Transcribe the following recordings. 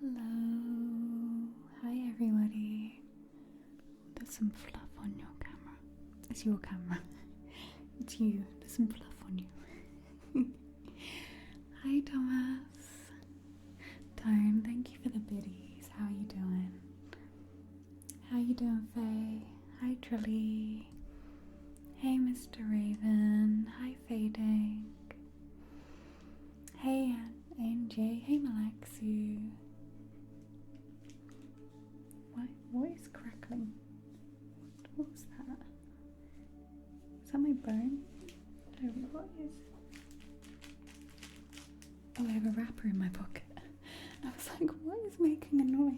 Hello. Hi everybody. There's some fluff on your camera. It's your camera. It's you. There's some fluff on you. Hi Thomas. Tone, thank you for the biddies. How are you doing? How you doing, Faye? Hi Trilly. Hey Mr. Raven. Hi Fading. Hey ANJ. Hey Malaxu. What is crackling? What was that? Is that my bone? Oh, what is... Oh, I have a wrapper in my pocket. I was like, what is making a noise?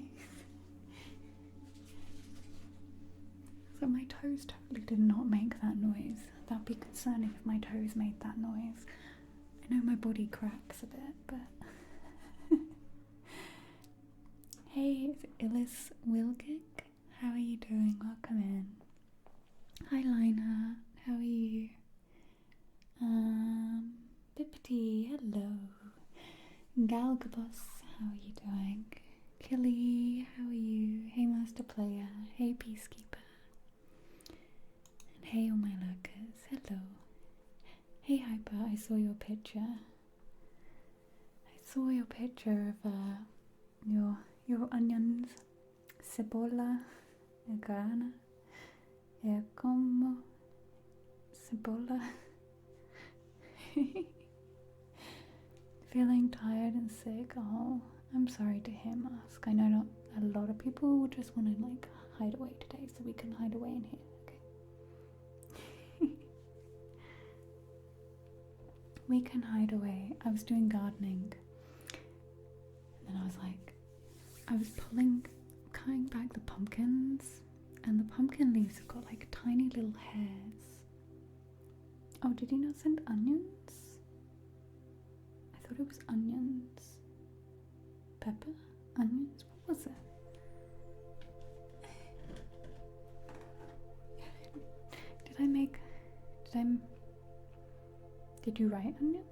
So my toes totally did not make that noise. That would be concerning if my toes made that noise. I know my body cracks a bit, but... Hey, it's Illis Wilgic. How are you doing? Welcome in. Hi Lina, how are you? Bippity, hello. Galgabus, how are you doing? Killy, how are you? Hey Master Player, hey Peacekeeper. And hey all my lurkers, hello. Hey Hyper, I saw your picture. I saw your picture of your onions. Cebolla, grana, como cebolla. Feeling tired and sick? Oh, I'm sorry to hear, Mask. I know not a lot of people will just want to like hide away today, so we can hide away in here, okay? We can hide away. I was doing gardening, and then I was like, I was cutting back the pumpkins, and the pumpkin leaves have got like tiny little hairs. Oh, did he not send onions? I thought it was onions. Pepper? Onions? What was it? Did you write onions?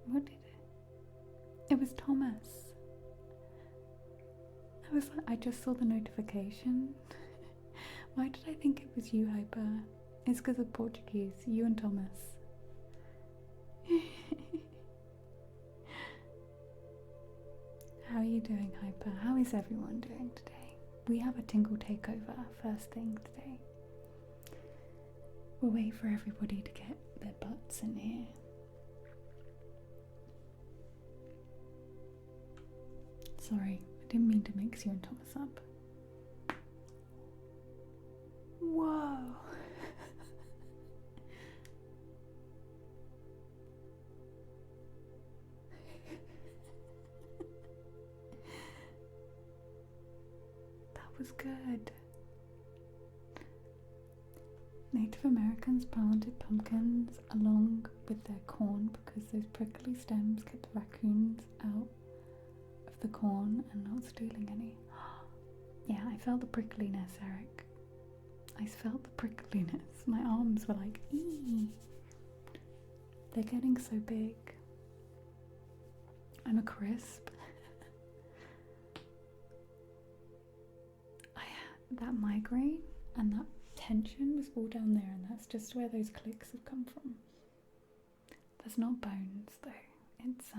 What did it? It was Thomas. I just saw the notification. Why did I think it was you, Hyper? It's because of Portuguese. You and Thomas. How are you doing, Hyper? How is everyone doing today? We have a Tingle takeover first thing today. We'll wait for everybody to get their butts in here. Sorry, I didn't mean to mix you and Thomas up. Whoa! That was good. Native Americans planted pumpkins along with their corn because those prickly stems kept the raccoons out of the corn and not stealing any. Yeah, I felt the prickliness, Eric. I felt the prickliness. My arms were like, ee. They're getting so big. I'm a crisp. I had that migraine and that tension was all down there, and that's just where those clicks have come from. There's not bones though. It's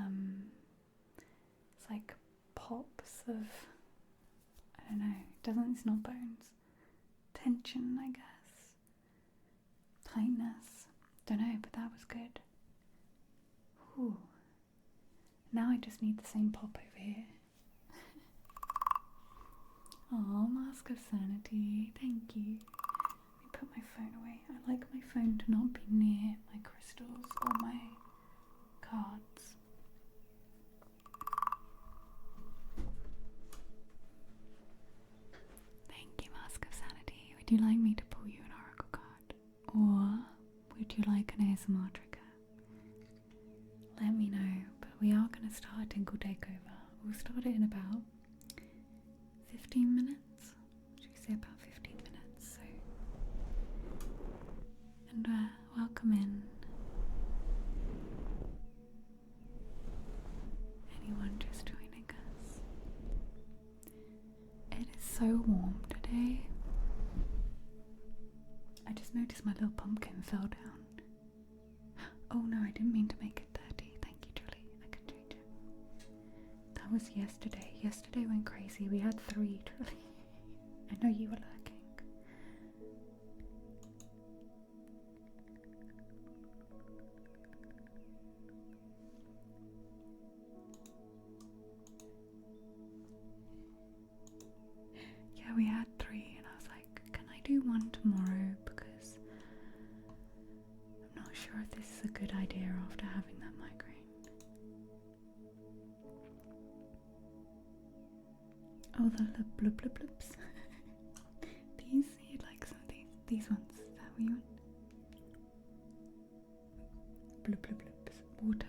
like pops of, I don't know, it's not bones. Tension, I guess. Tightness. Don't know, but that was good. Ooh. Now I just need the same pop over here. Oh, Mask of Sanity. Thank you. Let me put my phone away. I like my phone to not be near my crystals or my cards. Thank you, Mask of Sanity. Would you like me to pull you an oracle card? Or would you like an ASMR trigger? Let me know, but we are going to start a Tingle takeover. We'll start it in about 15 minutes. Should we say about 15 minutes? So, and welcome in anyone just joining us. It is so warm today. I just noticed my little pumpkin fell down. Oh no, I didn't mean to make it dirty. Thank you, Julie. I can change it. That was yesterday. Yesterday went crazy. We had 3, Julie. I know you were lurking. Yeah, we had 3, and I was like, can I do one tomorrow? Because I'm not sure if this is a good idea after having that migraine. Oh, the blub blub blubs. These, you'd like some of these ones. Is that what you want? Blub blub blubs. Water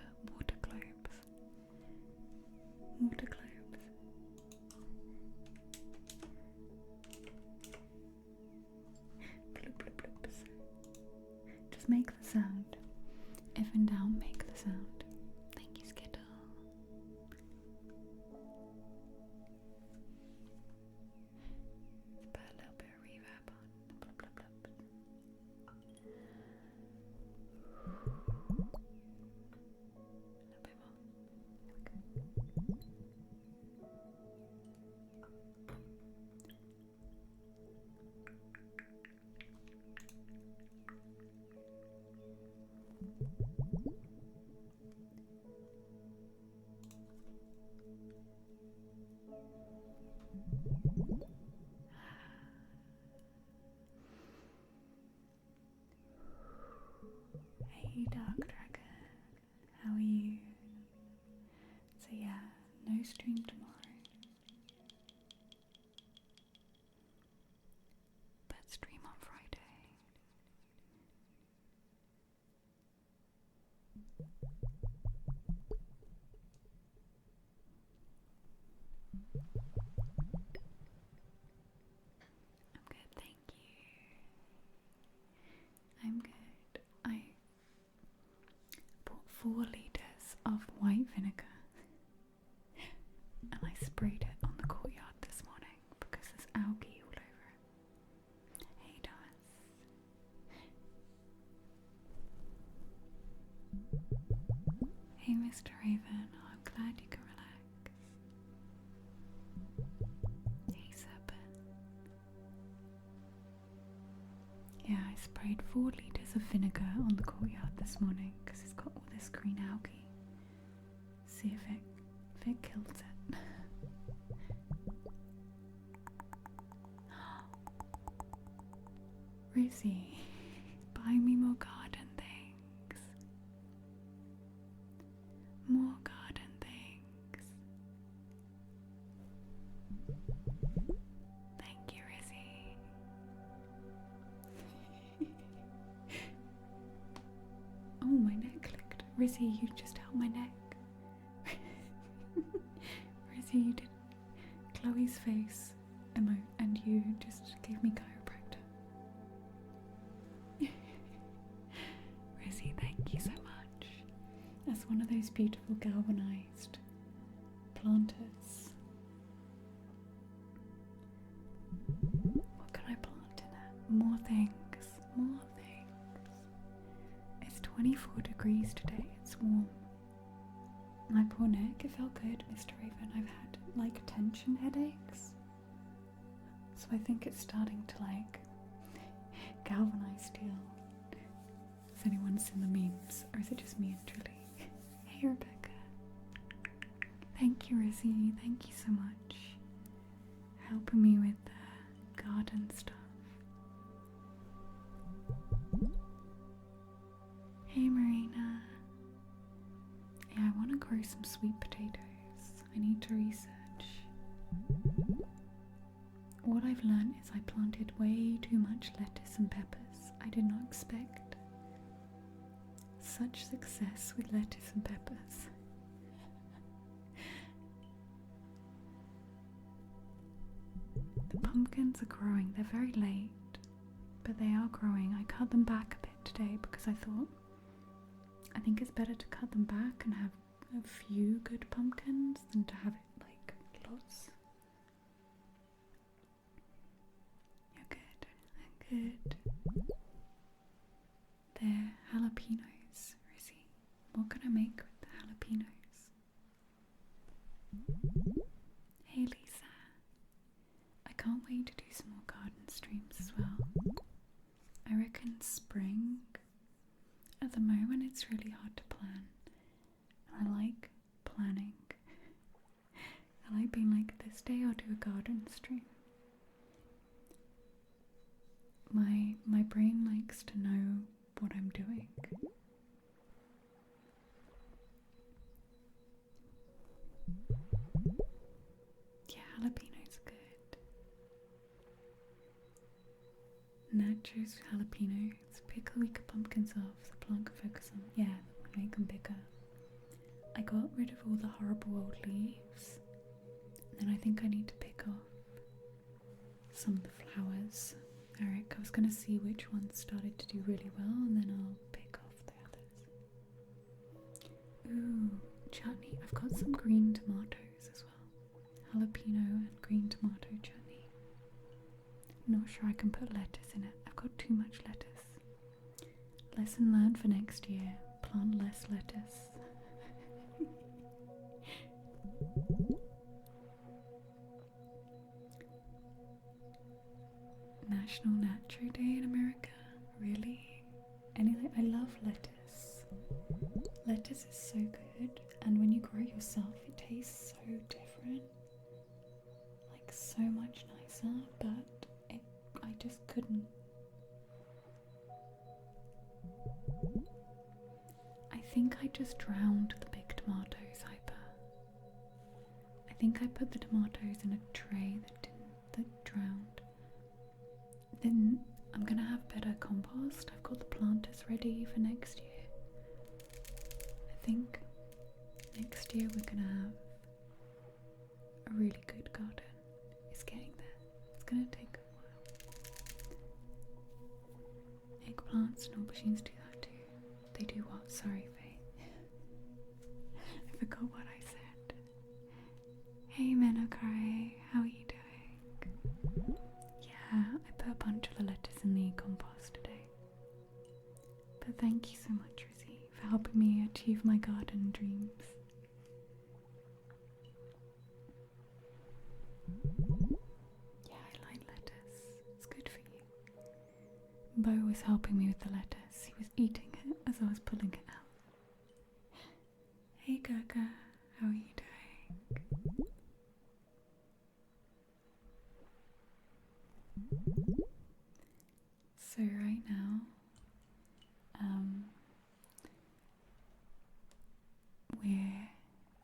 globes. Water globes. Blub blub blubs. Just make the sound. If in doubt, make the sound. Thank you, Skittle. Let's put a little bit of reverb on. Blub blub blub. A little bit more. Hey Dark Dragon, how are you? So yeah, no stream tomorrow, but stream on Friday. I'm good, thank you. 4 litres of white vinegar and I sprayed it on the courtyard this morning because there's algae all over it. Hey Thomas. Hey Mr. Raven, I'm glad you can relax. Hey Serpent. Yeah, I sprayed 4 litres of vinegar on the courtyard this morning because it's got all this green algae. See if it kills it. Rizzy, buy me more garden things. More garden things. Thank you, Rizzy. Oh, my neck clicked. Rizzy, you just held my neck. Rizzy, you did Chloe's face emote and you just gave me chiropractor. Rizzy, thank you so much. That's one of those beautiful galvanized planters. What can I plant in it? More things, more things. It's 24 degrees today, it's warm. My poor neck, it felt good, Mr. Raven. I've had like tension headaches. So I think it's starting to like galvanize steel. Has anyone seen the memes? Or is it just me and Julie? Hey Rebecca. Thank you, Rizzy. Thank you so much. Helping me with the garden stuff. Hey Marina. Yeah, I want to grow some sweet potatoes. I need to research. What I've learned is I planted way too much lettuce and peppers. I did not expect such success with lettuce and peppers. The pumpkins are growing. They're very late, but they are growing. I cut them back a bit today because I think it's better to cut them back and have a few good pumpkins than to have it like lots. You're good. I'm good. They're jalapenos, Rizzy. What can I make with the jalapenos? Hey Lisa. I can't wait to do some more garden streams as well. I reckon spring. At the moment it's really hard to plan. I like planning. I like being like, this day I'll do a garden stream. My brain likes to know what I'm doing. Yeah, jalapenos are good. Nachos, jalapenos. Pick a week of pumpkins off. The plant can focus on. Yeah, make them bigger. I got rid of all the horrible old leaves. And then I think I need to pick off some of the flowers. Eric, I was going to see which ones started to do really well and then I'll pick off the others. Ooh, chutney. I've got some green tomatoes as well. Jalapeno and green tomato chutney. Not sure I can put lettuce in it. I've got too much lettuce. Lesson learned for next year. Plant less lettuce. National Nacho Day in America? Really? Anyway, I love lettuce. Lettuce is so good, and when you grow it yourself, it tastes so different. Like, so much nicer, but I just couldn't. I think I just drowned the big tomatoes, Hyper. I think I put the tomatoes in a tray that drowned. Then I'm gonna have better compost. I've got the planters ready for next year. I think next year we're gonna have a really good garden. It's getting there. It's gonna take a while. Eggplants and aubergines do that too. They do what? Sorry, Faye. Hey Menokrai, how are you doing? Yeah, I put a bunch of the lettuce in the compost today. But thank you so much, Rizzy, for helping me achieve my garden dreams. Yeah, I like lettuce. It's good for you. Bo was helping me with the lettuce. He was eating it as I was pulling it out. Hey Gaga, how are you doing? So right now, we're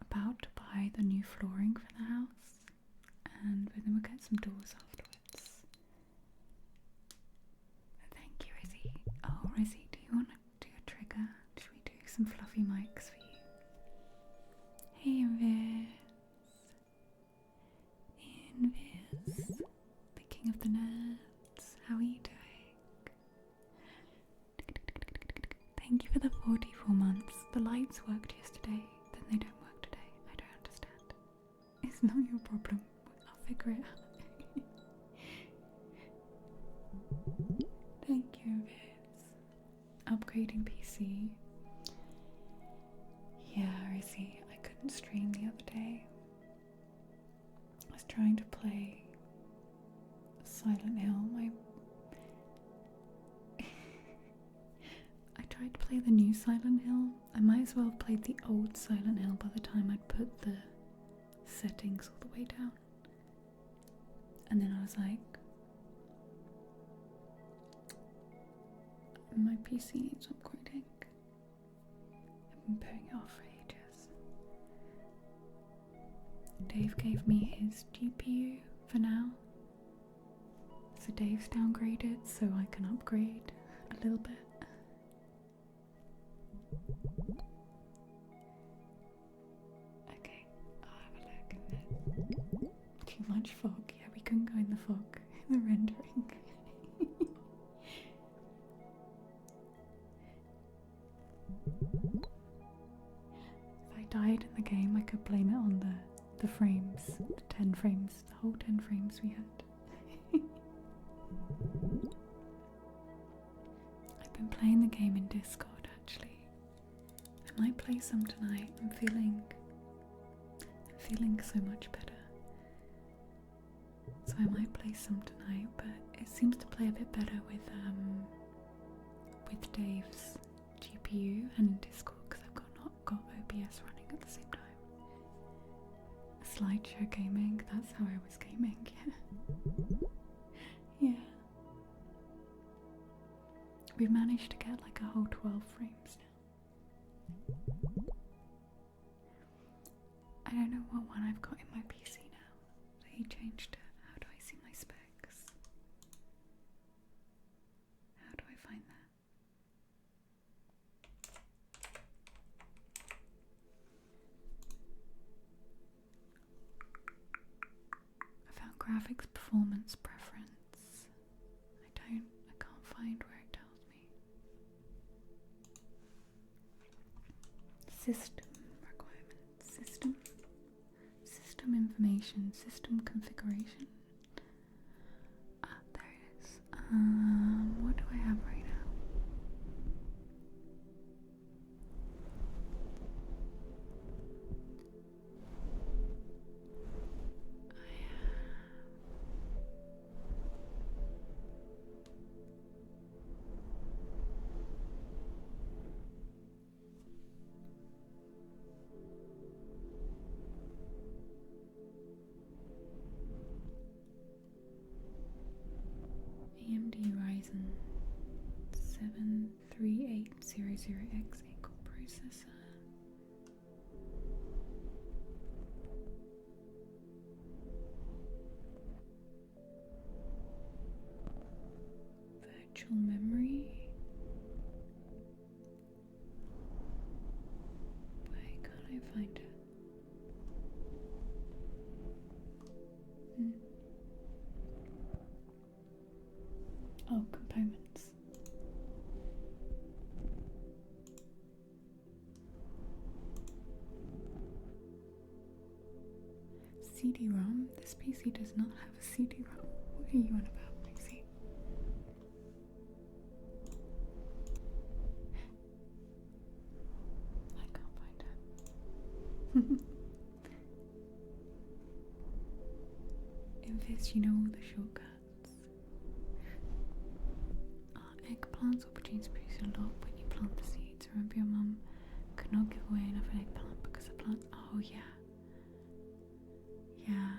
about to buy the new flooring for the house, and then we'll get some doors afterwards. Thank you, Rizzy. Oh, Rizzy, do you want to do a trigger? Should we do some fluffy mics for you? Hey, Invis. Invis, the king of the nerds. How are you doing? Thank you for the 44 months. The lights worked yesterday, then they don't work today. I don't understand. It's not your problem. I'll figure it out. Thank you, Viz. Upgrading PC. Yeah, Rizzy, I couldn't stream the other day. I was trying to play Silent Hill. I tried to play the new Silent Hill. I might as well have played the old Silent Hill by the time I'd put the settings all the way down. And then I was like, my PC needs upgrading. I've been putting it off for ages. Dave gave me his GPU for now. So Dave's downgraded so I can upgrade a little bit. Okay, I'll have a look in there. Too much fog. Yeah, we couldn't go in the fog. The rendering. If I died in the game, I could blame it on the frames. The 10 frames. The whole 10 frames we had. I've been playing the game in Discord actually. I might play some tonight. I'm feeling so much better. So I might play some tonight, but it seems to play a bit better with Dave's GPU and in Discord because I've not got OBS running at the same time. Slideshare gaming, that's how I was gaming, yeah. Yeah. We've managed to get like a whole 12 frames now. I don't know what one I've got in my PC now. So he changed it. How do I see my specs? How do I find that? I found graphics performance preference. I can't find where it tells me. System requirements. System information. System configuration. Ah, there it is. What do I have right now? AMD Ryzen 73800X Eagle processor. Virtual memory. Why can't I find it? Oh, components. CD-ROM? This PC does not have a CD-ROM. What are you on about, Lucy? I can't find it. In this, you know all the shortcuts. Eggplants, aubergines produce a lot when you plant the seeds. Remember your mum could not give away enough an eggplant because the plant. Oh, yeah. Yeah.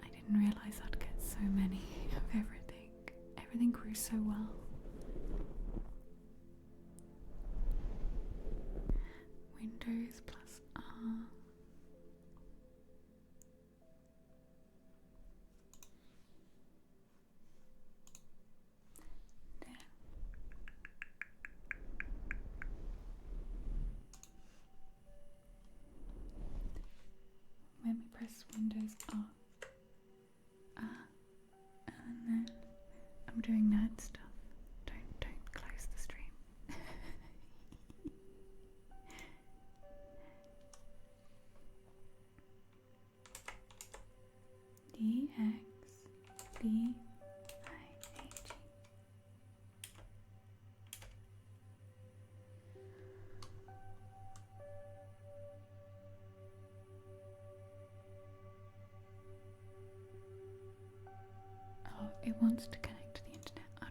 I didn't realise I'd get so many of everything. Everything grew so well. Windows plus R. Let me press Windows R. And then I'm doing nerd stuff. Don't close the stream. DXDIAG. Oh, it wants to connect to the internet. I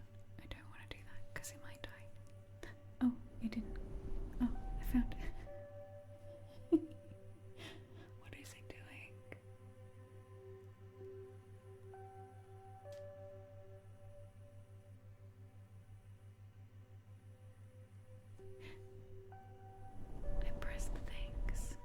don't want to do that because it might die. Oh, it didn't. Oh, I found it. What is it doing? I pressed the things.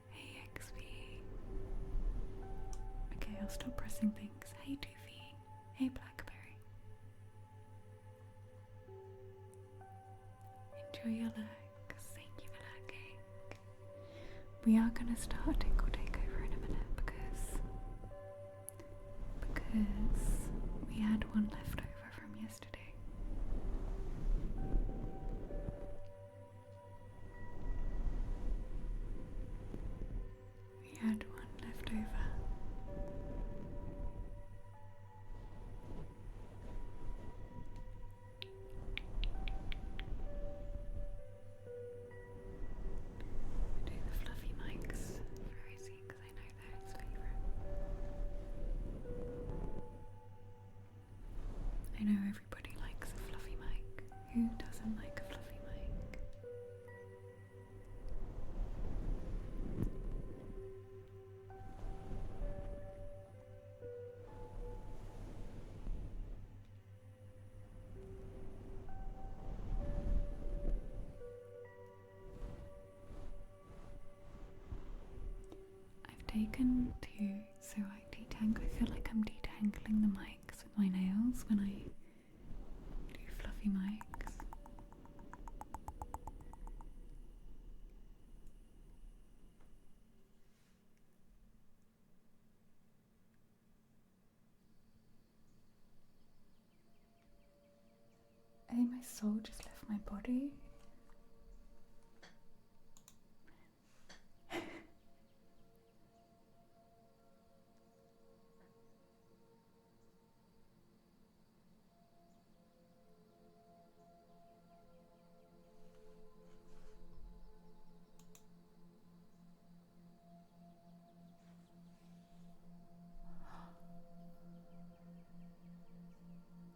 Hey XV. Okay, I'll stop pressing things. Hey Doofy. Hey Blackberry. Enjoy your lurks. Thank you for lurking. We are gonna start a Tinkle Takeover in a minute because we had one left over from yesterday. We had one left over. I do the fluffy mics for Izzy because I know they're his favourite. I know everybody likes a fluffy mic. Who doesn't like a fluffy mic? I've taken two, so I detangle. I feel like I'm detangling the mics with my nails when I do fluffy mics. I think my soul just left my body.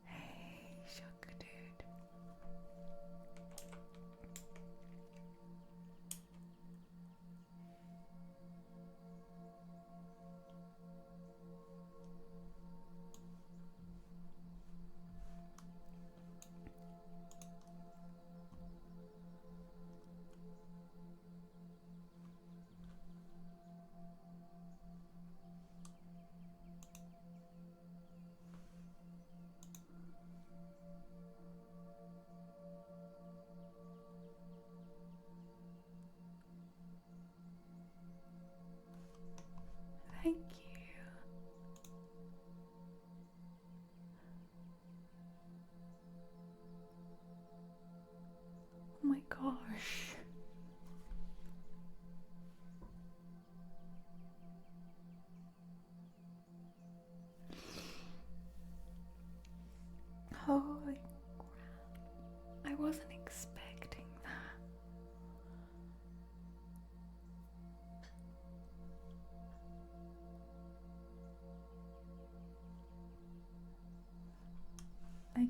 Hey, Sugar Dude.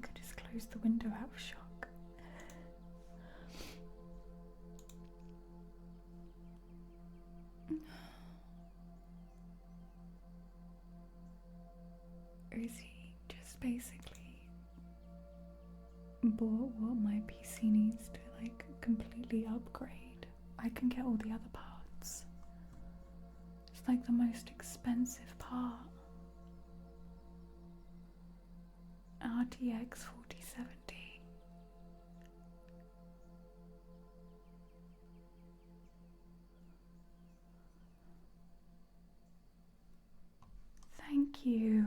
think I just closed the window out of shock. Izzy just basically bought what my PC needs to like completely upgrade. I can get all the other parts. It's like the most expensive part. RTX 4070. Thank you.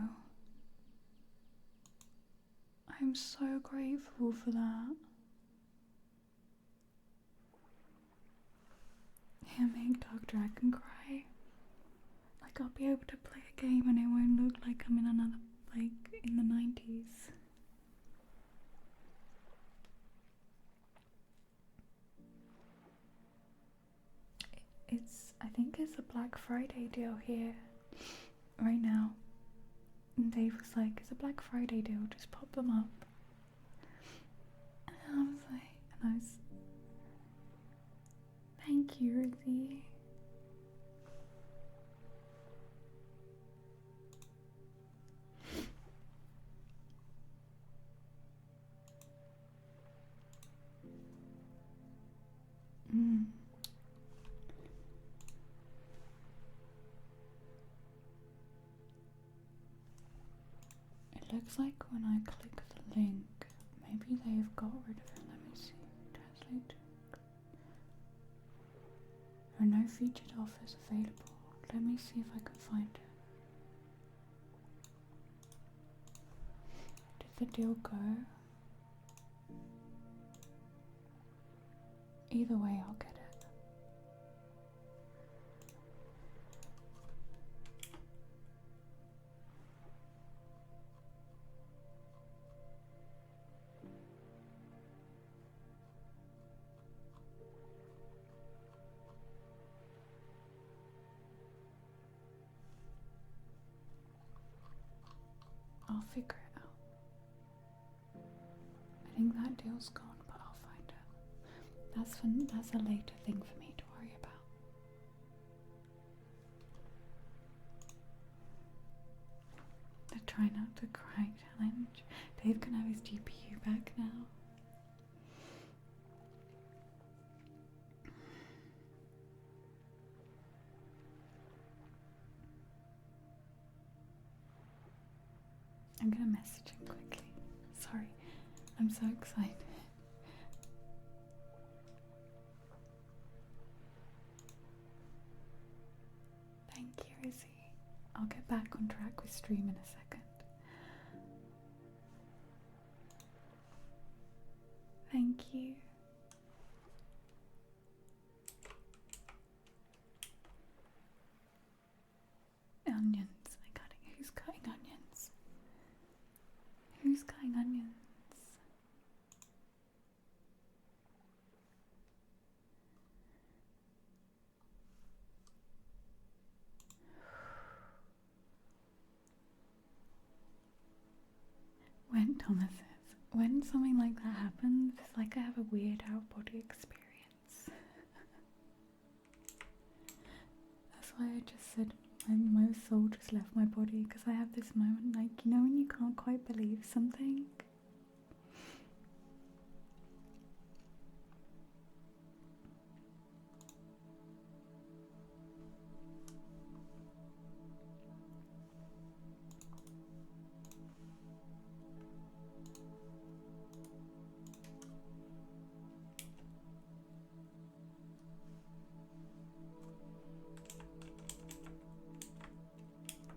I'm so grateful for that. He'll make Dark Dragon cry. Like I'll be able to play a game and it won't look like I'm in another, like in the 90s. I think it's a Black Friday deal here right now. And Dave was like, it's a Black Friday deal, just pop them up. And I was, thank you, Rizzy. It looks like when I click the link, maybe they've got rid of it. Let me see. Translate. There are no featured offers available. Let me see if I can find it. Did the deal go? Either way, I'll get it. I'll figure it out. I think that deal's gone, but I'll find it. That's a later thing for me to worry about. The try not to cry challenge. Dave can have his GPU back now. I'm gonna message him quickly. Sorry, I'm so excited. Thank you, Izzy. I'll get back on track with stream in a second. Thank you. Onions. Who's cutting onions? Who's cutting onions? When something like that happens, it's like I have a weird out-body experience. That's why I just said my soul just left my body, because I have this moment, like, you know, when you can't quite believe something.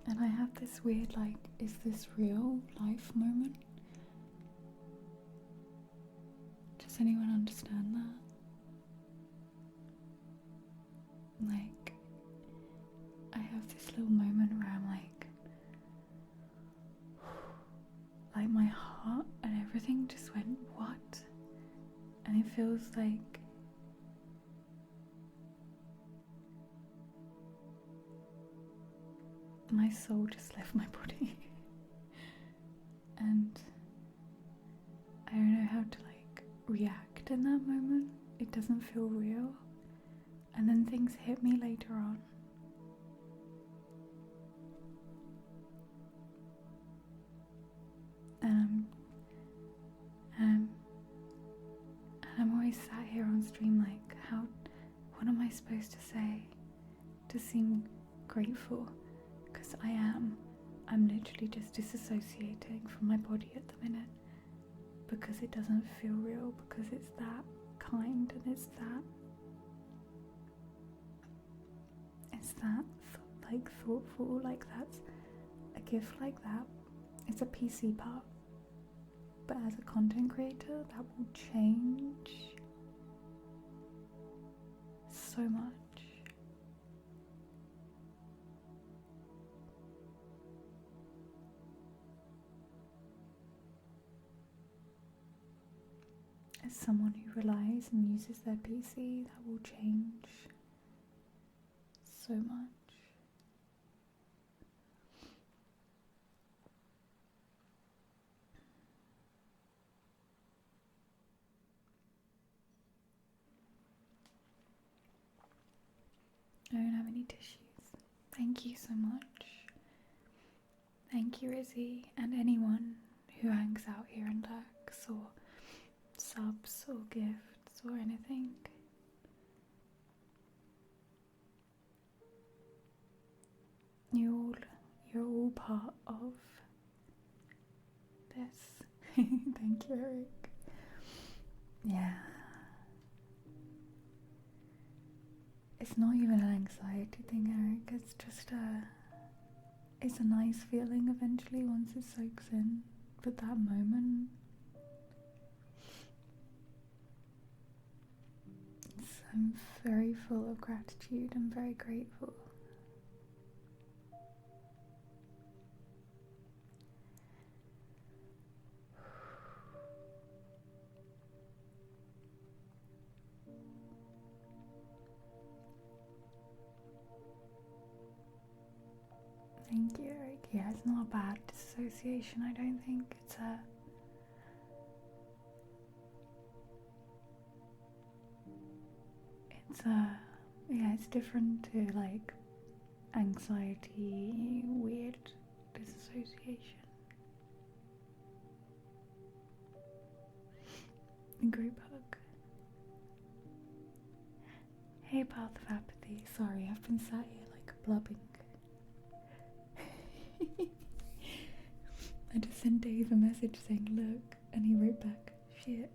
And I have this weird, like, is this real life moment? Does anyone understand that? Like, I have this little moment where I'm like my heart and everything just went, what? And it feels like my soul just left my body. And react in that moment. It doesn't feel real. And then things hit me later on. And I'm always sat here on stream like, what am I supposed to say to seem grateful? Because I'm literally just disassociating from my body at the minute, because it doesn't feel real, because it's that kind and it's that thoughtful, like that's a gift like that. It's a PC part, but as a content creator, that will change so much. As someone who relies and uses their PC, that will change so much. I don't have any tissues. Thank you so much. Thank you, Izzy, and anyone who hangs out here and lurks or subs or gifts or anything. You're all part of this. Thank you, Eric. Yeah. It's not even an anxiety thing, Eric. It's just it's a nice feeling eventually once it soaks in. But that moment, I'm very full of gratitude. I'm very grateful. Thank you, Eric. Yeah, it's not a bad dissociation, I don't think. It's different to like anxiety, weird dissociation. Group hug. Hey, Path of Apathy. Sorry, I've been sat here like blubbing. I just sent Dave a message saying look, and he wrote back, shit.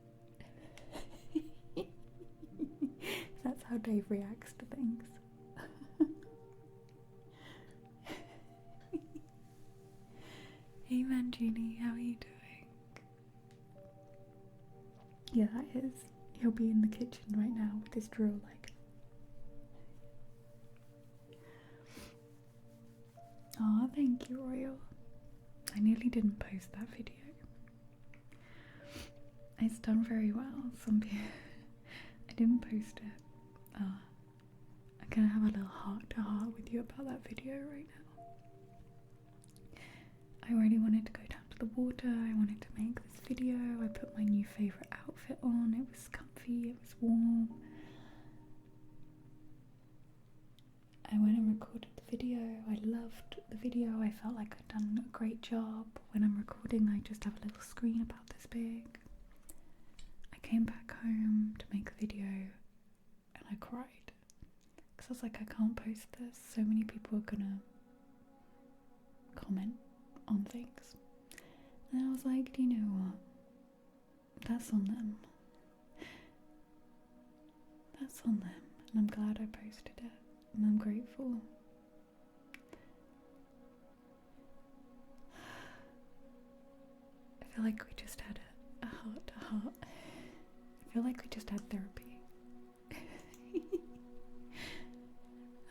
That's how Dave reacts to things. Hey Mangini, how are you doing? Yeah, that is. He'll be in the kitchen right now with his drill like. Aw, thank you, Royal. I nearly didn't post that video. It's done very well. I didn't post it. I'm gonna have a little heart-to-heart with you about that video right now. I really wanted to go down to the water. I wanted to make this video. I put my new favourite outfit on. It was comfy. It was warm. I went and recorded the video. I loved the video. I felt like I'd done a great job. When I'm recording, I just have a little screen about this big. I came back home to make the video and I cried. Because I was like, I can't post this. So many people are gonna comment on things. And I was like, do you know what? That's on them. That's on them. And I'm glad I posted it. And I'm grateful. I feel like we just had a heart-to-heart. I feel like we just had therapy.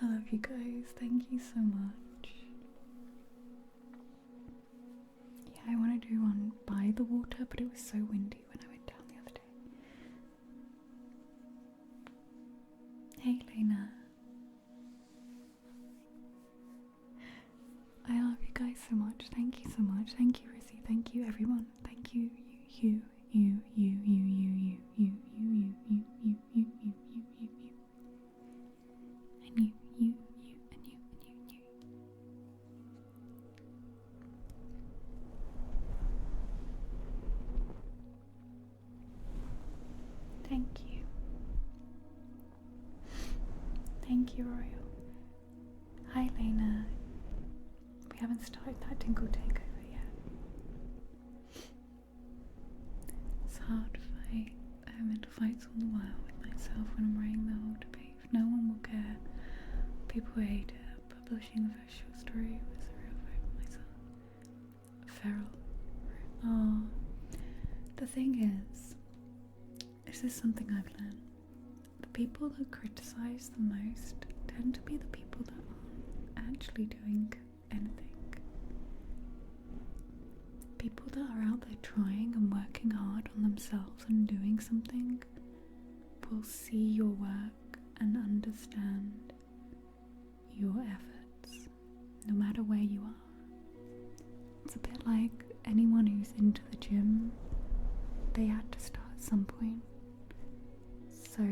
I love you guys. Thank you so much. Yeah, I want to do one by the water, but it was so windy when I went down the other day. Hey, Lena. I love you guys so much. Thank you so much. Thank you, Rizzy. Thank you, everyone. Thank you, you. and you, and you, and you. Thank you. Thank you, Royal. Hi, Lena. We haven't started that Tinkle takeover yet. It's hard to fight. I have mental fights all the while with myself when I'm writing the whole debate. No one will care. People hate it. Publishing the first short story was a real fight with myself. Feral. Oh. The thing is, this is something I've learned. The people that criticize the most tend to be the people that aren't actually doing anything. People that are out there trying and working hard on themselves and doing something will see your work and understand your efforts, no matter where you are. It's a bit like anyone who's into the gym. They had to start at some point. So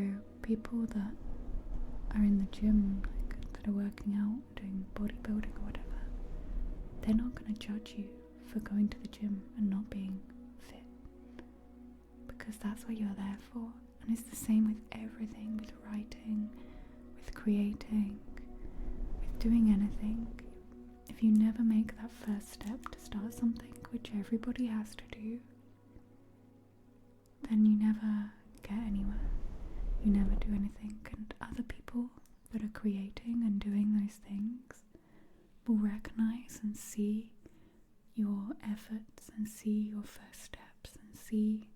people that are in the gym, like that are working out, doing bodybuilding or whatever, they're not going to judge you for going to the gym and not being fit, because that's what you're there for. And it's the same with everything, with writing, with creating, with doing anything. If you never make that first step to start something, which everybody has to do, then you never get anywhere. You never do anything, and other people that are creating and doing those things will recognize and see your efforts and see your first steps and see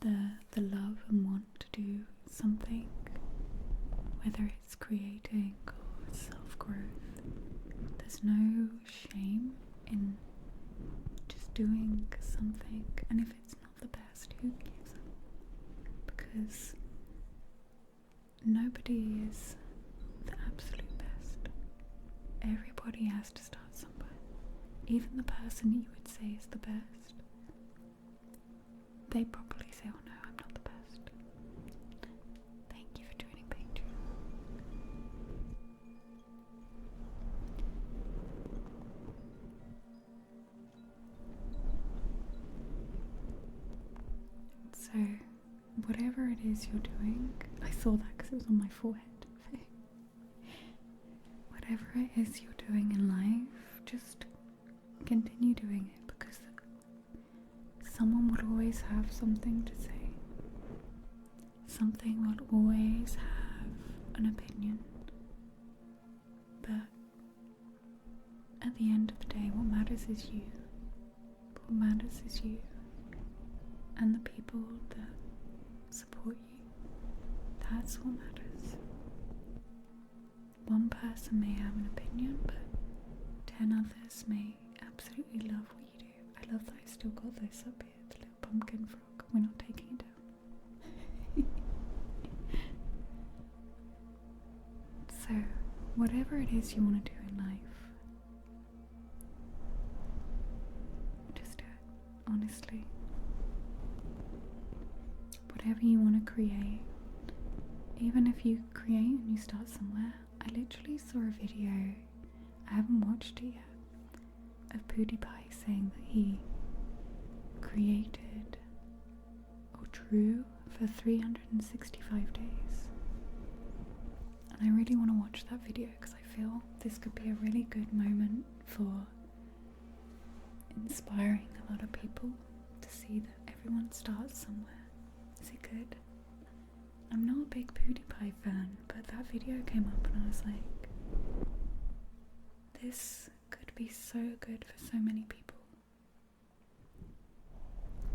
the love and want to do something, whether it's creating or self-growth. There's no shame in just doing something, and if it's not the best, who gives a? Because nobody is the absolute best. Everybody has to start somewhere. Even the person you would say is the best, they probably say, oh no, I'm not the best. Thank you for joining Patreon. So, whatever it is you're doing, I saw that because it was on my forehead. Whatever it is you're doing in life, just continue doing it, because someone will always have something to say. Something will always have an opinion. But at the end of the day, what matters is you. What matters is you and the people that support you. That's what matters. One person may have an opinion, but 10 others may absolutely love what you do. I love that I still got this up here, the little pumpkin frog. We're not taking it down. So, whatever it is you want to do in life, just do it, honestly. Whatever you want to create, even if you create and you start somewhere. I literally saw a video, I haven't watched it yet, of PewDiePie saying that he created or drew for 365 days. And I really want to watch that video because I feel this could be a really good moment for inspiring a lot of people to see that everyone starts somewhere. Is it good? I'm not a big PewDiePie fan, but that video came up and I was like, this could be so good for so many people.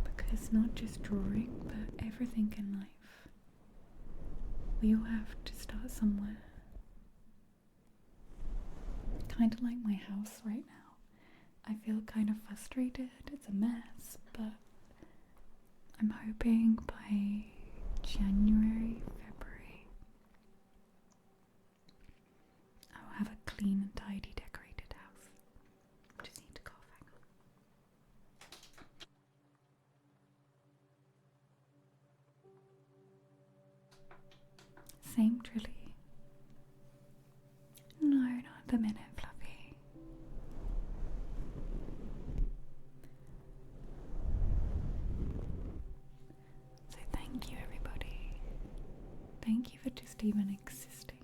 Because not just drawing, but everything in life. We all have to start somewhere. Kind of like my house right now. I feel kind of frustrated, it's a mess, but I'm hoping by January, February, I'll have a clean and tidy decorated house. Just need to cough, hang on. game, Trilly? No, not at the minute, Fluffy. So thank you, everybody. Thank you for just even existing.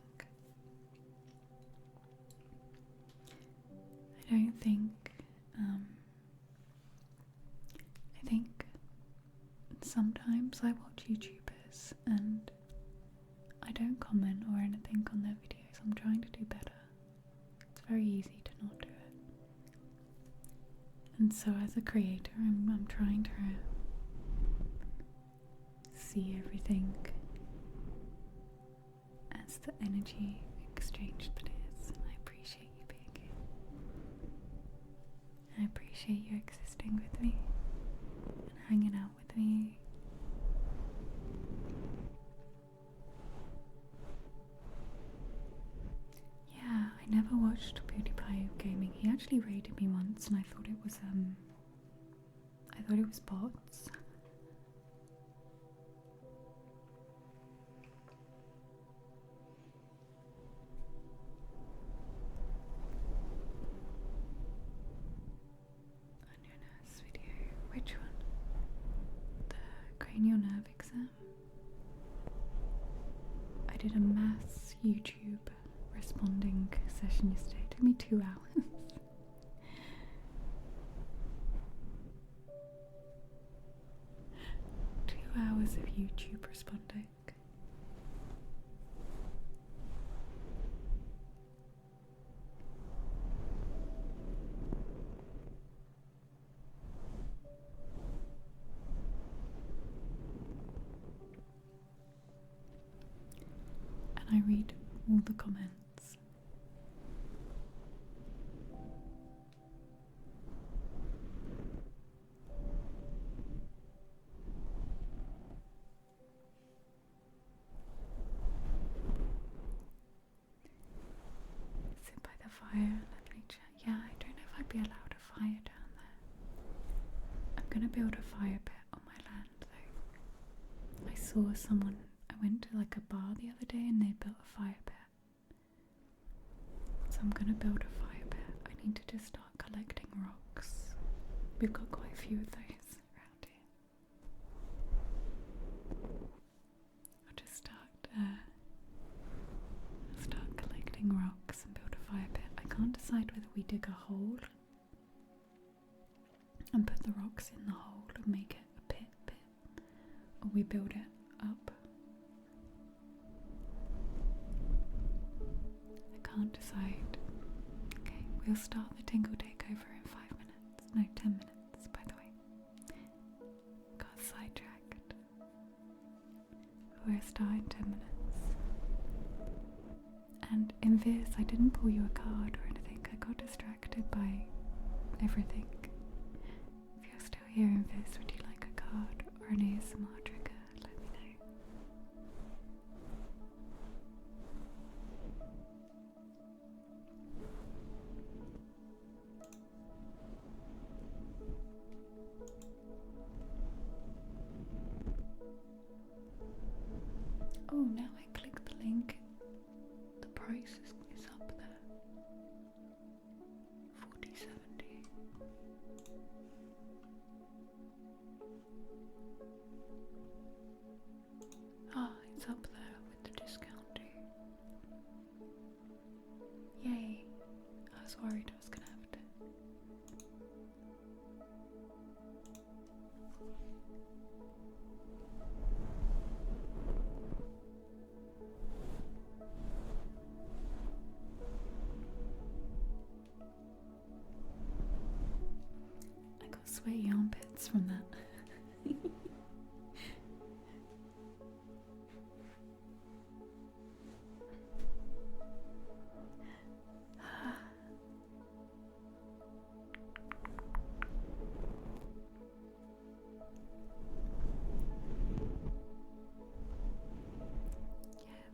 I don't think, I think sometimes I watch YouTubers and I don't comment or anything on their videos. I'm trying to do better. It's very easy to not do it. And so as a creator, I'm trying to see everything as the energy exchange that is. And I appreciate you being here. I appreciate you existing with me and hanging out with me. Yeah, I never watched PewDiePie gaming. He actually raided me once and I thought it was bots. Nurse video. Which one? The cranial nerve exam. I did a mass YouTube responding session yesterday. It took me 2 hours. 2 hours of YouTube responding. And I read all the comments. Sit by the fire, lovely chat. Yeah, I don't know if I'd be allowed a fire down there. I'm gonna build a fire pit on my land though. I saw someone, I went to like a bar the other day and they built a fire pit. So I'm gonna build a fire pit. I need to just start collecting rocks. We've got quite a few of those around here. I'll just start collecting rocks and build a fire pit. I can't decide whether we dig a hole and put the rocks in the hole and make it a pit, or we build it up. I can't decide. Okay, we'll start the Tingle Takeover in 5 minutes. No, 10 minutes, by the way. Got sidetracked. We'll start in 10 minutes. And in this, I didn't pull you a card or anything. I got distracted by everything. If you're still here in this, would you like a card or an ASMR trigger? Let me know. Oh, now I click the link. The price is up there. 40.70. Ah, it's up there with the discount too. Yay. I was worried I was gonna have to. I got sweaty armpits from that.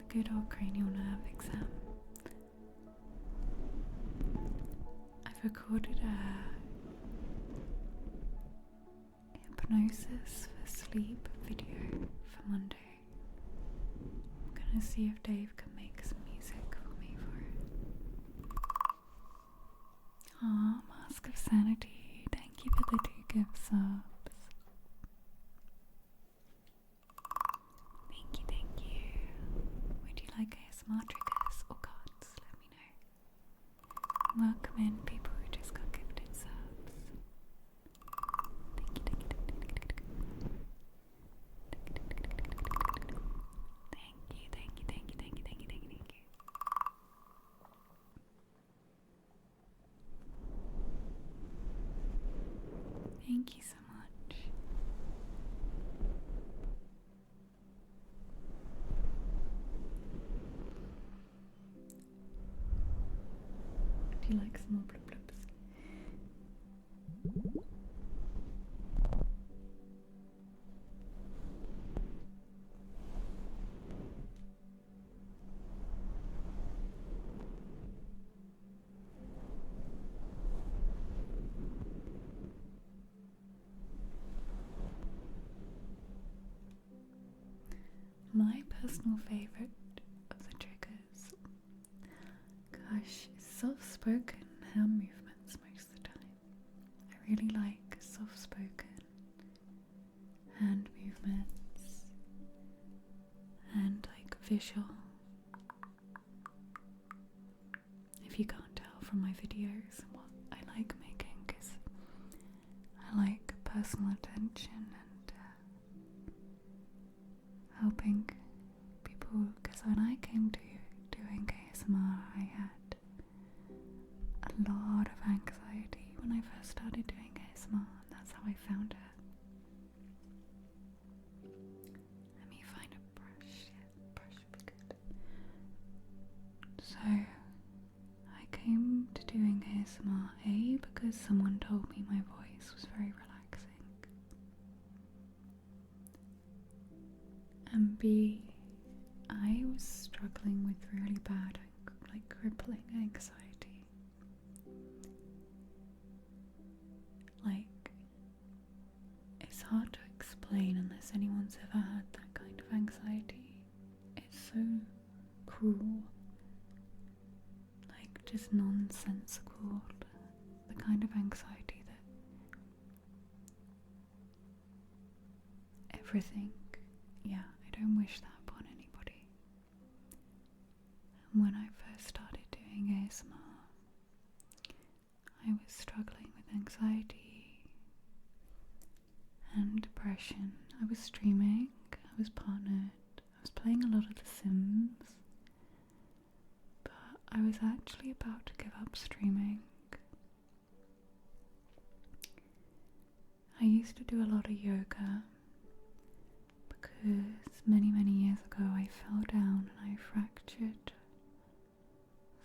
Good old cranial nerve exam. I've recorded a hypnosis for sleep video for Monday. I'm gonna see if Dave can make some music for me for it. Aw, Mask of Sanity, thank you for the 2 gift subs. Thank you, thank you. Would you like ASMR triggers or cards? Let me know. Welcome in people who just got gifted subs. Thank you, thank you, thank you, thank you, thank you, thank you, thank you. Thank you so much. Do you like some more blub blubs? My personal favourite of the triggers, gosh, is soft-spoken hand movements most of the time. I really like soft-spoken hand movements and like visual. If you can't tell from my videos and what I like making, because I like personal attention and helping people, because when I came to doing ASMR I had a lot of anxiety when I first started doing ASMR, and that's how I found it. Let me find a brush. Yeah, brush would be good. So I came to doing ASMR A because someone told me my voice was very relaxing, and B, I was struggling with really bad, like crippling anxiety. Like, it's hard to explain unless anyone's ever had that kind of anxiety. It's so cruel, like just nonsensical, the kind of anxiety that everything, yeah, I don't wish that upon anybody. And when I first started doing ASMR, I was struggling with anxiety and depression. I was streaming, I was partnered, I was playing a lot of The Sims, but I was actually about to give up streaming. I used to do a lot of yoga because many years ago I fell down and I fractured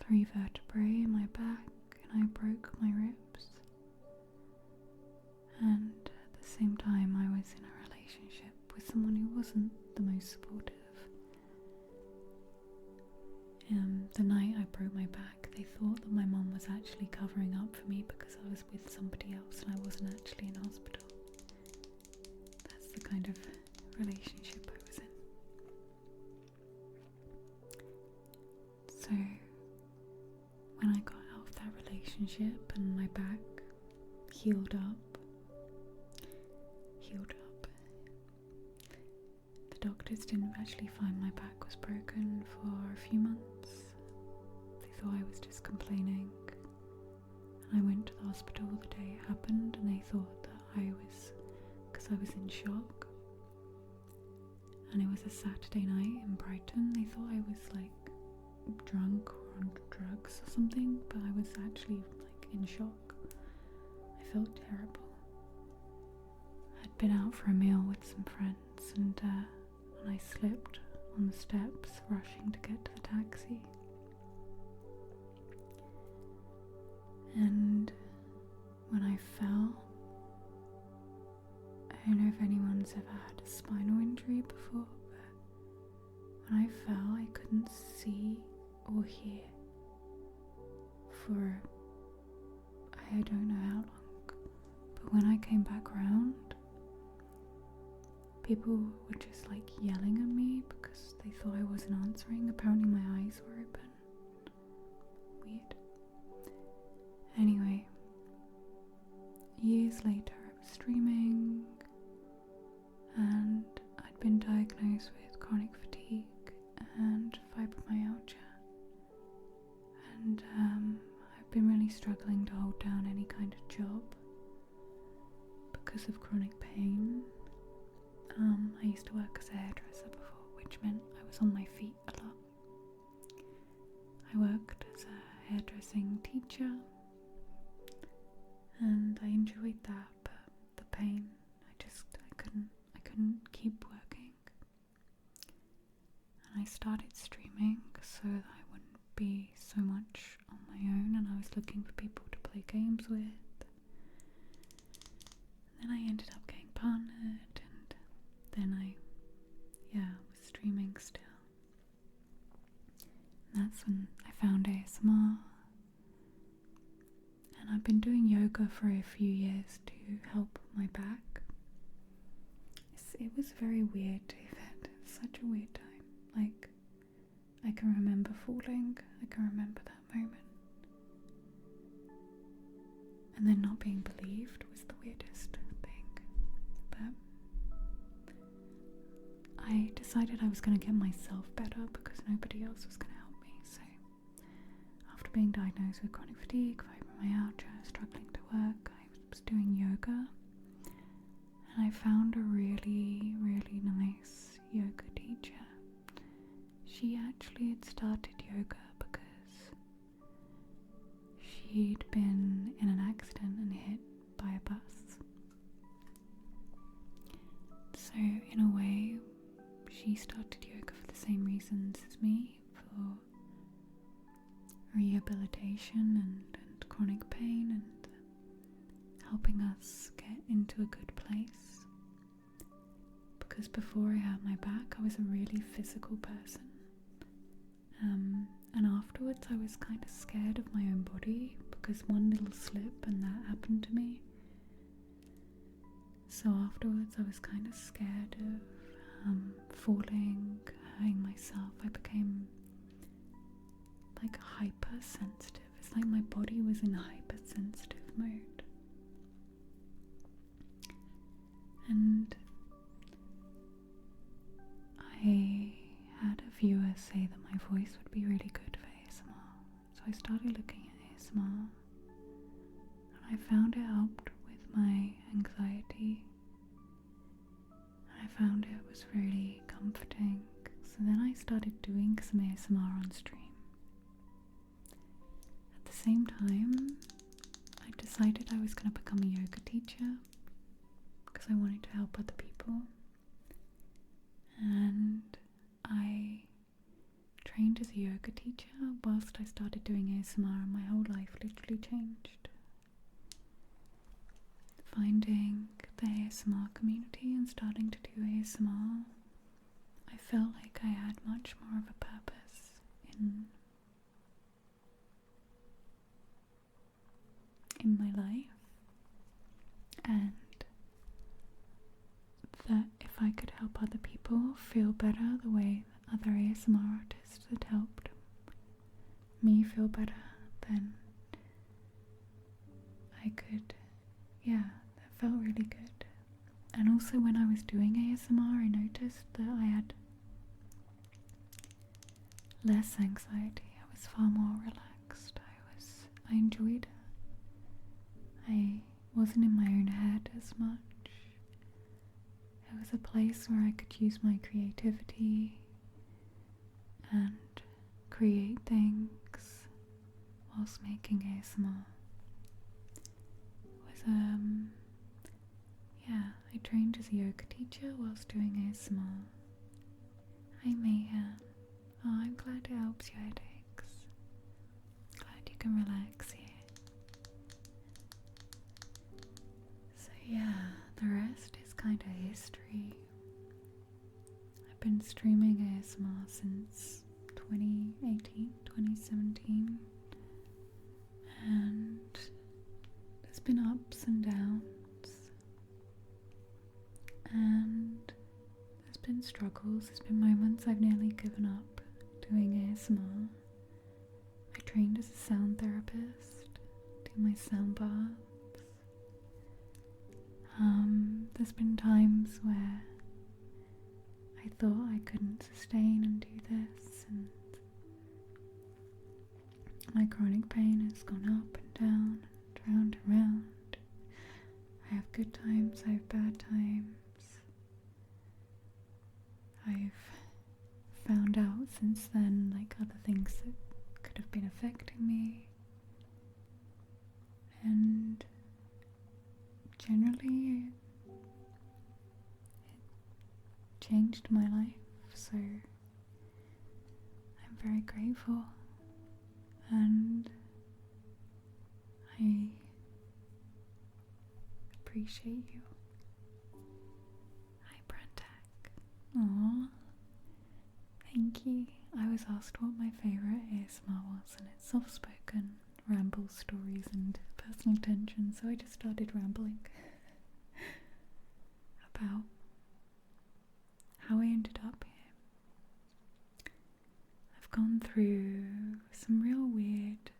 3 vertebrae in my back and I broke my ribs. And at the same time I was in a relationship with someone who wasn't the most supportive. The night I broke my back, they thought that my mum was actually covering up for me because I was with somebody else and I wasn't actually in hospital. That's the kind of relationship I was in. So when I got out of that relationship and my back healed up, the doctors didn't actually find my back was broken for a few months. They thought I was just complaining. And I went to the hospital the day it happened and they thought that I was, because I was in shock. And it was a Saturday night in Brighton. They thought I was like drunk or on drugs or something, but I was actually like in shock. I felt terrible. I'd been out for a meal with some friends and I slipped on the steps rushing to get to the taxi. And when I fell, I don't know if anyone's ever had a spinal injury before, but when I fell I couldn't see or hear for I don't know how long. But when I came back round, people were just like yelling at me because they thought I wasn't answering. Apparently my eyes were open. Weird. Anyway, years later I was streaming and I'd been diagnosed with chronic fatigue and fibromyalgia, and I've been really struggling to hold down any kind of job because of chronic pain. I used to work as a hairdresser before, which meant I was on my feet a lot. I worked as a hairdressing teacher and I enjoyed that, but the pain, I couldn't keep working. And I started streaming so that I wouldn't be so much on my own, and I was looking for people to play games with. And then I ended up getting partnered, and then I was streaming still. And that's when I found ASMR. And I've been doing yoga for a few years to help my back. It was very weird, David. Such a weird time. Like, I can remember falling. I can remember that moment. And then not being believed was the weirdest thing. But I decided I was going to get myself better because nobody else was going to help me. So after being diagnosed with chronic fatigue, fibromyalgia, struggling to work, I was doing yoga. And I found a really, really nice yoga teacher. She actually had started yoga because she'd been in an accident and hit by a bus. So in a way, she started yoga for the same reasons as me, for rehabilitation and chronic pain and helping us get into a good place. Because before I hurt my back, I was a really physical person. And afterwards I was kind of scared of my own body because one little slip and that happened to me. So afterwards I was kind of scared of falling, hurting myself. I became like hypersensitive. It's like my body was in hypersensitive mode. And I had a viewer say that my voice would be really good for ASMR, so I started looking at ASMR, and I found it helped with my anxiety, and I found it was really comforting. So then I started doing some ASMR on stream. At the same time, I decided I was going to become a yoga teacher because I wanted to help other people. And I trained as a yoga teacher whilst I started doing ASMR, and my whole life literally changed. Finding the ASMR community and starting to do ASMR, I felt like I had much more of a purpose in my life, and that if I could help other people feel better the way that other ASMR artists had helped me feel better, then I could, that felt really good. And also when I was doing ASMR, I noticed that I had less anxiety. I was far more relaxed. I enjoyed it. I wasn't in my own head as much. It was a place where I could use my creativity and create things whilst making ASMR. It was, I trained as a yoga teacher whilst doing ASMR. Hi Mayhem. Oh, I'm glad it helps your headaches. Glad you can relax here. So the rest is kind of history. I've been streaming ASMR since 2018, 2017, and there's been ups and downs, and trained as a sound therapist, do my sound baths. There's been times where I thought I couldn't sustain and do this, and my chronic pain has gone up and down and round and round. I have good times, I have bad times. I've found out since then, like, other things that could have been affecting me, and generally it changed my life, so I'm very grateful, and I appreciate you. Hi, Brentak. Aww. Thank you. I was asked what my favourite ASMR was, and it's soft-spoken ramble stories and personal attention, so I just started rambling about how I ended up here. I've gone through some real weird...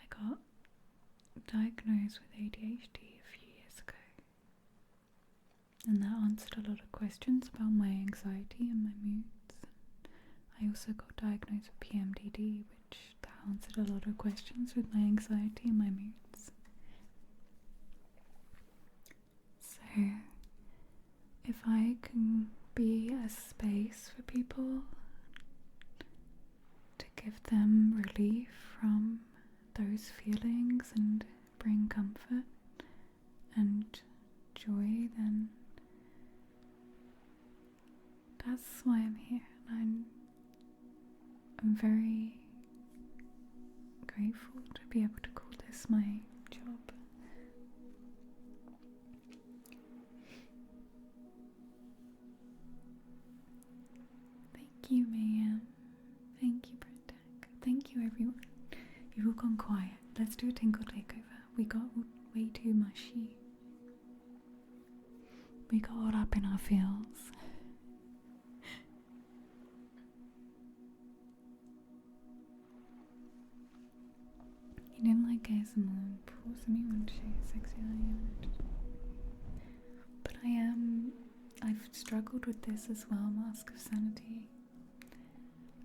I got diagnosed with ADHD a few years ago, and that answered a lot of questions about my anxiety and my moods. I also got diagnosed with PMDD, which that answered a lot of questions with my anxiety and my moods. So, if I can be a space for people to give them relief from those feelings and bring comfort and joy, then that's why I'm here. And I'm very grateful to be able to call this my job. Thank you, Mayam. Thank you, Brentak. Thank you, everyone. You've all gone quiet. Let's do a tinkle takeover. We got way too mushy. We got all up in our feels. You didn't like ASMR before, so you want to show your sexy eye. But I've struggled with this as well, Mask of Sanity.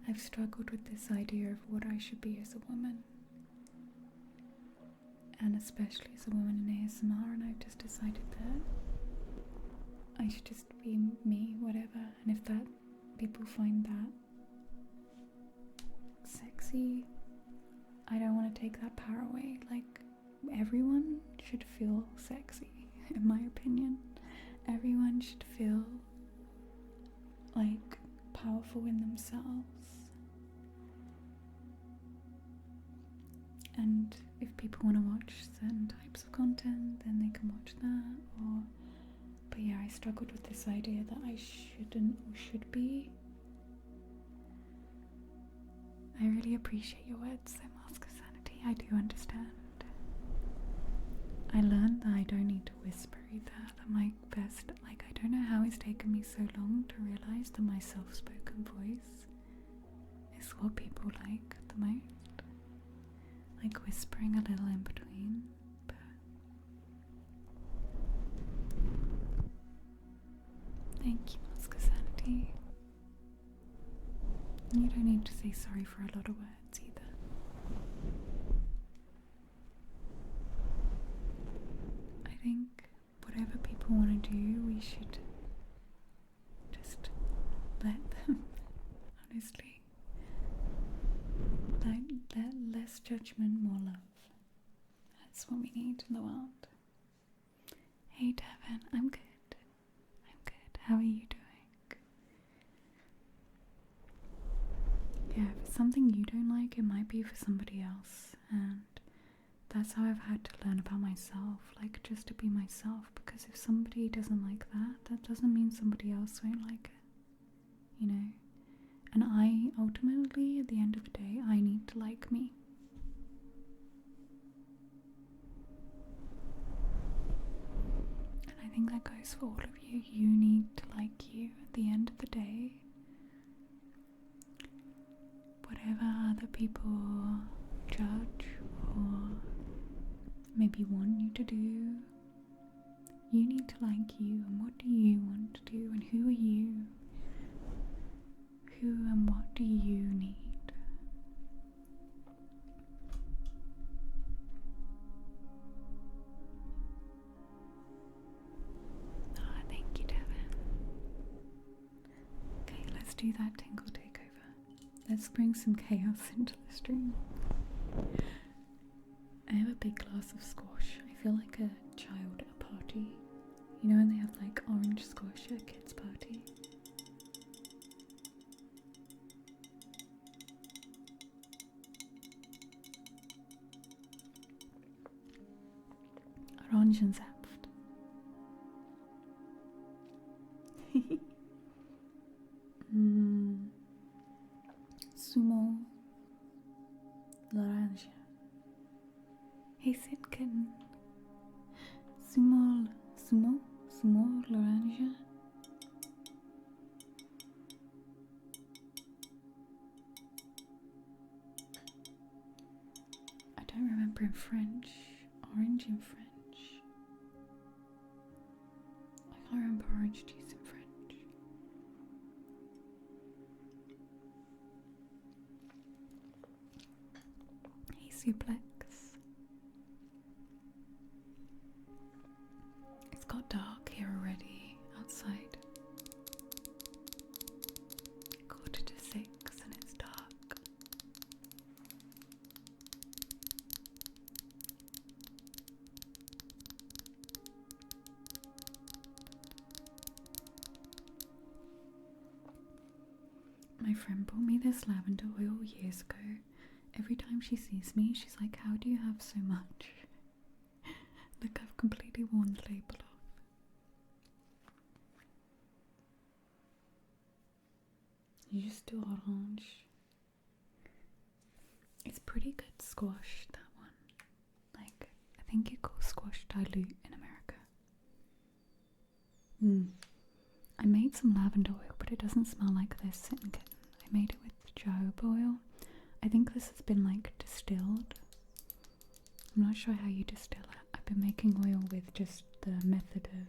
I've struggled with this idea of what I should be as a woman, and especially as a woman in ASMR, and I've just decided that I should just be me, whatever, and if that people find that sexy, I don't want to take that power away. Like, everyone should feel sexy, in my opinion. Everyone should feel like powerful in themselves. And if people want to watch certain types of content, then they can watch that. But yeah, I struggled with this idea that I shouldn't or should be. I really appreciate your words, though, Mask of Sanity. I do understand. I learned that I don't need to whisper either. That my best, like, I don't know how it's taken me so long to realise that my soft-spoken voice is what people like the most. Like whispering a little in between, but thank you, Mask of Sanity. You don't need to say sorry for a lot of words either. I think whatever people want to do, we should just let them, honestly. Let less judgment, more love. That's what we need in the world. Hey Devin, I'm good. I'm good. How are you doing? Yeah, if it's something you don't like, it might be for somebody else. And that's how I've had to learn about myself. Like, just to be myself. Because if somebody doesn't like that, that doesn't mean somebody else won't like it. You know? And I, ultimately, at the end of the day, I need to like me. And I think that goes for all of you. You need to like you at the end of the day. Whatever other what people judge or maybe want you to do. You need to like you, and what do you want to do, and who are you? Who and what do you need? Ah, thank you, Devin. Okay, let's do that tingle takeover. Let's bring some chaos into the stream. I have a big glass of squash. I feel like a child at a party. You know when they have like orange squash at a kid's party? Orangensaft. Sumo Laranja. Hey Sitkin. Sumo Laranja. I don't remember in French. Orange in French. I can't remember orange juice in French. Hey Suplex. It's got dark here already outside. 5:45 and it's dark. My friend bought me this lavender oil years ago. Every time she sees me, she's like, "How do you have so much?" Look, I've completely worn the label off. You just do orange. It's pretty good squash, that one. Like, I think it calls squash dilute in America. I made some lavender oil, but it doesn't smell like this Sitting Kitten. I made it with jojoba oil. I think this has been like distilled. I'm not sure how you distill it. I've been making oil with just the method of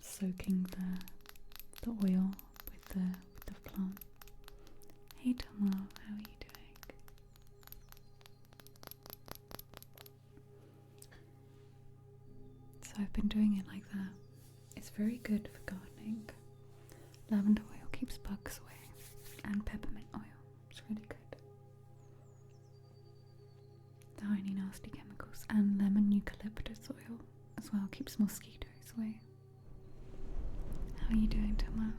soaking the oil with the plant. Hey Tomo, how are you doing? So I've been doing it like that. It's very good for gardening. Lavender oil keeps bugs away, and peppermint oil. It's really good. Without any nasty chemicals. And lemon eucalyptus oil as well keeps mosquitoes away. How are you doing, Tomo?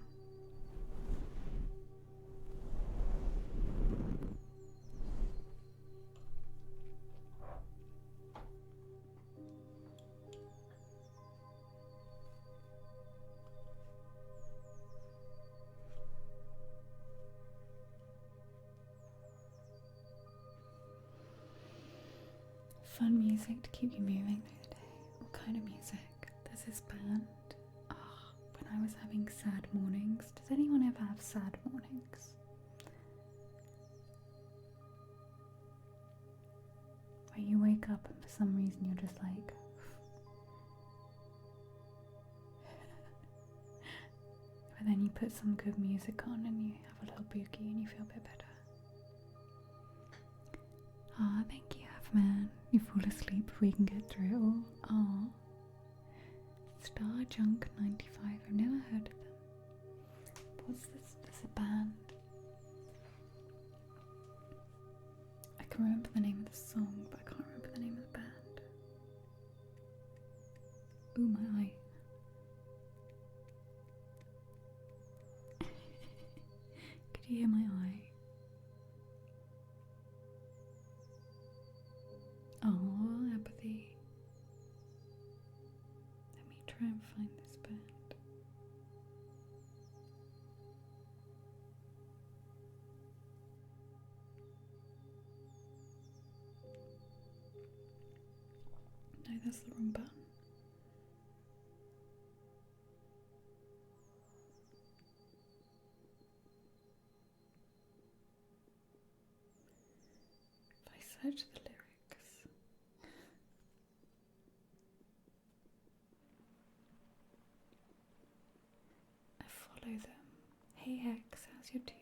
Fun music to keep you moving through the day. What kind of music? There's this band. Oh, when I was having sad mornings. Does anyone ever have sad mornings? Where you wake up and for some reason you're just like... But then you put some good music on and you have a little boogie and you feel a bit better. Ah, thank you, Halfman. You fall asleep before we can get through it all. Ah. Star Junk 95. I've never heard of them. What's this? There's a band. I can remember the name of the song, but I can't remember the name of the band. Ooh, my eye. Could you hear my eye? Oh, apathy. Let me try and find this band. No, that's the wrong button. search the lyrics. I follow them. Hey Hex, how's your tooth?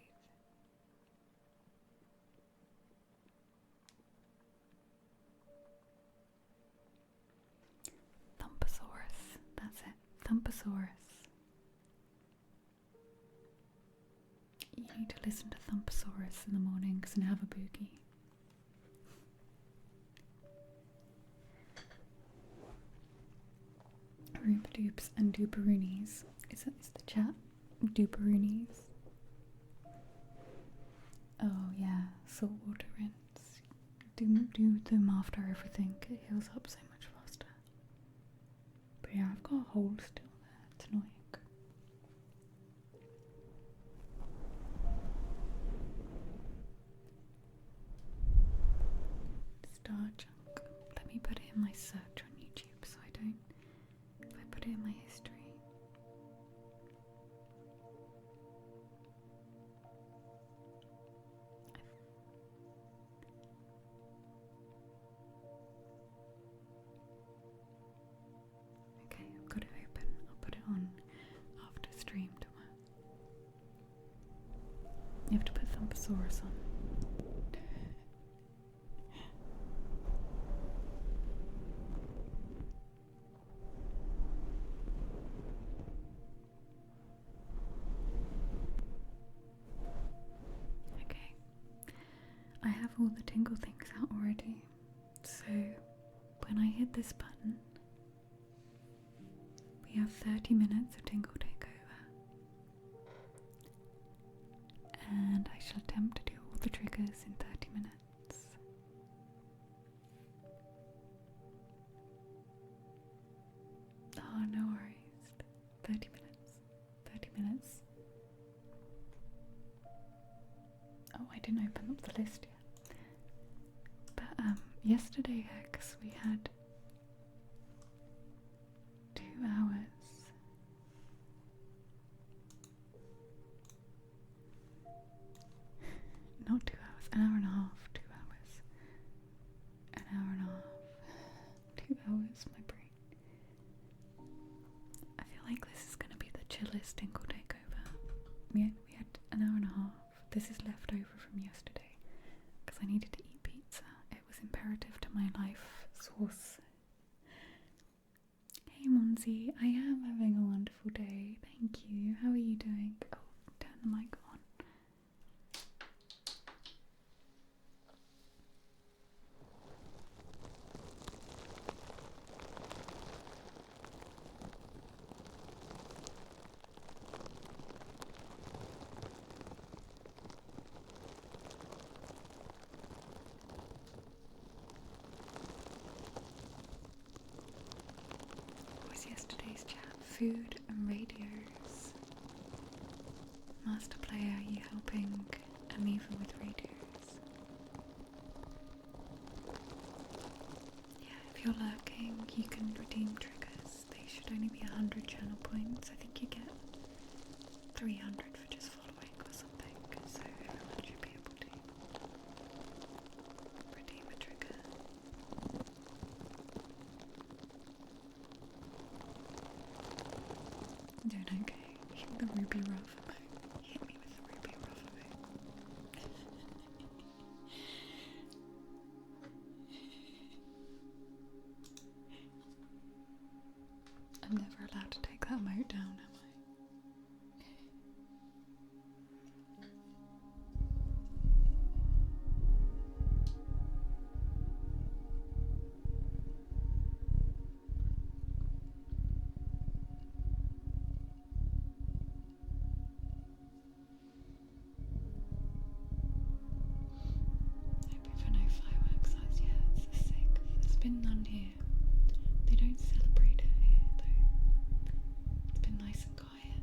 Thumpasaurus, that's it. Thumpasaurus. You need to listen to Thumpasaurus in the mornings and have a boogie. Roopadoops and Dooperoonies. Is the chat? Dooperoonies. Oh yeah, saltwater rinse. Do them after everything. It heals up so much faster. But yeah, I've got a hole still there. It's annoying. Star Junk. Let me put it in my search on YouTube so I don't. If I put it in my history. Okay, I've got it open. I'll put it on after stream tomorrow. You have to put Thumpasaurus on. Okay, I have all the tingle things out already, so when I hit this button, we have 30 minutes of Tingle Takeover, and I shall attempt to do all the triggers in 30 minutes. Oh, no worries. 30 minutes. 30 minutes. Oh, I didn't open up the list yet. But yesterday, Hex, we had 2 hours. Not 2 hours, an hour and a half, 2 hours. An hour and a half. 2 hours, my brain. I feel like this is going to be the chillest Tingle Takeover. We had an hour and a half. This is left over from yesterday because I needed to eat pizza. It was imperative to my life source. Hey Monzi, I am having a wonderful day. Thank you. How are you doing? Oh, turn the mic on. What was yesterday's chat? Food and radios. Master player, are you helping Amiva with radios? Yeah, if you're lurking, you can redeem triggers. They should only be 100 channel points. I think you get 300 for just following or something, so everyone should be able to redeem a trigger. I'm doing okay. The Ruby Ruff emote. Hit me with the Ruby Ruff emote. I'm never allowed to take that emote down, am I? Hope for no fireworks as yet. It's the 6th. There's been none here. They don't celebrate it here though. It's been nice and quiet.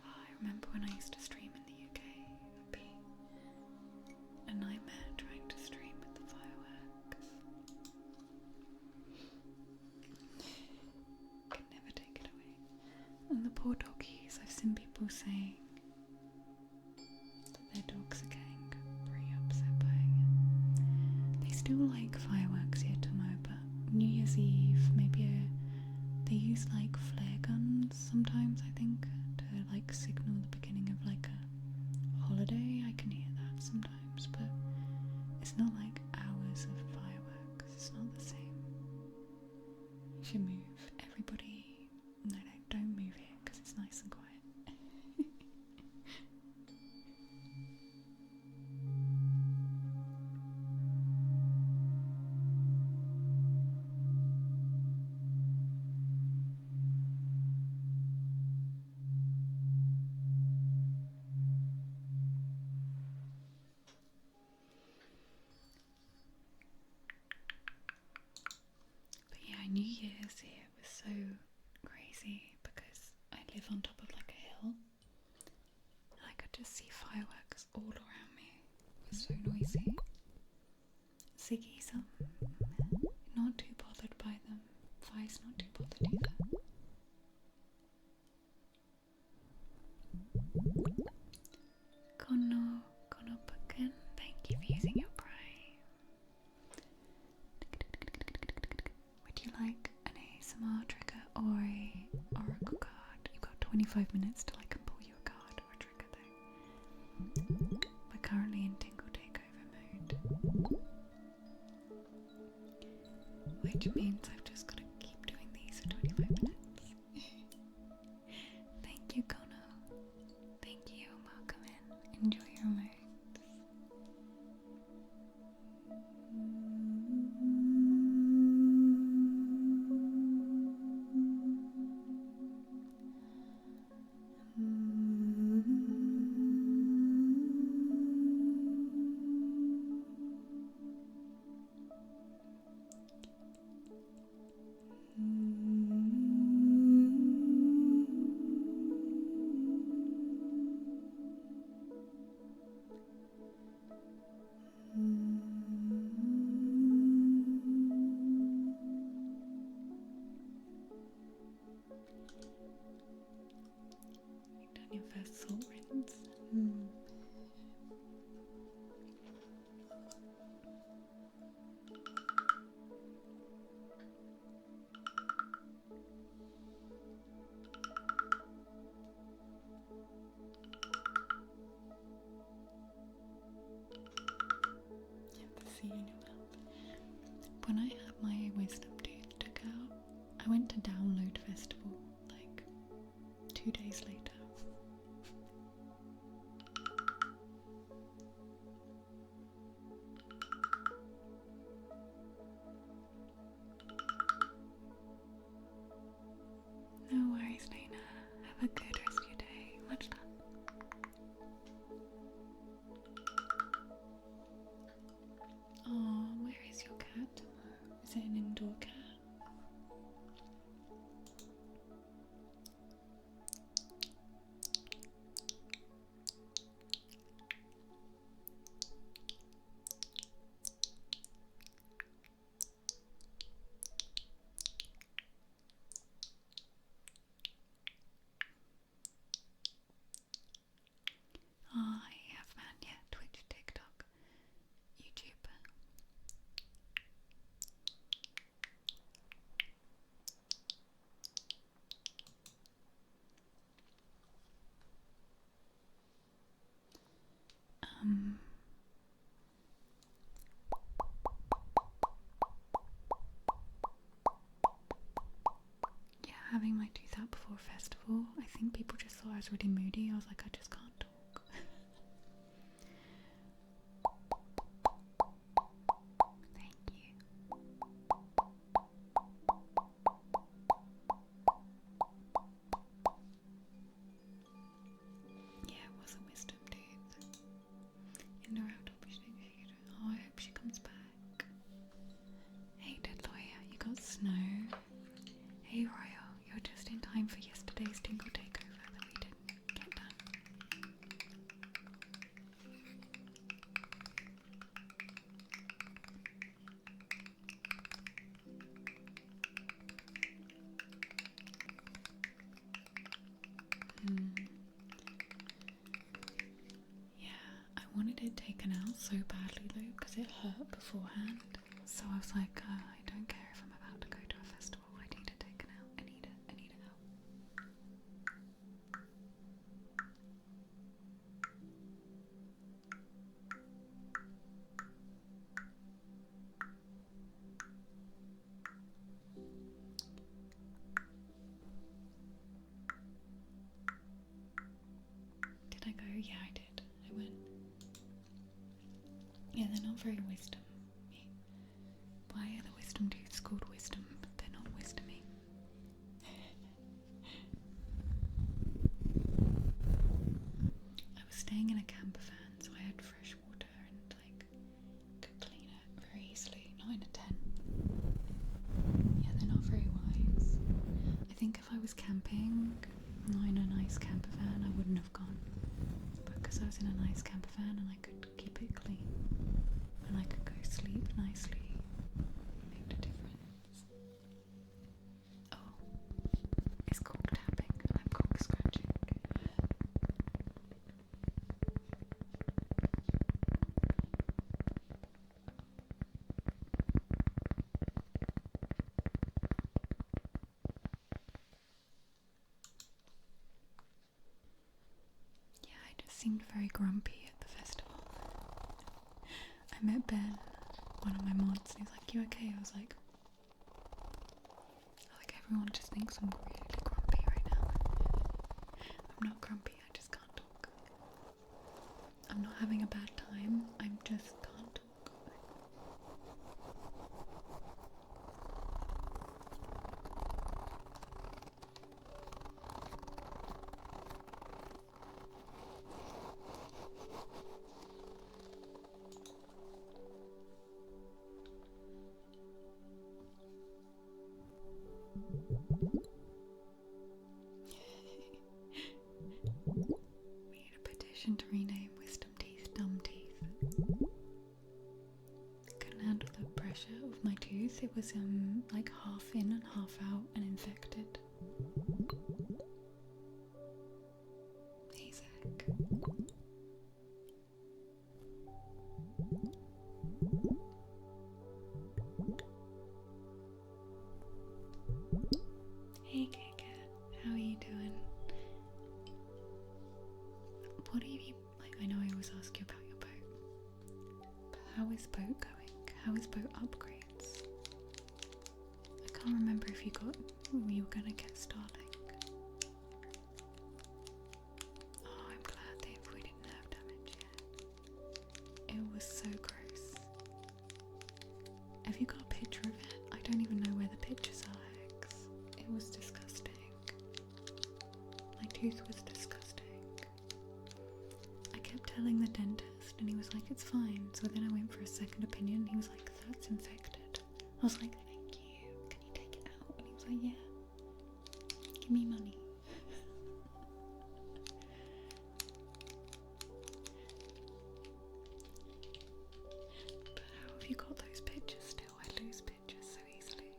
Oh, I remember when I used to stream in the UK. It would be a nightmare trying to stream with the fireworks. Could never take it away. And the poor doggies, I've seen people saying that their dogs are getting pretty upset by it. still like fireworks here tomorrow, but New Year's Eve, maybe they use like flare guns sometimes, I think, to like signal the beginning of like a holiday. I can hear that sometimes, but it's not like hours of fireworks. It's not the same. You should move. Everybody, no, don't move here because it's nice and quiet. But yeah, New Year's here was so crazy because I live on top of like a hill and I could just see fireworks all around me. It was so noisy. Ziggy's not too bothered by them. Vi's not too bothered either. Kono Pucken, thank you for using your Prime. Would you like an ASMR trigger or a oracle card? You've got 25 minutes till I can pull you a card or a trigger though. We're currently in Tingle Takeover mode, which means I've just got to keep doing these for 25 minutes. Thank you, Kono. Thank you, welcome in. Enjoy your mood. You've done your first salt rinse. You have to see in your mouth. When I had my wisdom tooth took out, I went to Download Festival like 2 days later. No worries, Lena. Have a good rest of your day. Much love. Oh, where is your cat tomorrow? Is it an indoor cat? I have man, yeah, Twitch, TikTok, YouTube. Yeah, having my tooth out before a festival, I think people just thought I was really moody. I was like, I just can't talk. Thank you. Yeah, it was a wisdom tooth. In or out opportunity. Oh, I hope she comes back. Hey, Dead Lawyer, you got snow. Hey, Royal, you're just in time for yesterday's Tingle Takeover that we didn't get done. wanted it taken out so badly though because it hurt beforehand. So I was like, I don't care if I'm about to go to a festival. I need it taken out. I need it. I need it out. Did I go? Yeah, I did. I went. Yeah, they're not very wisdom. Why are the wisdom tooths called wisdom, but they're not wisdomy? I was staying in a camper van, so I had fresh water and like could clean it very easily. Not in a tent. Yeah, they're not very wise. I think if I was camping, not in a nice camper van, I wouldn't have gone. But because I was in a nice camper van and I could keep it clean and I could go sleep nicely, it made a difference. Oh, it's cork tapping and I'm cork scratching. Yeah, I just seemed very grumpy at the festival. I met Ben, one of my mods, and he's like, "You okay?" I was like, everyone just thinks I'm really grumpy right now. I'm not grumpy, I just can't talk. I'm not having a bad time, I just can't talk. We need a petition to rename Wisdom Teeth Dumb Teeth. I couldn't handle the pressure of my tooth. It was like half in and half out and infected. Hey Zach. Hey Kika, how are you doing? What have you, like, I know I always ask you about your boat, but how is boat going? How is boat upgrades? I can't remember if you were gonna get Starlink. Oh, I'm glad they avoided nerve damage, yeah. It was so gross. Have you got a picture of it? I don't even know where the pictures are, Hex. It was disgusting. My tooth was disgusting. I kept telling the dentist and he was like, it's fine. So then I went for a second opinion and he was like, that's infected. I was like, thank you. Can you take it out? And he was like, yeah. Give me money. But how have you got those pictures still? I lose pictures so easily.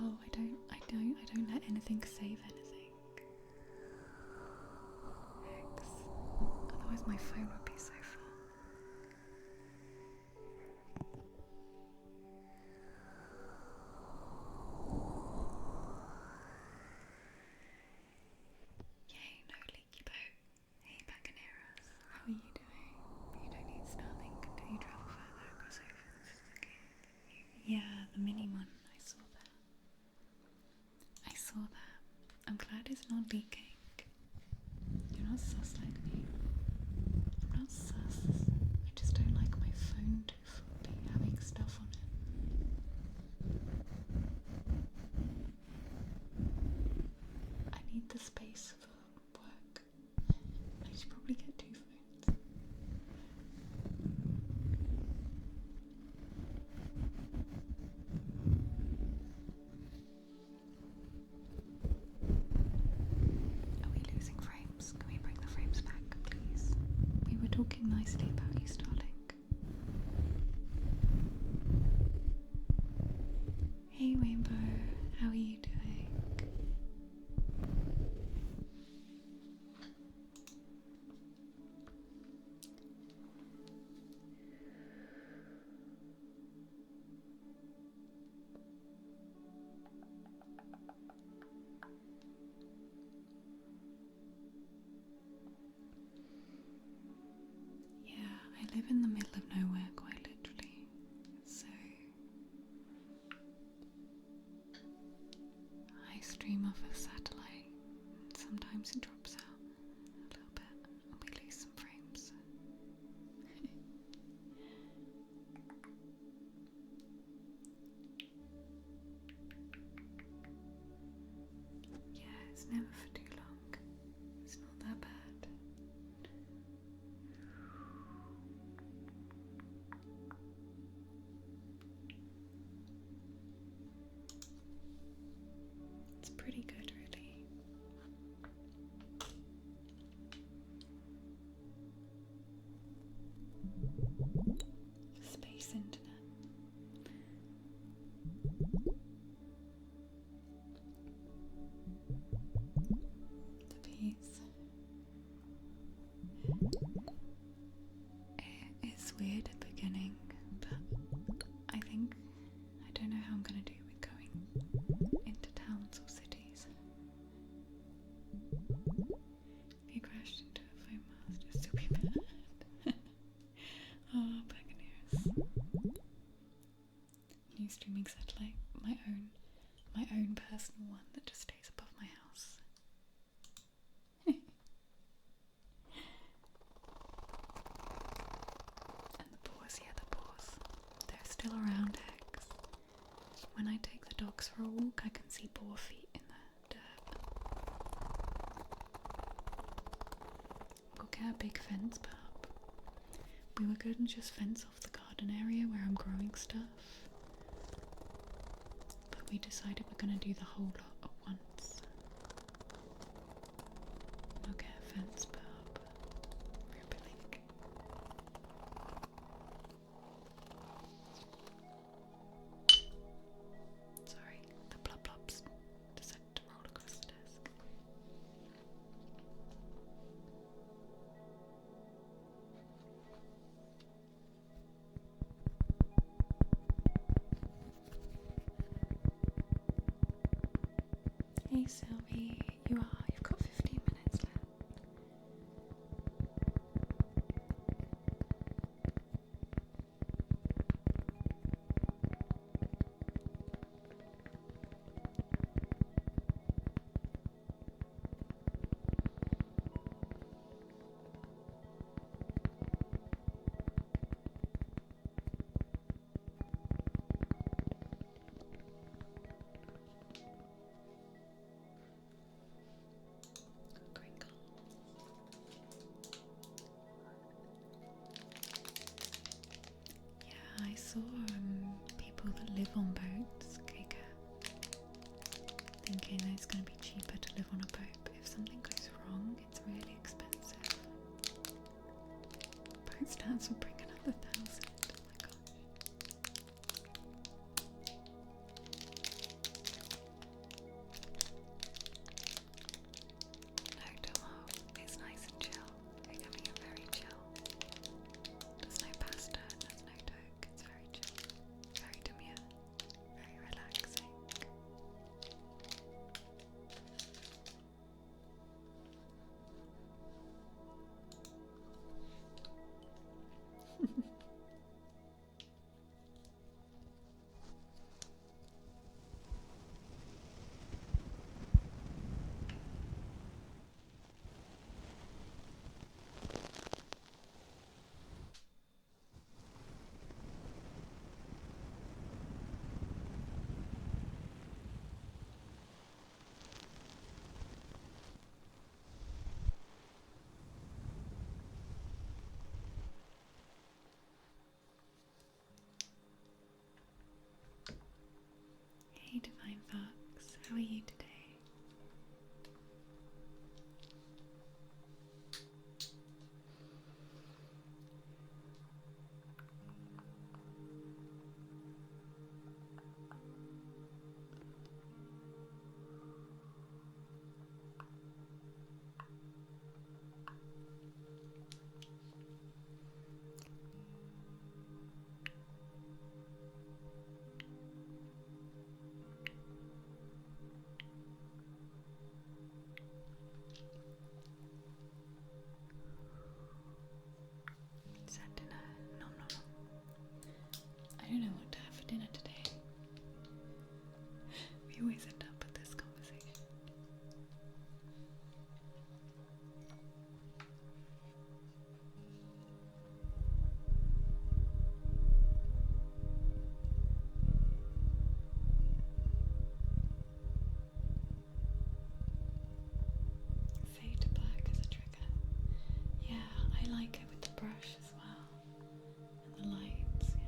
Oh, I don't let anything save anything. Hex. Otherwise my phone would be so full. Yay, no leaky boat. Hey Buccaneers, how are you doing? You don't need Starlink until you travel further across oceans. Okay. Yeah, the mini one. I saw that. I'm glad it's not leaking. You're not sus like me. I'm not sus. I just don't like my phone to be having stuff on it. I need the space for work. I should probably get 2 phones. talking nicely about you, Starling. Hey Rainbow, how are you doing? Yeah, I live in the middle of nowhere, quite literally. So I stream off a satellite. Sometimes it drops out a little bit and we lose some frames. Yeah, it's never for too long. It's not that bad. It's pretty good, really. Space internet. The peas. It's weird at the beginning, but I don't know how I'm gonna do with going into towns or cities. If you crashed into a foam mast, you'll still be bad. Oh, Buccaneers. New streaming satellite, my own personal one that just stays above my house. And the boars, yeah, the boars. They're still around, Hex. When I take the dogs for a walk, I can see boar feet in the dirt. We'll get a big fence put up. We were going to just fence off the garden area where I'm growing stuff. But we decided we're going to do the whole lot at once. We'll get a fence put up. Rubelink. Sorry, the blub blubs decided to roll across the desk. Hey Sylvie, you've got 15 minutes left. Crinkle. Yeah, I saw people that live on boats, Kika, thinking that it's going to be cheaper to live on a boat, but if something goes wrong, it's really expensive. Boat stands will bring another 1,000. Oh my gosh. No, Tomo, it's nice and chill. You're having a very chill. There's no pasta, there's no toke. It's very chill, very demure, very relaxing. Hey Divine Fox, how are you today? I don't know what to have for dinner today. We always end up with this conversation. Fade to black as a trigger. Yeah, I like it with the brush as well. And the lights, yeah.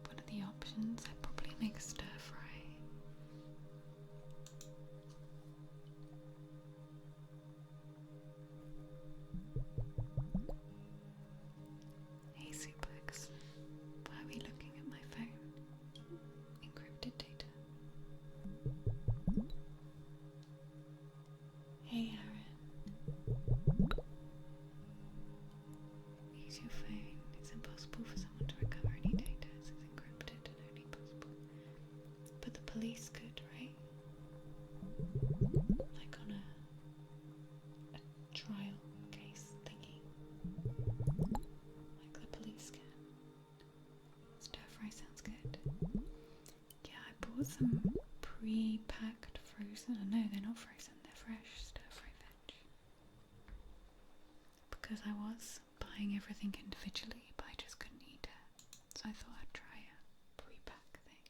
What are the options? I'd probably make a stir fry. Hey Suplex, why are we looking at my phone? Encrypted data. Hey Aaron. Use your phone. It's impossible for someone to recover any data as it's encrypted and only possible. But the police could, right? Like on a trial case thingy. Like the police can. Stir fry sounds good. Yeah, I bought some pre-packed frozen. No, they're not frozen, they're fresh stir fry veg. Because I was buying everything individually, but I just couldn't eat it. So I thought I'd try a pre-pack thing.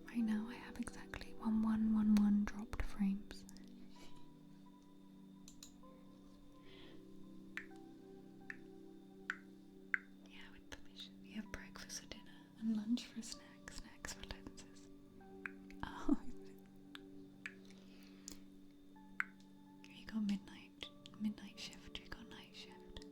Right now I have exactly 1111 dropped frames. Yeah, with permission. We have breakfast for dinner and lunch for a snack. Snacks for lenses. Oh, you got midnight shift. You got night shift.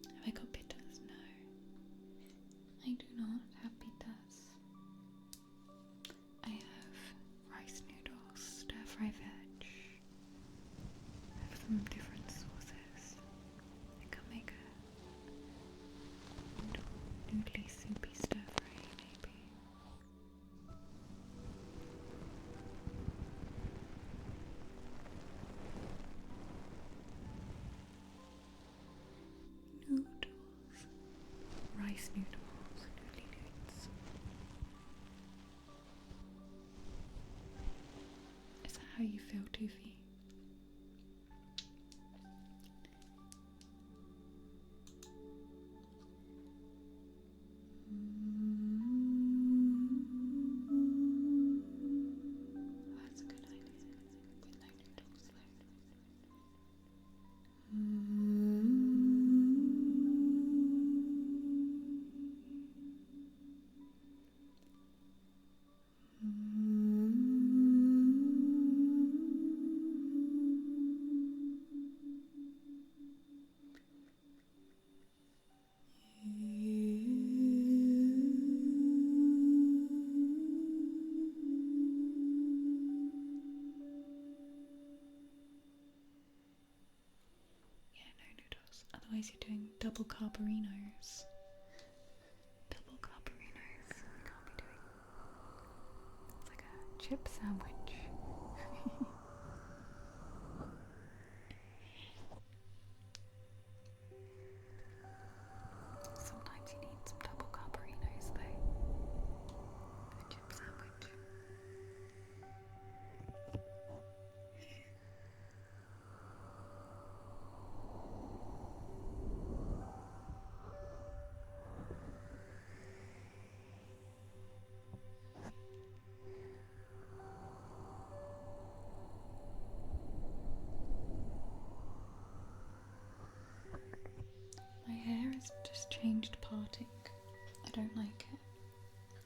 Have I got pitas? No. I do not have pitas. I have rice noodles, stir fry veg. I have some different sauces. I can make a noodly soupy stir fry maybe. Noodles. Rice noodles. Noodly noods. Is that how you feel, Doofy? That's a good idea. With no noodles though. Yeah, no noodles. Otherwise you're doing double carbarinos. Double carbarinos. We can't be doing. It's like a chip sandwich. Sometimes you need some double carbarinos though. For a chip sandwich. changed parting. I don't like it.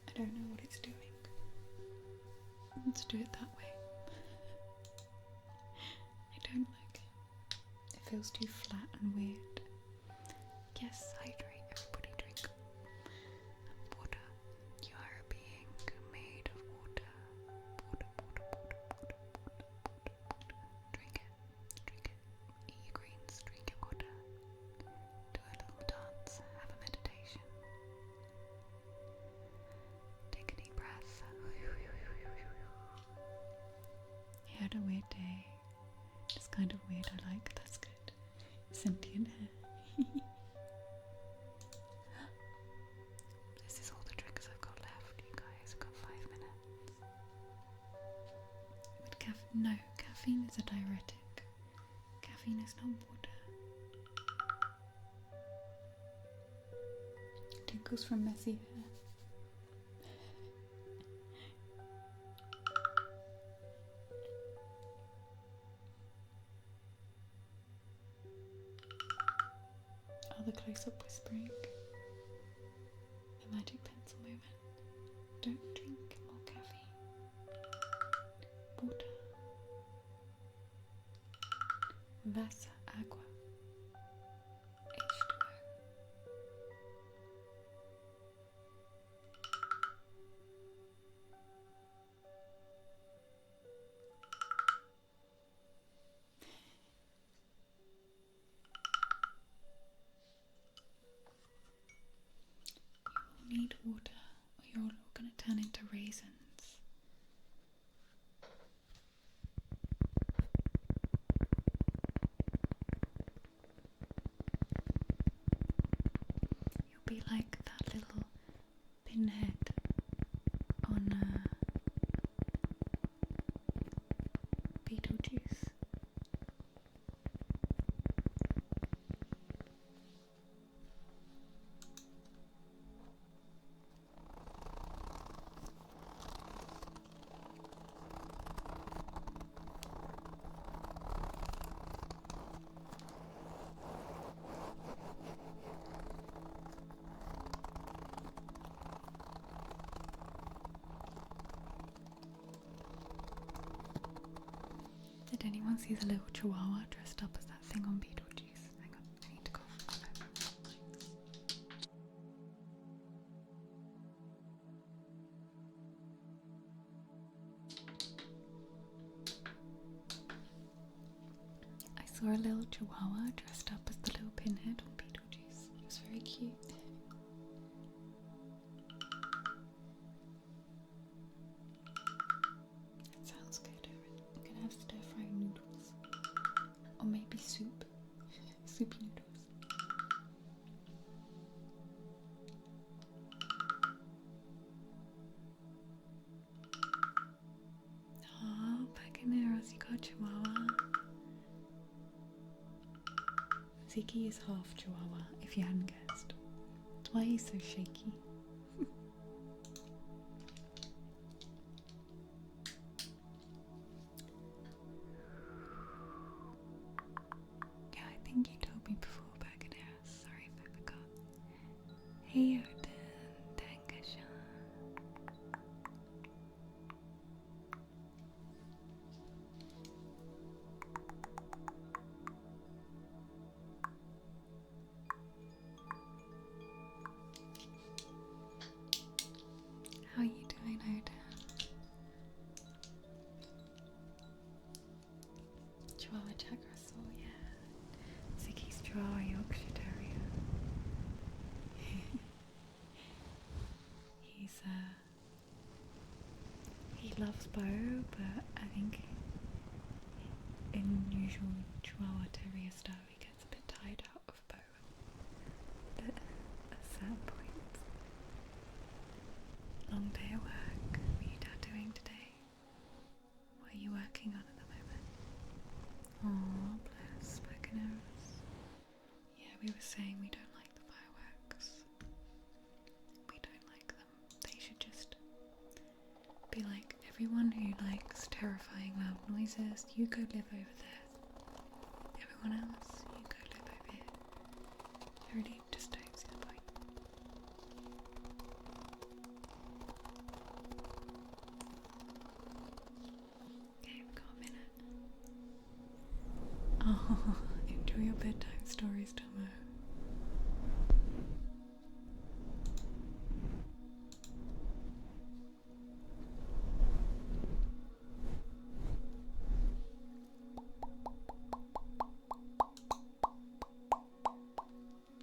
I don't know what it's doing. Let's do it that way. I don't like it. It feels too flat and weird. Yes, hydrate. Everybody drink water. You are a being made of water. Water, water, water, water, water, water, water. Drink it. Drink it. Eat your greens. Drink your water. Do a little dance. Have a meditation. Take a deep breath. You had a weird day. It's kind of weird. I like. That's good. Sentient hair. This is all the triggers I've got left, you guys. I've got 5 minutes. But no, caffeine is a diuretic. Caffeine is not water. Tinkles from messy hair. The close-up whispering, the magic pencil moment. Don't drink more caffeine. Water. Vasa agua. H2O. You need water or you're all going to turn into raisins. You'll be like that little pinhead on Beetlejuice. Did anyone see the little chihuahua dressed up as that thing on Beetlejuice? Hang on, I need to go. I saw a little chihuahua dressed up as the little pinhead on Beetlejuice. It was very cute. That sounds good. I'm gonna have stir-fried noodles. Or maybe soup. Soupy noodles. Oh, Buccaneros, you got Chihuahua. Ziggy is half Chihuahua, if you hadn't guessed. That's why he's so shaky. Yeah, I think you told me before, Buccaneros. Sorry if I forgot. Hey, Odin. Dankeschön. How are you doing, Odin? Chihuahua Chagrasaw, yeah. Ziggy's Chihuahua Yorkshire Terrier. He loves Bo, but I think in usual Chihuahua Terrier style he gets a bit tired out of Bo at certain points. Long day at work. What are you doing today? What are you working on at the moment? Oh, bless Buccaneers. Yeah, we were saying we don't like the fireworks. We don't like them. They should just be like, everyone who likes terrifying loud noises, you go live over there. Everyone else, you go live over here. I really just don't see the point. bedtime stories, Tomo.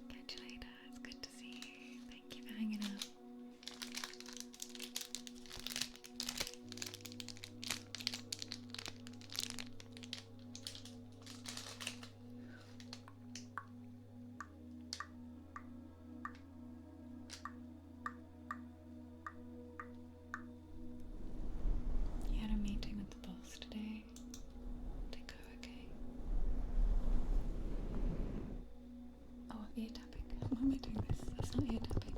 Catch you later. It's good to see you. Thank you for hanging out. You had a meeting with the boss today. Did it go okay? Oh, ear tapping. Why am I doing this? That's not ear tapping.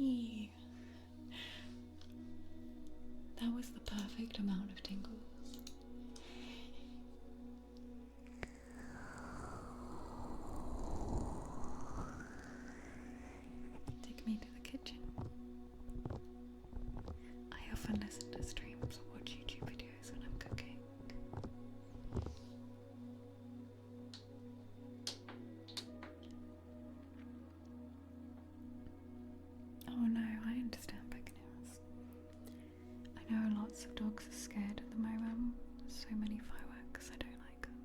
Yeah. That was the perfect amount of tingles. Take me to the kitchen. I often listen to streams or watch YouTube videos when I'm cooking. Oh no, I understand Beginners. I know lots of dogs are scared at the moment. So many fireworks, I don't like them.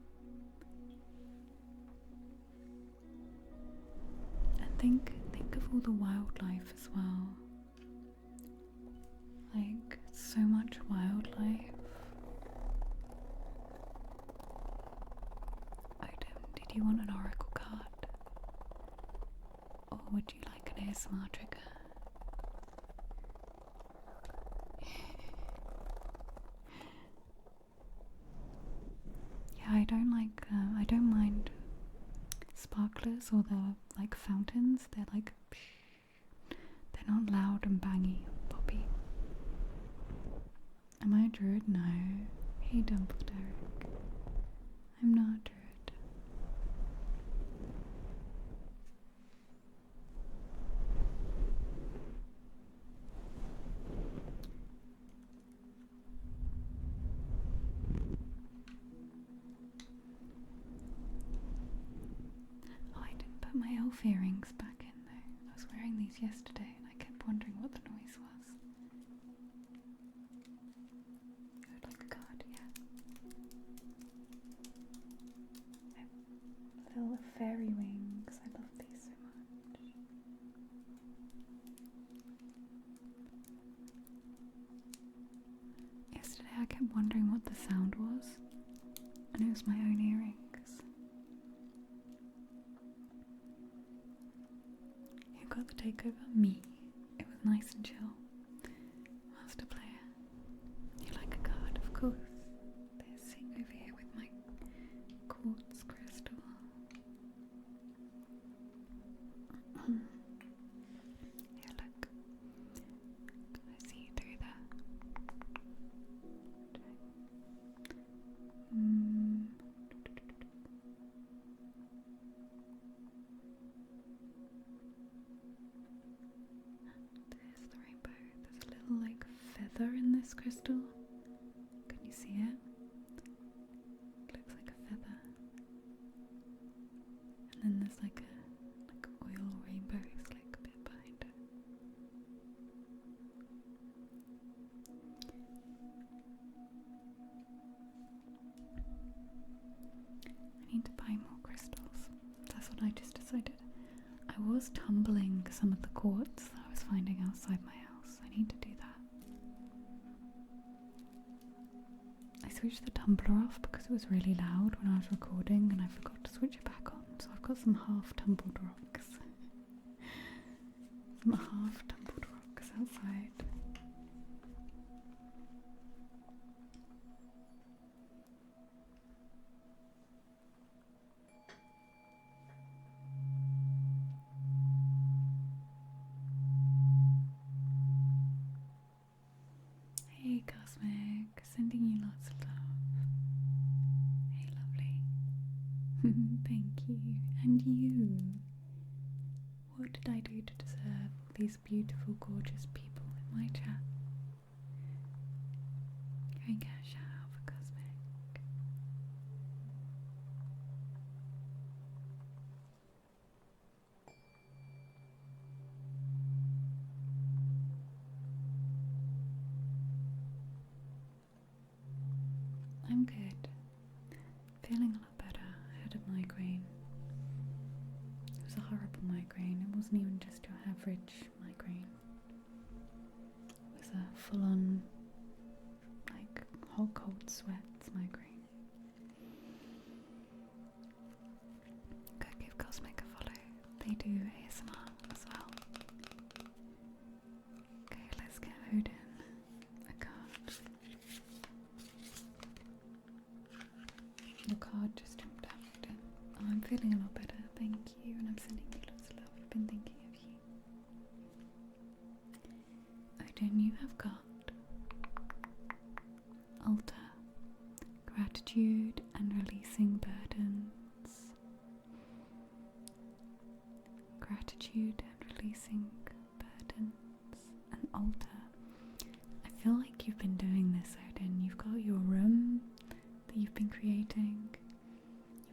And think of all the wildlife as well. Like, so much wildlife. Item, did you want an oracle card? Or would you like an ASMR trigger? Yeah, I don't mind sparklers or the like fountains. They're like, they're not loud and bangy, poppy. Am I a druid? No. Hey, Dumbledore. I'm not a druid. Oh, I didn't put my elf earrings back in though. I was wearing these yesterday and I kept wondering what the noise was. You would like a card, yeah. Little fairy wings. I love these so much. Yesterday I kept wondering what the sound was, and it was my own earrings. Who got the takeover? Me. It was nice and chill. Master player. You like a card, of course. They're sitting over here with my quartz crystal. Yeah, look. Can I see you through there? There's the rainbow. There's a little like feather in this crystal. Can you see it? It looks like a feather. And then there's like a oil rainbow slick bit behind it. I need to buy more crystals. That's what I just decided. I was tumbling some of the quartz that I was finding outside my house. I need to do that. I switched the tumbler off because it was really loud when I was recording and I forgot to switch it back on. So I've got some half tumbled rocks. Some half tumbled rocks outside. Hey Cosmic, sending you lots of love. Hey lovely. Thank you. And you. What did I do to deserve all these beautiful, gorgeous people in my chat? Going to shout out for Cosmic. I'm good. Feeling a lot better. I had a migraine. It was a horrible migraine. It wasn't even just your average migraine. It was a full-on, like, hot cold sweats migraine. Go give Cosmic a follow. They do ASMR as well. Okay, let's get Odin a card. Your card just jumped out. Odin. Oh, I'm feeling a lot better, thank you, and I'm sending you lots of love. I've been thinking of you. Odin, you have got altar, gratitude and releasing burdens. Gratitude and releasing burdens. An altar. I feel like you've been doing this, Odin. You've got your room that you've been creating.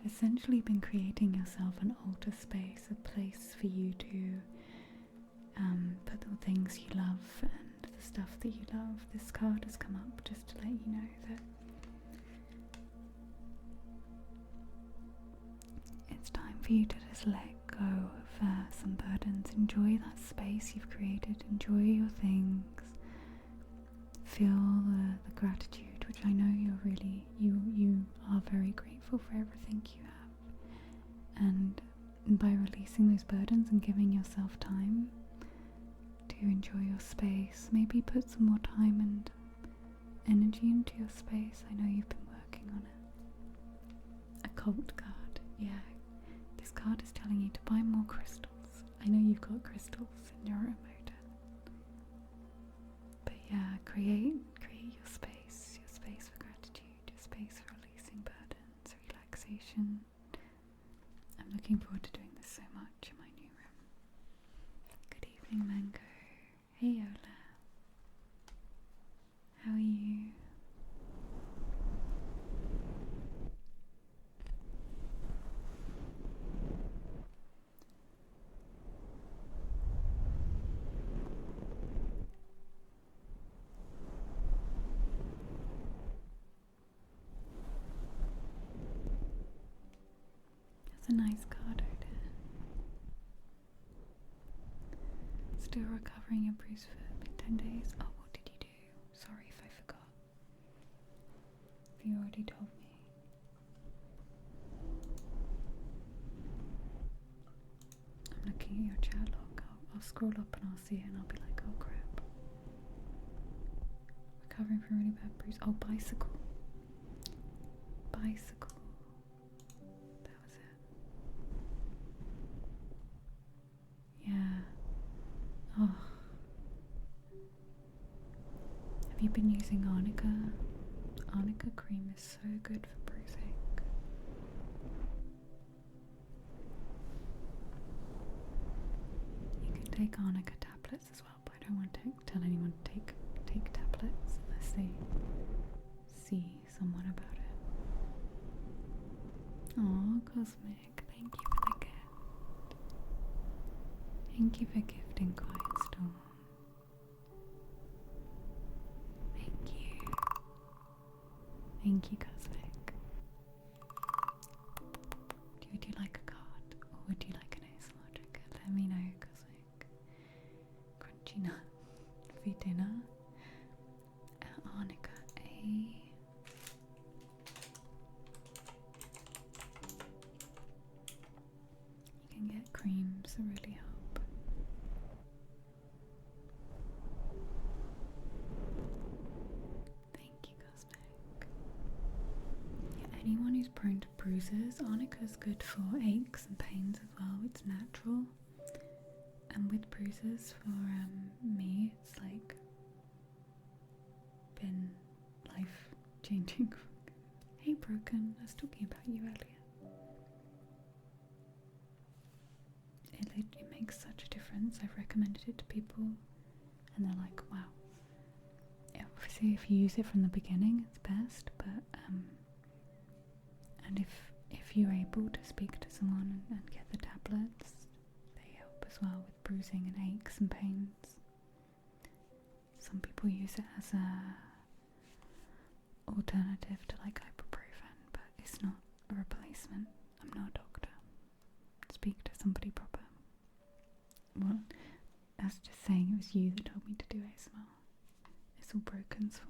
You've essentially been creating yourself an altar space, a place for you to put the things you love and the stuff that you love. This card has come up just to let you know that it's time for you to just let go of some burdens. Enjoy that space you've created. Enjoy your things. Feel the gratitude, which I know you're really, you are very grateful for everything you have. And by releasing those burdens and giving yourself time to enjoy your space, maybe put some more time and energy into your space. I know you've been working on it. A cult card, yeah. This card is telling you to buy more crystals. I know you've got crystals in your room, Odin. But yeah, create your space for gratitude, your space for releasing burdens, relaxation. I'm looking forward to doing this so much in my new room. Good evening, Mango. Hey, Ola. How are you? That's a nice card, Odin. Still recovering your bruised foot in 10 days. Oh, what did you do? Sorry if I forgot. You already told me. I'm looking at your chat log. I'll scroll up and I'll see it and I'll be like, oh crap. Recovering from really bad bruise. Oh, bicycle. Bicycle. That was it. Yeah. Oh. Have you been using Arnica? Arnica cream is so good for bruising. You can take Arnica tablets as well, but I don't want to tell anyone to take tablets unless they see someone about it. Oh, Cosmic, thank you for the gift. Thank you for gifting Quiet Storm. Thank you. Thank you, Cosmic. Would you like a card? Or would you like an ASMR trigger? Let me know, Cosmic. Crunchy nut for dinner. Arnica A. You can get creams that really help. Thank you, Cosmic. Yeah, anyone who's prone to bruises, Arnica is good for aches and pains as well. It's natural. And with bruises, for me, it's like been life changing. Hey, Broken, I was talking about you earlier. difference. I've recommended it to people and they're like, wow. Obviously if you use it from the beginning it's best, but and if you're able to speak to someone and get the tablets, they help as well with bruising and aches and pains. Some people use it as a alternative to like ibuprofen, but it's not a replacement. I'm not a doctor. Speak to somebody proper. Well, that's just saying it was you that told me to do ASMR. It's all Broken's fault.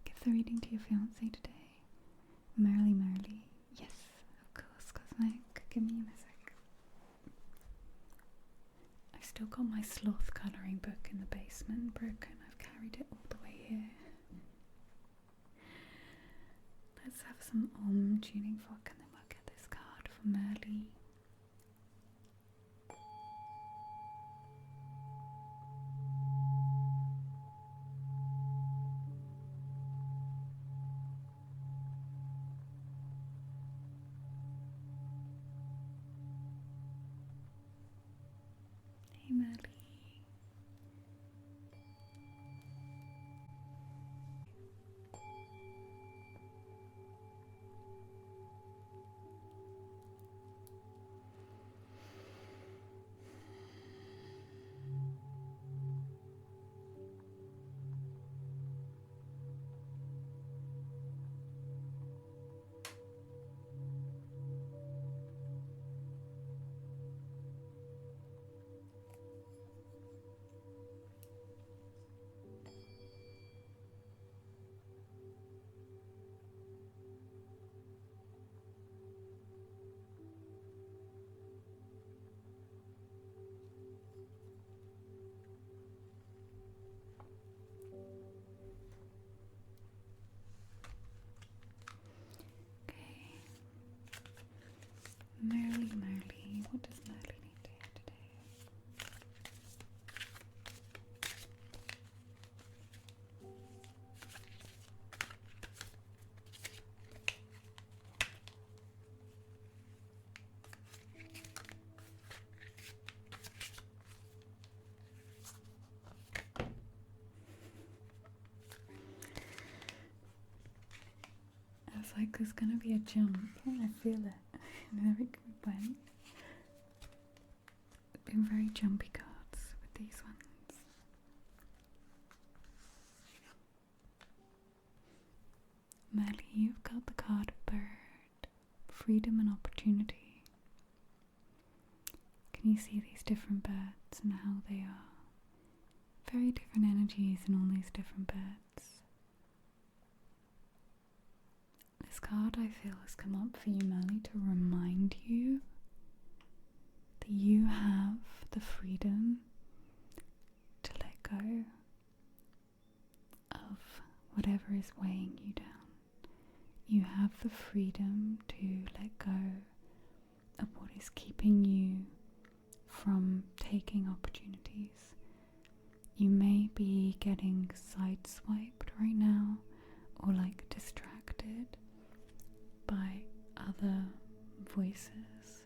Give the reading to your fiancé today. Merrily, merrily. Yes, of course, Cosmic. Give me a sec. I've still got my sloth colouring book in the basement, Broken. I've carried it all the way here. Let's have some tuning fork and then we'll get this card for Merrily. Hey Merrily. Merrily, merrily. What does Merrily need to hear today? I was like, there's gonna be a jump. I feel it. And there it went. Been very jumpy cards with these ones. Merrily, you've got the card Bird, Freedom and Opportunity. Can you see these different birds and how they are? Very different energies in all these different birds. This card I feel has come up for you, Merrily, to remind you that you have the freedom to let go of whatever is weighing you down. You have the freedom to let go of what is keeping you from taking opportunities. You may be getting sideswiped right now or like distracted by other voices,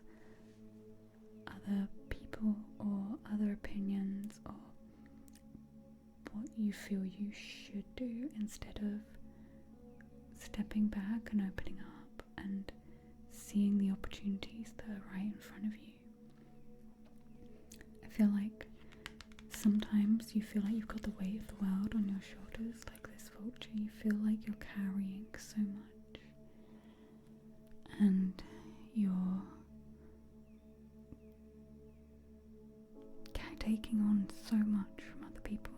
other people or other opinions or what you feel you should do instead of stepping back and opening up and seeing the opportunities that are right in front of you. I feel like sometimes you feel like you've got the weight of the world on your shoulders, like this vulture. You feel like you're carrying so much and you're taking on so much from other people,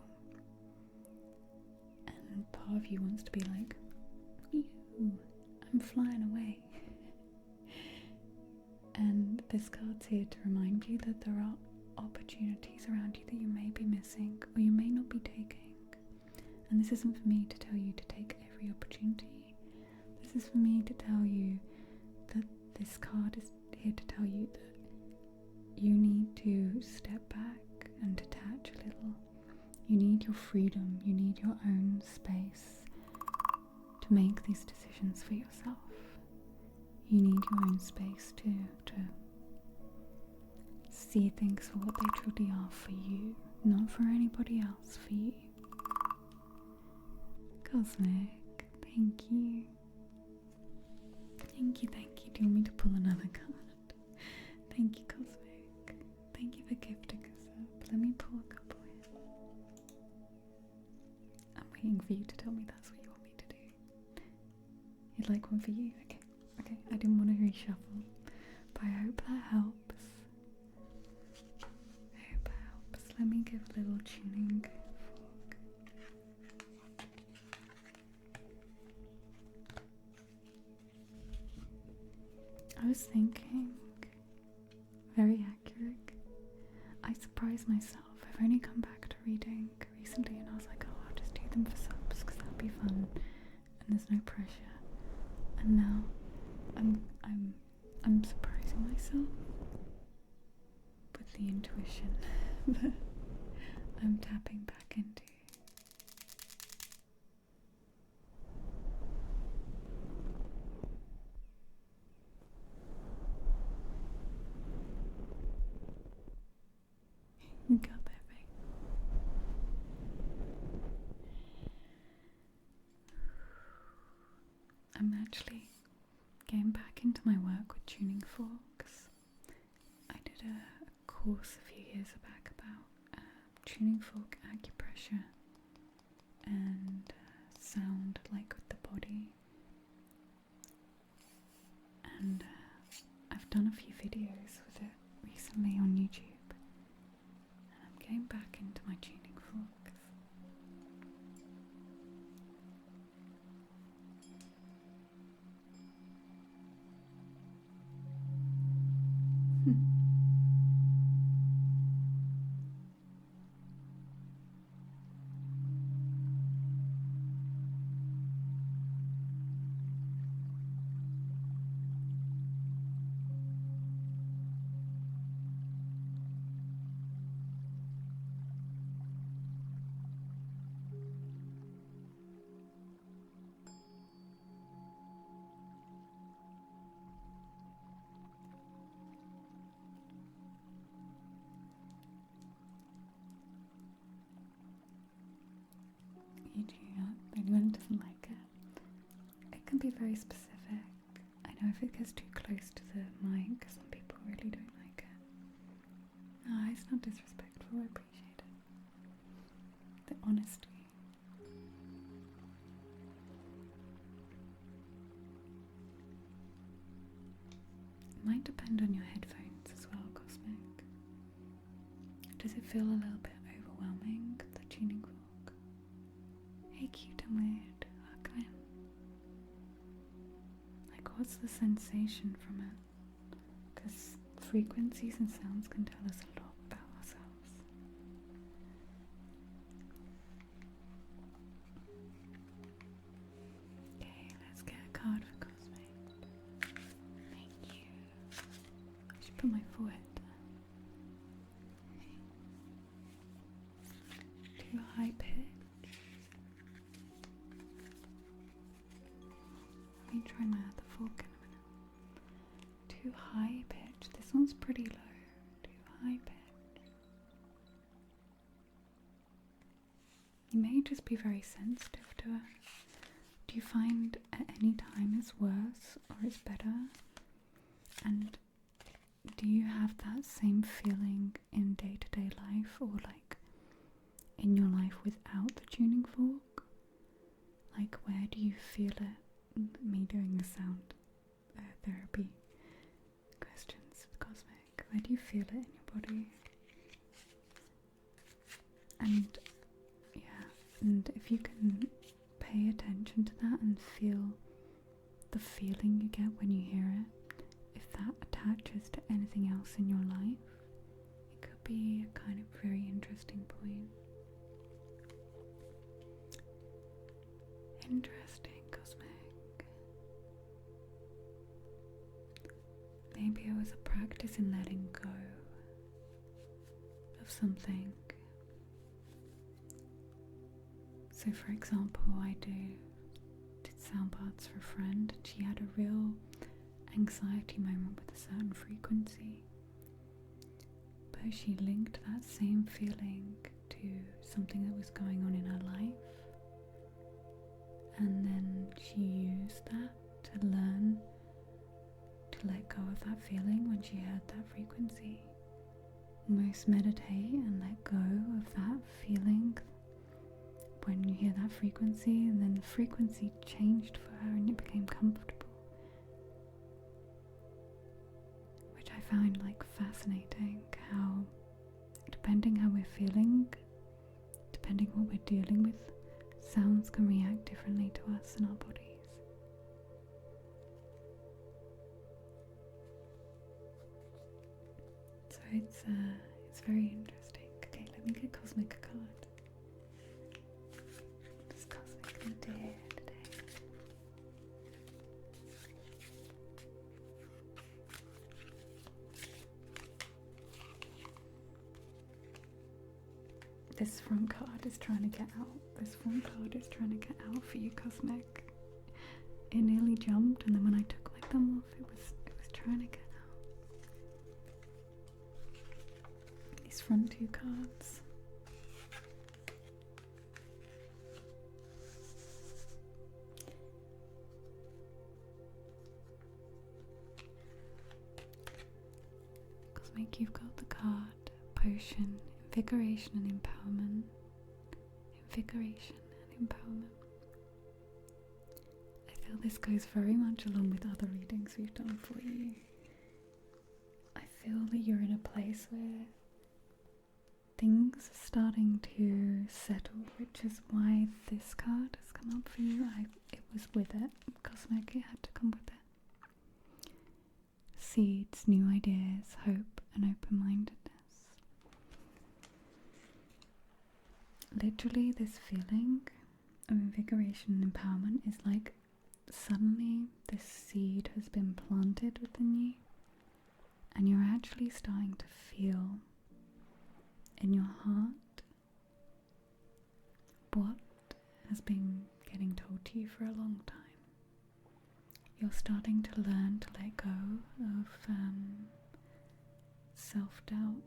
and part of you wants to be like, ew, I'm flying away. And this card's here to remind you that there are opportunities around you that you may be missing or you may not be taking. And this isn't for me to tell you to take every opportunity. This is for me to tell you that this card is here to tell you that you need to step back and detach a little. You need your freedom, you need your own space to make these decisions for yourself. You need your own space to see things for what they truly are for you, not for anybody else, for you. Cosmic, thank you. Thank you, thank you. Do you want me to pull another card? Thank you, Cosmic. Thank you for gifting us up. Let me pull a couple in. I'm waiting for you to tell me that's what you want me to do. You'd like one for you? Okay, okay. I didn't want to reshuffle, but I hope that helps. I hope it helps. Let me give a little tuning fork. I was thinking, very accurate. I surprised myself. I've only come back to reading recently, and I was like, oh, I'll just do them for subs because that'll be fun, and there's no pressure. And now, I'm surprising myself with the intuition that I'm tapping back into. You got that, babe. I'm actually getting back into my work with tuning forks. I did a course a few years back about tuning fork acupressure and sound, like with the body. And I've done a few videos with it recently on YouTube. Getting back into my tuning forks. Anyone doesn't like it. It can be very specific. I know if it gets too close to the mic, some people really don't like it. No, it's not disrespectful. I appreciate it. The honesty. It might depend on your headphones as well, Cosmic. Does it feel a little bit overwhelming, the tuning fork? Hey, cute and weird. Come in. Like, what's the sensation from it? Because frequencies and sounds can tell us a lot about ourselves. Okay, let's get a card for Cosmic. Thank you. I should put my forehead down. Too high pitch. Let me try my other fork in a minute. Too high pitch. This one's pretty low. Too high pitch. You may just be very sensitive to it. Do you find at any time it's worse or it's better? And do you have that same feeling in day-to-day life, or like in your life without the tuning fork? Like, where do you feel it? Me doing the sound therapy questions with Cosmic. Where do you feel it in your body? And yeah, and if you can pay attention to that and feel the feeling you get when you hear it, if that attaches to anything else in your life, it could be a kind of very interesting point. Interesting, Cosmic. Maybe it was a practice in letting go of something. So for example, I did sound baths for a friend, and she had a real anxiety moment with a certain frequency. she linked that same feeling to something that was going on in her life, and then she used that to learn to let go of that feeling when she heard that frequency. Almost meditate and let go of that feeling when you hear that frequency, and then the frequency changed for her and it became comfortable, which I found like fascinating, how depending how we're feeling, depending what we're dealing with, sounds can react differently to us in our bodies. So it's very interesting. Okay, let me get Cosmic a card. What does Cosmic need to hear today? This front card is trying to get out. This front card is trying to get out for you, Cosmic. It nearly jumped, and then when I took my thumb off, it was trying to get out. These front two cards. Cosmic, you've got the card Potion, Invigoration and Empowerment. Invigoration and Empowerment. I feel this goes very much along with other readings we've done for you. I feel that you're in a place where things are starting to settle, which is why this card has come up for you. It was with it. Cosmic, it had to come with it. Seeds, new ideas, hope and open-mindedness. Literally, this feeling of invigoration and empowerment is like suddenly this seed has been planted within you, and you're actually starting to feel in your heart what has been getting told to you for a long time. You're starting to learn to let go of self-doubt,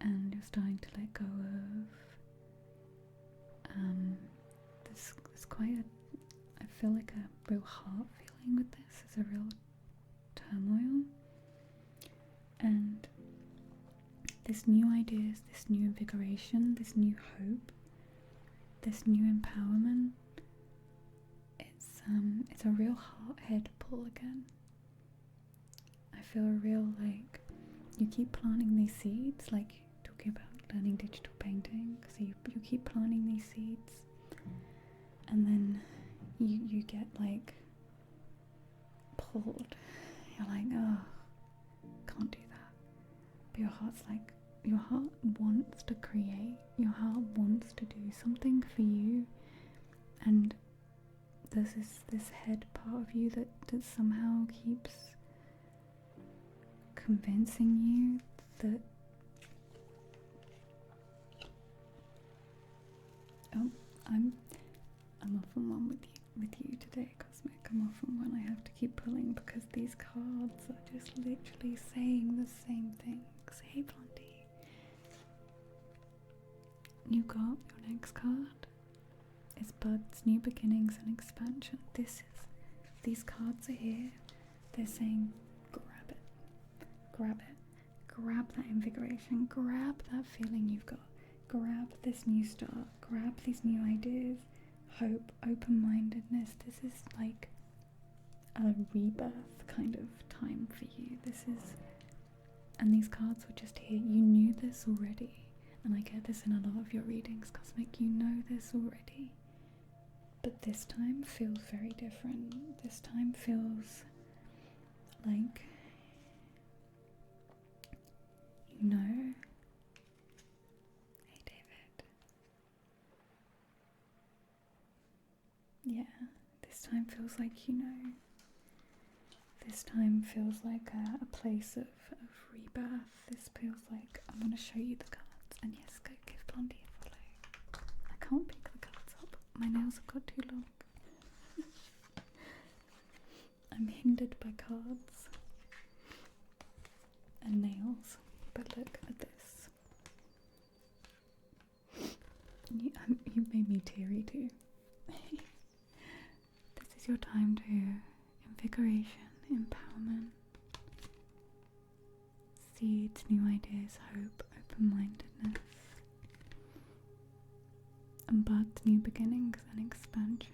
and you're starting to let go of there's quite I feel like a real heart feeling with this. There's a real turmoil, and this new ideas, this new invigoration, this new hope, this new empowerment, it's a real head pull again. I feel a real, like, you keep planting these seeds, like talking about learning digital painting, so you keep planting these seeds, and then you get like pulled. You're like, oh, can't do that. But your heart's like, your heart wants to create, your heart wants to do something for you, and there's this head part of you that somehow keeps convincing you that I'm often one with you today, Cosmic. I'm often one I have to keep pulling because these cards are just literally saying the same things. Hey, Blondie. You got your next card. It's buds, new beginnings and expansion. These cards are here. They're saying grab it. Grab it. Grab that invigoration. Grab that feeling you've got. Grab this new start. Grab these new ideas. Hope, open-mindedness. This is like a rebirth kind of time for you. And these cards were just here. You knew this already. And I get this in a lot of your readings, Cosmic. You know this already. But this time feels very different. This time feels like, you know. Hey, David. Yeah, this time feels like, you know. This time feels like a place of rebirth. This feels like, I'm going to show you the cards. And yes, go give Blondie a follow. I can't pick the cards up. My nails have got too long. I'm hindered by cards and nails. But look at this. You made me teary too. This is your time to invigoration, empowerment, seeds, new ideas, hope, open-mindedness, and buds, new beginnings and expansion.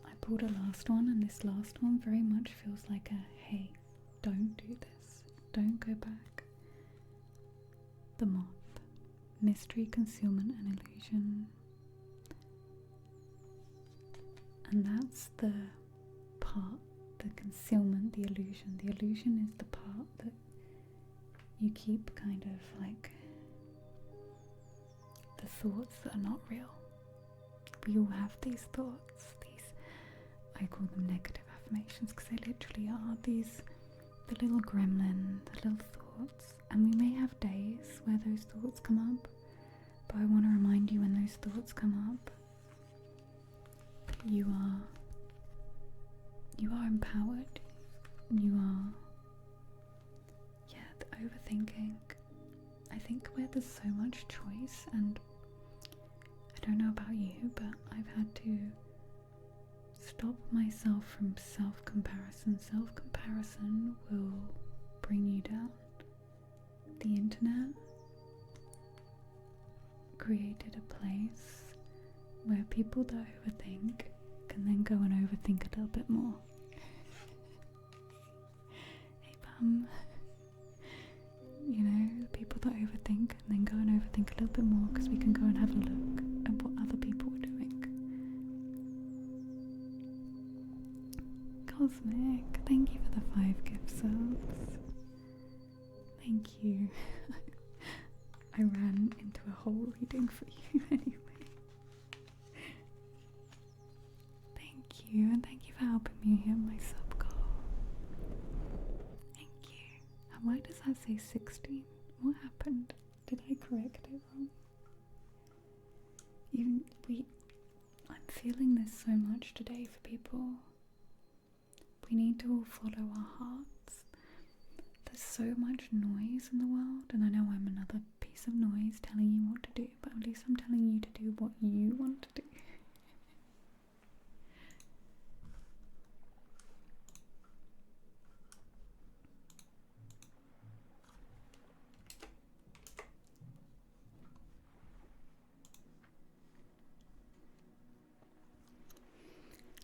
I pulled a last one, and this last one very much feels like a hey, don't do this, don't go back. The moth, mystery, concealment, and illusion. And that's the part, the concealment, the illusion. The illusion is the part that you keep kind of like the thoughts that are not real. We all have these thoughts, I call them negative affirmations because they literally are the little gremlin, the little thoughts. And we may have days where those thoughts come up, but I want to remind you, when those thoughts come up, you are empowered. You are, the overthinking. I think where there's so much choice, and I don't know about you, but I've had to stop myself from self-comparison. Self-comparison will bring you down. The internet created a place where people that overthink can then go and overthink a little bit more. Hey bum. You know, people that overthink and then go and overthink a little bit more because we can go and have a look at what other people are doing. Cosmic, thank you for the 5 gift subs. Thank you. I ran into a whole reading for you anyway. Thank you, and thank you for helping me hit my sub goal. Thank you. And why does that say 16? What happened? Did I correct it wrong? I'm feeling this so much today for people. We need to all follow our hearts. There's so much noise in the world, and I know I'm another piece of noise telling you what to do, but at least I'm telling you to do what you want to do.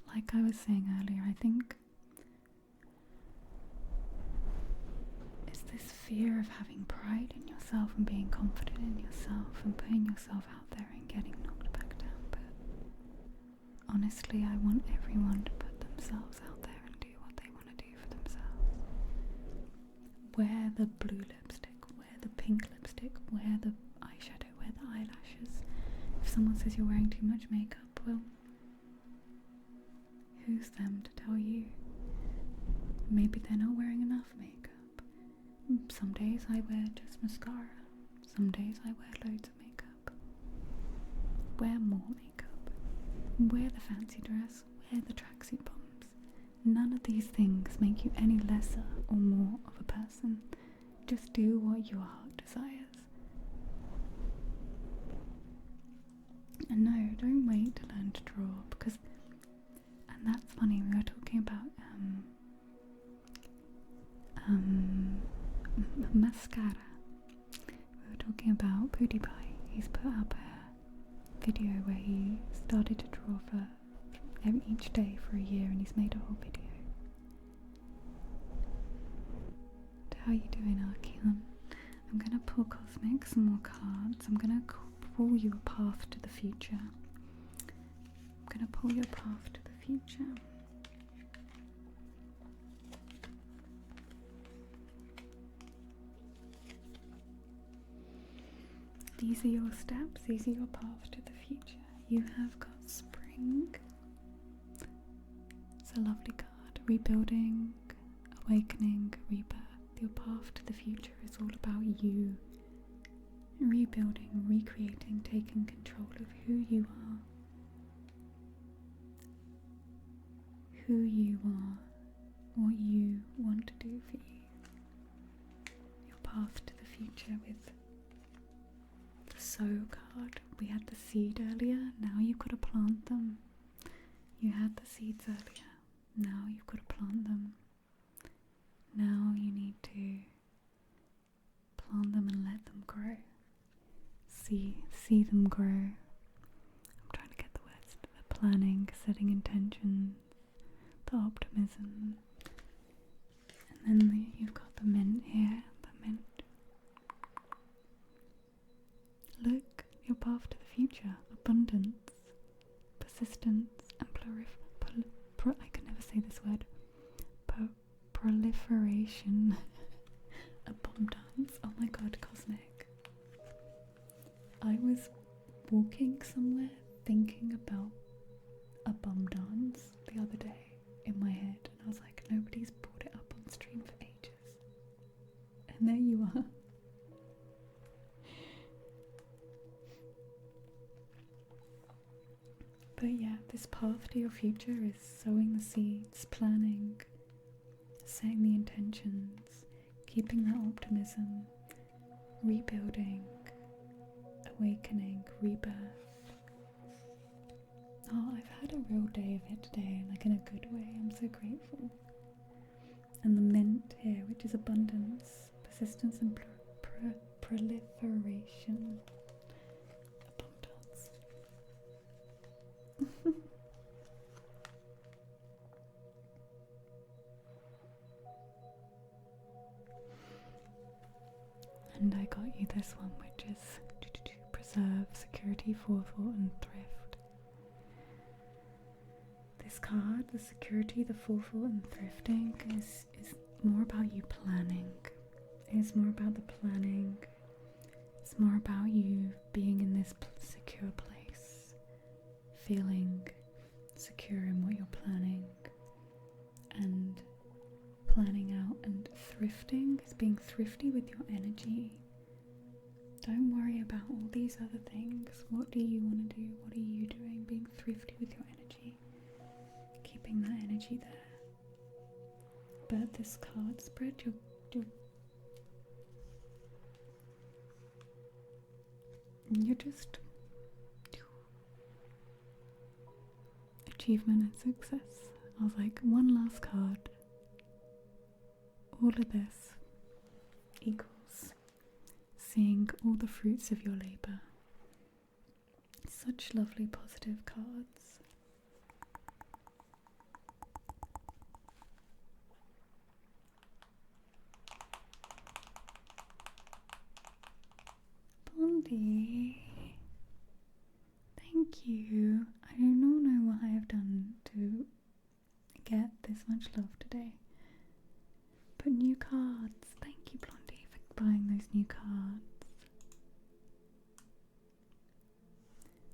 Like I was saying earlier, I think it's this fear of having pride in yourself and being confident in yourself and putting yourself out there and getting knocked back down. But honestly, I want everyone to put themselves out there and do what they want to do for themselves. Wear the blue lipstick, wear the pink lipstick, wear the eyeshadow, wear the eyelashes. If someone says you're wearing too much makeup, well, who's them to tell you? Maybe they're not wearing enough makeup. Some days I wear just mascara. Some days I wear loads of makeup. Wear more makeup. Wear the fancy dress. Wear the tracksuit bottoms. None of these things make you any lesser or more of a person. Just do what your heart desires. And no, don't wait to learn to draw, because, and that's funny, we were talking about mascara. We were talking about PewDiePie. He's put up a video where he started to draw for each day for a year, and he's made a whole video. How are you doing, Archeon? I'm gonna pull Cosmic some more cards. I'm gonna pull you a path to the future. I'm gonna pull you a path to the future. These are your steps, these are your path to the future. You have got spring. It's a lovely card. Rebuilding, awakening, rebirth. Your path to the future is all about you rebuilding, recreating, taking control of who you are, what you want to do for you. Your path to the future with sow card. We had the seed earlier, now you've got to plant them. You had the seeds earlier, now you've got to plant them. Now you need to plant them and let them grow. See them grow. I'm trying to get the words. The planning, setting intentions, the optimism. And then you've got the mint here, the mint. Look, your path to the future, abundance, persistence, and I can never say this word. Proliferation. A bomb dance. Oh my god, cosmic. I was walking somewhere thinking about a bum dance the other day in my head, and I was like, nobody's brought it up on stream for ages. And there you are. But yeah, this path to your future is sowing the seeds, planning, setting the intentions, keeping that optimism, rebuilding, awakening, rebirth. Oh, I've had a real day of it today, like in a good way. I'm so grateful. And the mint here, which is abundance, persistence, and proliferation. Abundance. And I got you this one, which is preserve, security, forethought, and thrift. This card, the security, the forethought, and thrifting, is more about you planning. It's more about the planning. It's more about you being in this secure place, feeling secure in what you're planning, and planning out. And thrifting is being thrifty with your energy. Don't worry about all these other things. What do you want to do? What are you doing? Being thrifty with your energy, keeping that energy there. But this card spread, you're just achievement and success. I was like, one last card. All of this equals seeing all the fruits of your labor. Such lovely positive cards. Blondie, thank you. I do not know what I have done to get this much love today. But new cards. Thank you, Blondie, for buying those new cards.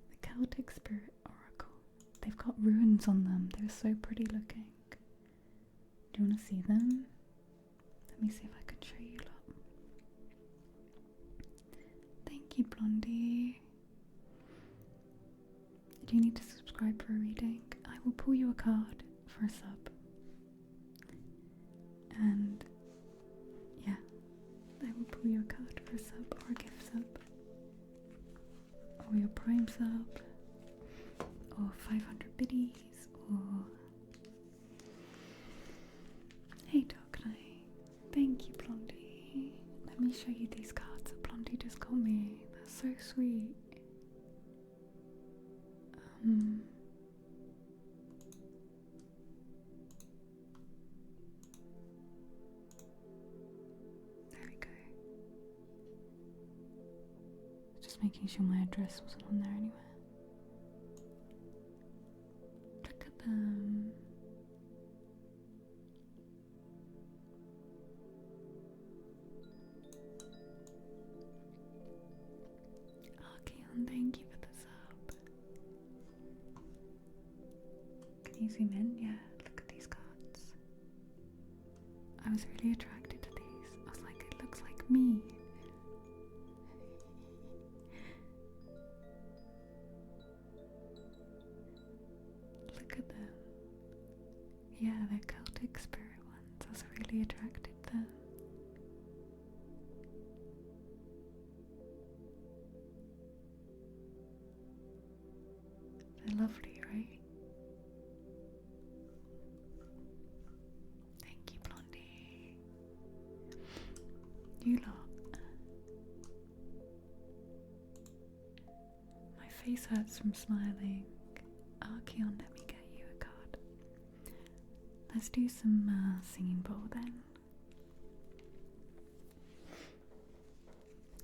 The Celtic Spirit Oracle. They've got runes on them. They're so pretty looking. Do you want to see them? Let me see if I can show you. Look. Thank you, Blondie. Do you need to subscribe for a reading? I will pull you a card for a sub. And yeah, I will pull you a card for a sub or a gift sub, or your prime sub, or 500 biddies, or hey Dark Knight. Thank you, Blondie. Let me show you these cards that Blondie just got me. They're so sweet. Making sure my address wasn't on there anywhere. Look at them. Archeon, thank you for the sub. Can you zoom in? Yeah, look at these cards. I was really attracted to these. I was like, it looks like me. Yeah, they're Celtic Spirit ones. I was really attracted to them. lovely, right? Thank you, Blondie. You lot. My face hurts from smiling. Archeon, let me get you a card. Let's do some singing bowl then.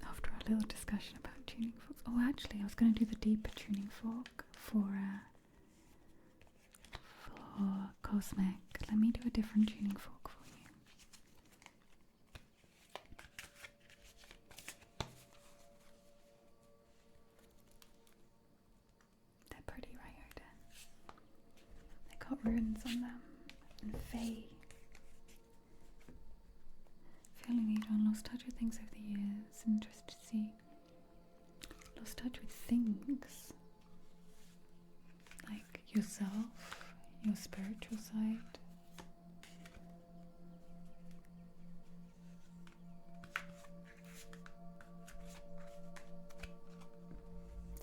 After our little discussion about tuning forks. Oh, actually, I was going to do the deeper tuning fork for Cosmic. Let me do a different tuning fork for you. They're pretty, right, Odin? They got runes on them. And Faye. Feeling Adon lost touch with things over the years. Interested to see. Lost touch with things. Like yourself, your spiritual side.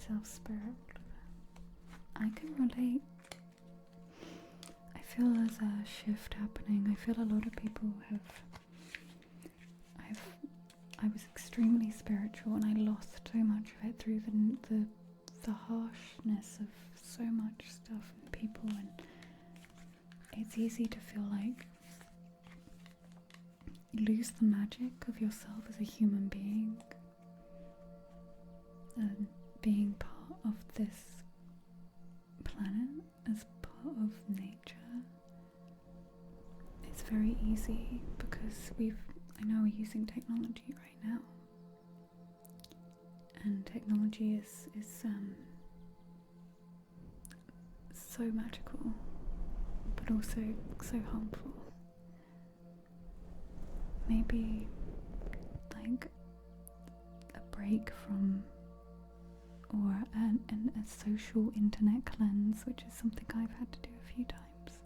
Self-spirit. I can relate. I feel there's a shift happening. I feel a lot of people have. I was extremely spiritual, and I lost so much of it through the harshness of so much stuff and people, and it's easy to feel like you lose the magic of yourself as a human being, and being part of this planet, as part of nature. It's very easy because I know we're using technology right now, and technology is so magical, but also so harmful. Maybe like a break from, or a social internet cleanse, which is something I've had to do a few times.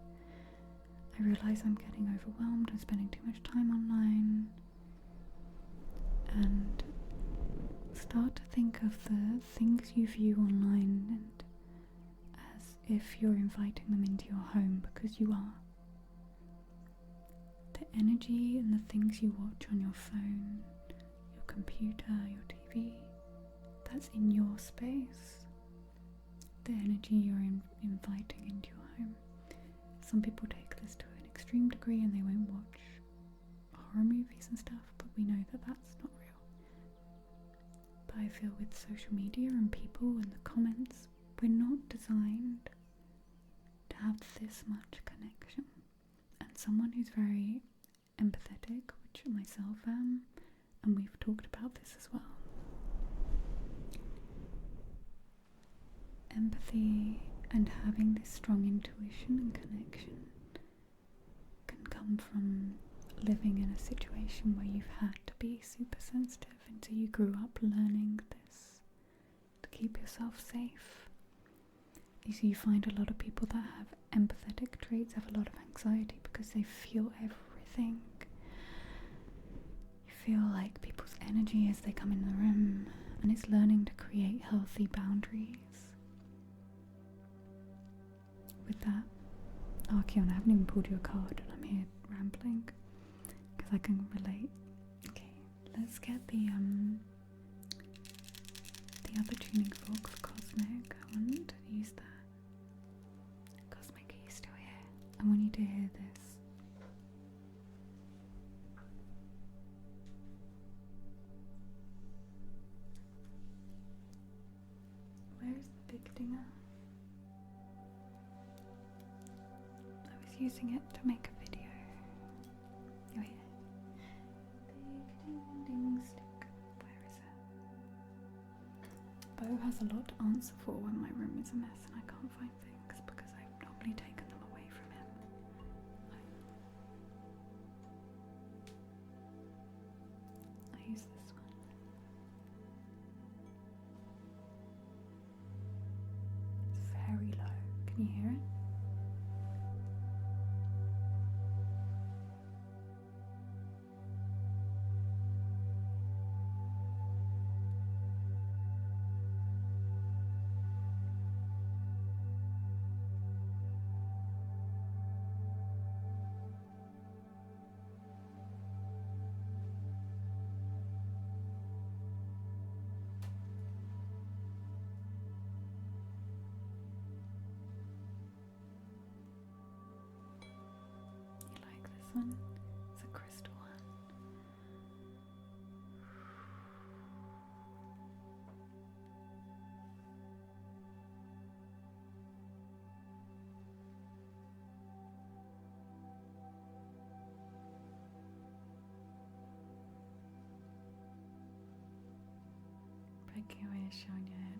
I realise I'm getting overwhelmed, I'm spending too much time online, and start to think of the things you view online and as if you're inviting them into your home, because you are. The energy and the things you watch on your phone, your computer, your TV, that's in your space. The energy you're inviting into your home. Some people take this to an extreme degree and they won't watch horror movies and stuff, but we know that that's not real. But I feel with social media and people and the comments, we're not designed to have this much connection. And someone who's very empathetic, which myself am, and we've talked about this as well. Empathy and having this strong intuition and connection can come from living in a situation where you've had to be super sensitive, and so you grew up learning this to keep yourself safe. You find a lot of people that have empathetic traits have a lot of anxiety because they feel everything. You feel like people's energy as they come in the room, and it's learning to create healthy boundaries. With that, Archeon, I haven't even pulled you a card and I'm here rambling because I can relate. Okay, let's get the other tuning fork for Cosmic. I want to use that. Cosmic, are you still here? I want you to hear this. Where's the big dinger? Using it to make a video. Oh yeah. Big ding stick. Where is it? Bo has a lot to answer for when my room is a mess and I can't find things because I've normally taken them away from him. I use this one. It's very low. Can you hear it? one? It's a crystal one. Break your ear, shine your head.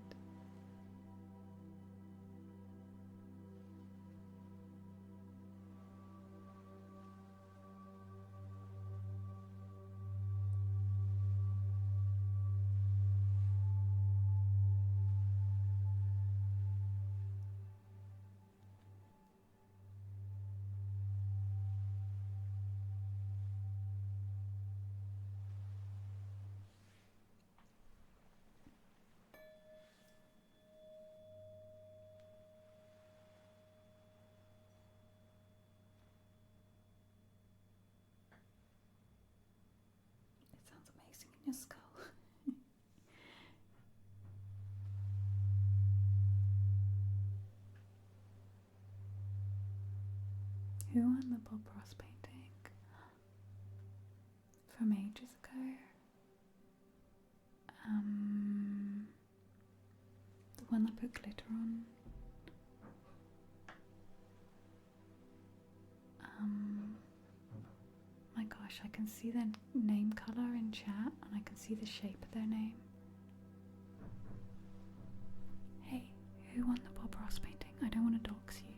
It sounds amazing in your skull. Who won the Bob Ross painting? From ages ago? The one that put glitter on? My gosh, I can see their name colour in chat and I can see the shape of their name. Hey, who won the Bob Ross painting? I don't want to dox you.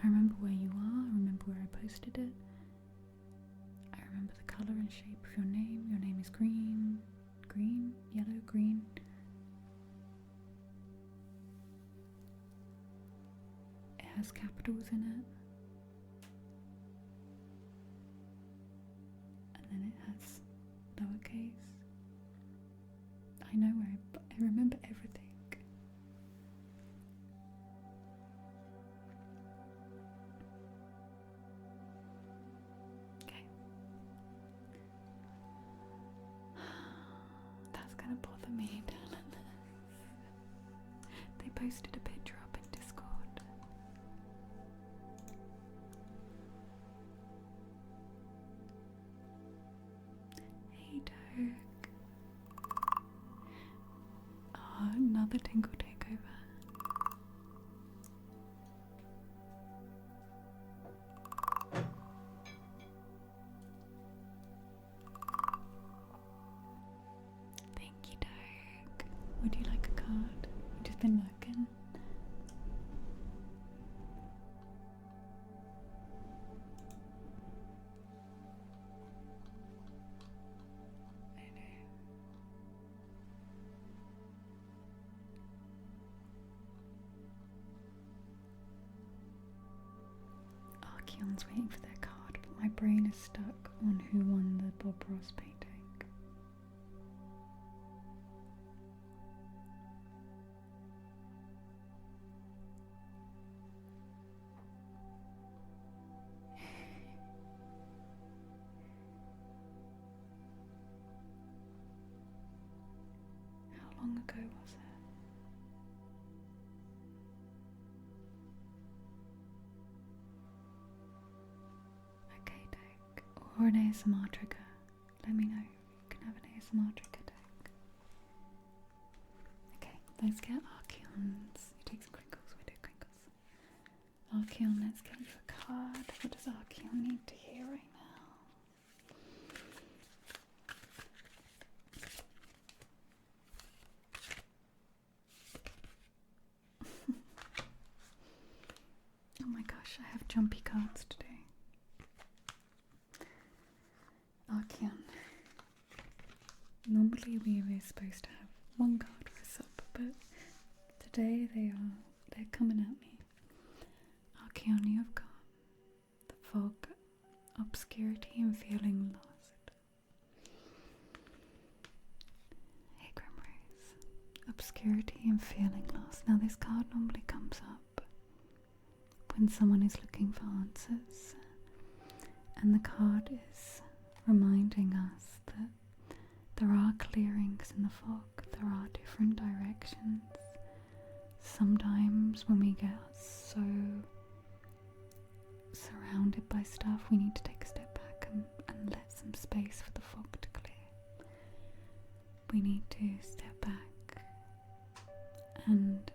I remember where you are, I remember where I posted it. I remember the colour and shape of your name. Your name is green, yellow, green. It has capitals in it. And then it has lowercase. I know where I remember everything. Okay. That's gonna bother me, Dylan. They posted a picture up in Discord. Hey, Dirk. Oh, another Tingle takeover. Thank you, Dirk. Would you like a card? You've just been looking. I know. Archeon's waiting for their card, but my brain is stuck on who won the Bob Ross painting. How long ago was it? Okay, Dick. Or an ASMR trigger. Let me know. You can have an ASMR trigger, Dick. Okay, let's get Archeon's. You take some crinkles, we do crinkles. Archeon, let's get you a card. What does Archeon need to hear right now? Oh my gosh, I have jumpy cards today. Archeon. Normally we were supposed to have one card for sup, but today they're coming at me. Archeon, you have got the fog, obscurity and feeling lost. Hey Grimrose. Obscurity and feeling lost. Now this card normally comes up when someone is looking for answers, and the card is reminding us that there are clearings in the fog, there are different directions. Sometimes when we get so surrounded by stuff, we need to take a step back and let some space for the fog to clear. We need to step back and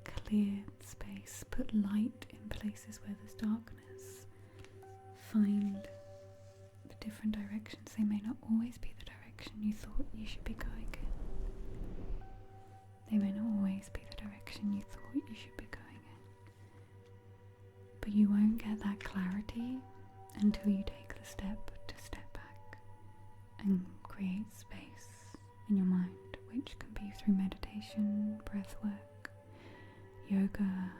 clear space, put light in places where there's darkness, find the different directions. They may not always be the direction you thought you should be going in. They may not always be the direction you thought you should be going in. But you won't get that clarity until you take the step to step back and create space in your mind, which can be through meditation, breath work, yoga,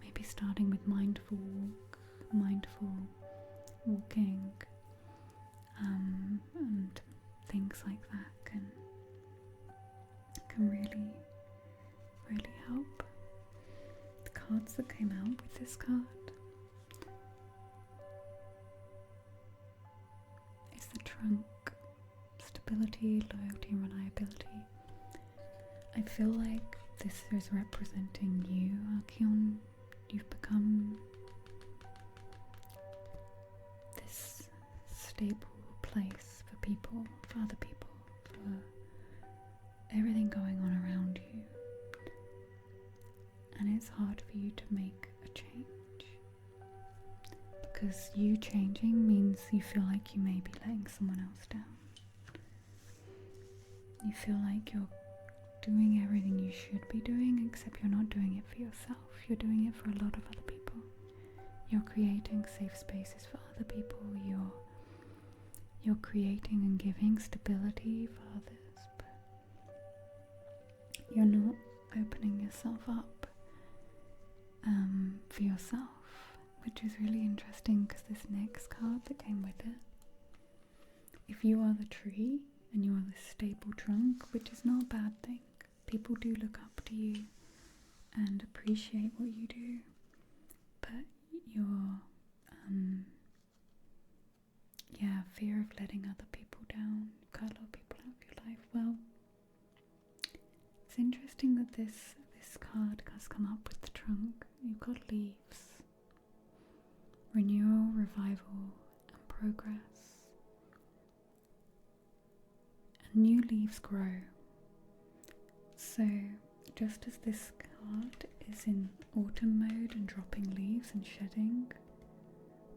maybe starting with mindful walking, and things like that can really help. The cards that came out with this card is the Trunk. Stability, loyalty, and reliability. I feel like this is representing you, Alcyon. You've become this stable place for people, for other people, for everything going on around you. And it's hard for you to make a change, because you changing means you feel like you may be letting someone else down. You feel like you're doing everything you should be doing, except you're not doing it for yourself. You're doing it for a lot of other people. You're creating safe spaces for other people. You're creating and giving stability for others, but you're not opening yourself up for yourself, which is really interesting, because this next card that came with it, if you are the tree and you are the stable trunk, which is not a bad thing. People do look up to you and appreciate what you do, but your fear of letting other people down, cut a lot of people out of your life. Well, it's interesting that this card has come up with the trunk. You've got leaves, renewal, revival, and progress. New leaves grow. So just as this card is in autumn mode and dropping leaves and shedding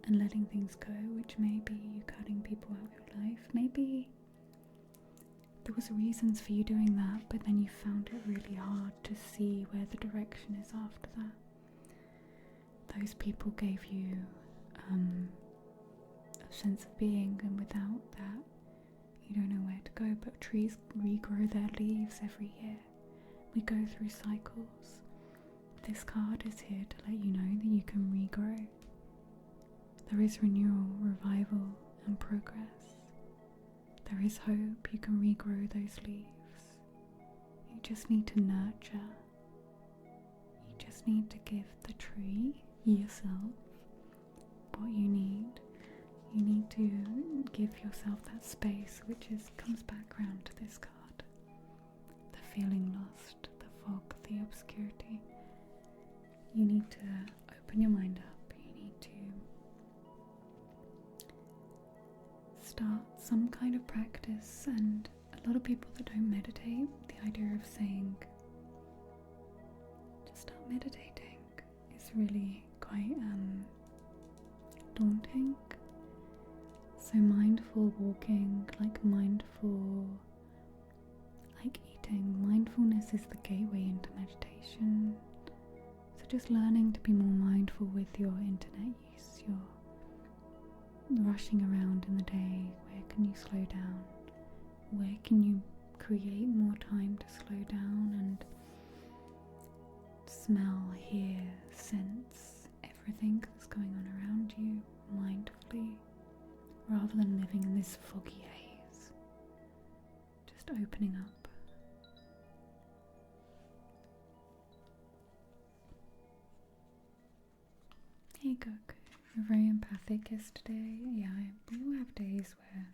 and letting things go, which may be you cutting people out of your life, maybe there was reasons for you doing that, but then you found it really hard to see where the direction is after that. Those people gave you a sense of being, and without that you don't know where to go. But trees regrow their leaves every year. We go through cycles. This card is here to let you know that you can regrow. There is renewal, revival, and progress. There is hope. You can regrow those leaves. You just need to nurture. You just need to give the tree, yourself, what you need. You need to give yourself that space, which comes back around to this card. The feeling lost, the fog, the obscurity. You need to open your mind up. You need to start some kind of practice. And a lot of people that don't meditate, the idea of saying, just start meditating, is really quite daunting. So mindful walking, like mindful, like eating. Mindfulness is the gateway into meditation. So just learning to be more mindful with your internet use. You're rushing around in the day. Where can you slow down? Where can you create more time to slow down and smell, hear, sense everything that's going on around you mindfully, rather than living in this foggy haze? Just opening up. Hey Goku, you're very empathic yesterday. Yeah, we all have days where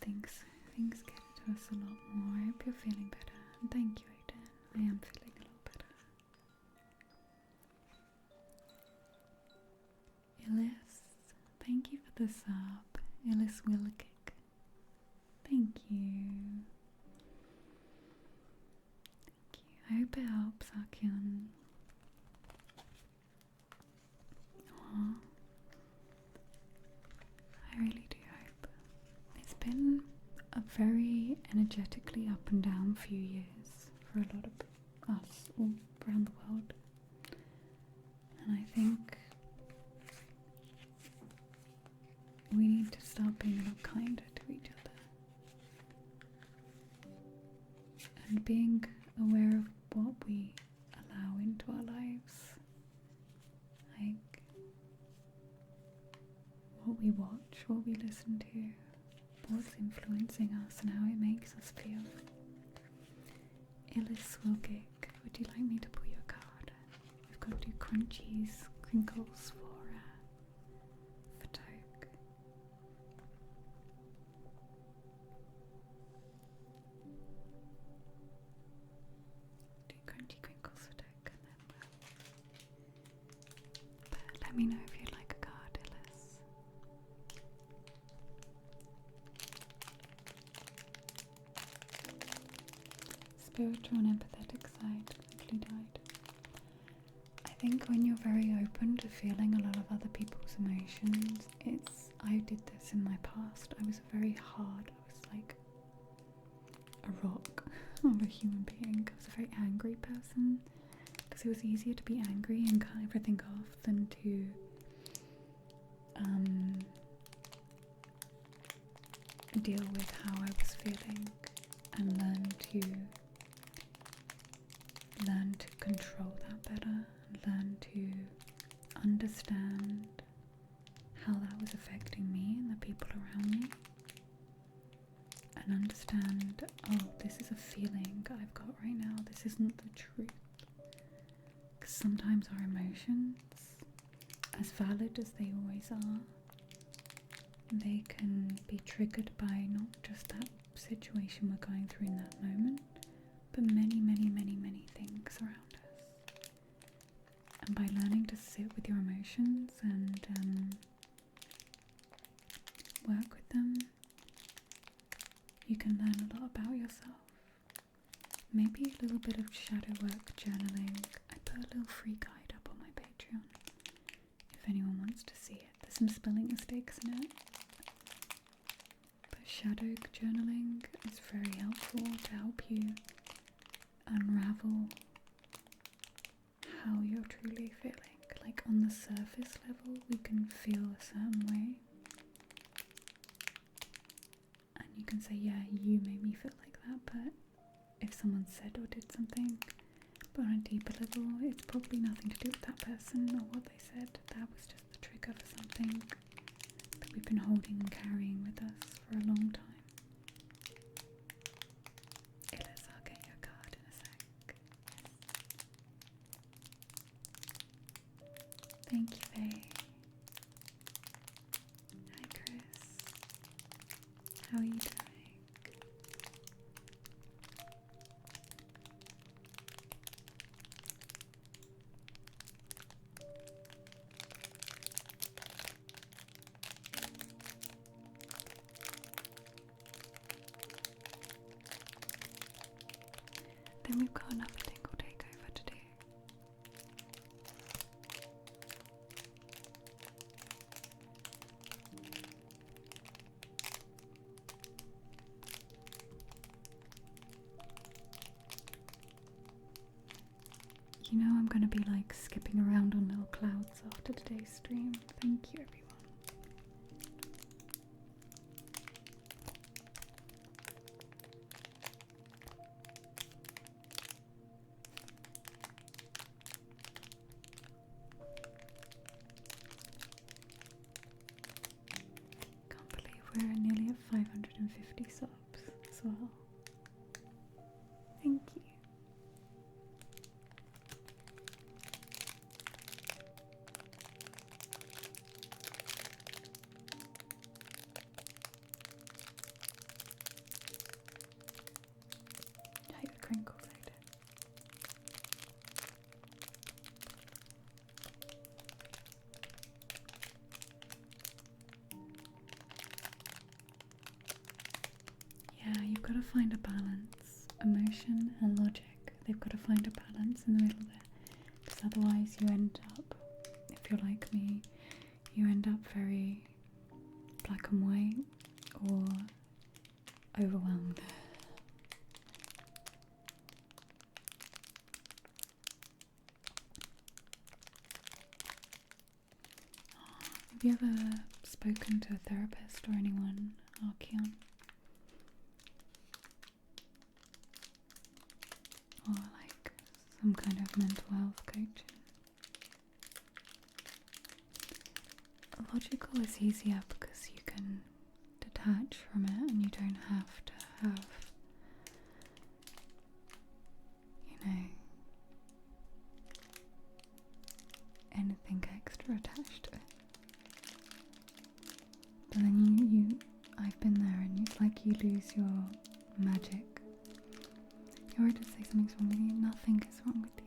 things get to us a lot more. I hope you're feeling better. And thank you, Aiden. I am feeling a lot better. Ellis, thank you for the sub. Illis Wilkick. Thank you. I hope it helps, Akion. Aww. I really do hope. It's been a very energetically up and down few years for a lot of us all around the world. And I think we need to start being a lot kinder to each other. And being aware of what we allow into our lives. Like what we watch, what we listen to, what's influencing us and how it makes us feel. Illis Wilgick, would you like me to pull your card? We've got two crunchies, crinkles for Toke. Two crunchy crinkles for Toke, and then but let me know if you'd like a card, Illis. Spiritual and empathetic side quickly died. I think when you're very open to feeling a lot of other people's emotions, I did this in my past. I was very hard, I was like a rock of a human being. I was a very angry person because it was easier to be angry and cut everything off than to deal with how I was feeling and learn to control that better, and learn to understand how that was affecting me and the people around me, and understand, oh, this is a feeling I've got right now, this isn't the truth. Because sometimes our emotions, as valid as they always are, they can be triggered by not just that situation we're going through in that moment, but many, many, many, many things around us. And by learning to sit with your emotions and work with them, you can learn a lot about yourself. Maybe a little bit of shadow work journaling. I put a little free guide up on my Patreon if anyone wants to see it. There's some spelling mistakes in it. But shadow journaling is very helpful to help you unravel how you're truly feeling. Like on the surface level, we can feel a certain way. And you can say, yeah, you made me feel like that, but if someone said or did something, but on a deeper level, it's probably nothing to do with that person or what they said. That was just the trigger for something that we've been holding and carrying with us for a long time. Illis, I'll get your card in a sec. Thank you, Faye. Hi, Chris. How are you doing? Then we've got another tingle takeover to do. You know I'm going to be like skipping around on little clouds after today's stream. Thank you, everyone. Can't believe we're nearly at 550 subs as well. Thank you. I hate the crinkles I did. find a balance. Emotion and logic, they've got to find a balance in the middle there. Because otherwise you end up, if you're like me, you end up very black and white or overwhelmed. Have you ever spoken to a therapist or anyone, Archeon? Or like some kind of mental health coach? Logical is easier because you can detach from it and you don't have to have, anything extra attached to it. But then I've been there and it's like you lose your magic. You're ready to say something's wrong with you. Nothing is wrong with you.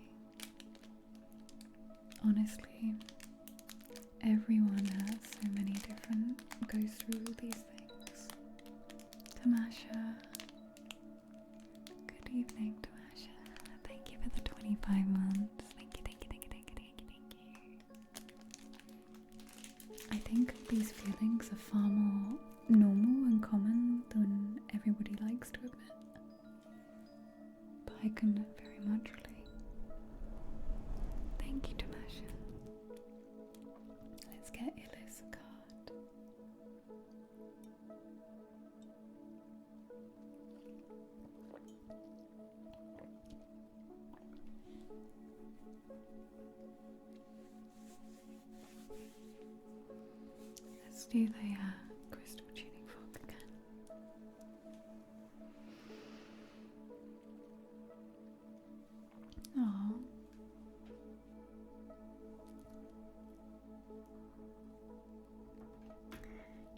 Honestly, everyone has so many different, goes through all these things. Tamasha. Good evening, Tamasha. Thank you for the 25 months. Thank you, thank you, thank you, thank you, thank you, thank you. I think these feelings are far more normal and common than everybody likes to admit. But I can very much relate. Thank you, Tamasha. Let's get Illis a card. Let's do the crystal tuning fork again. Oh.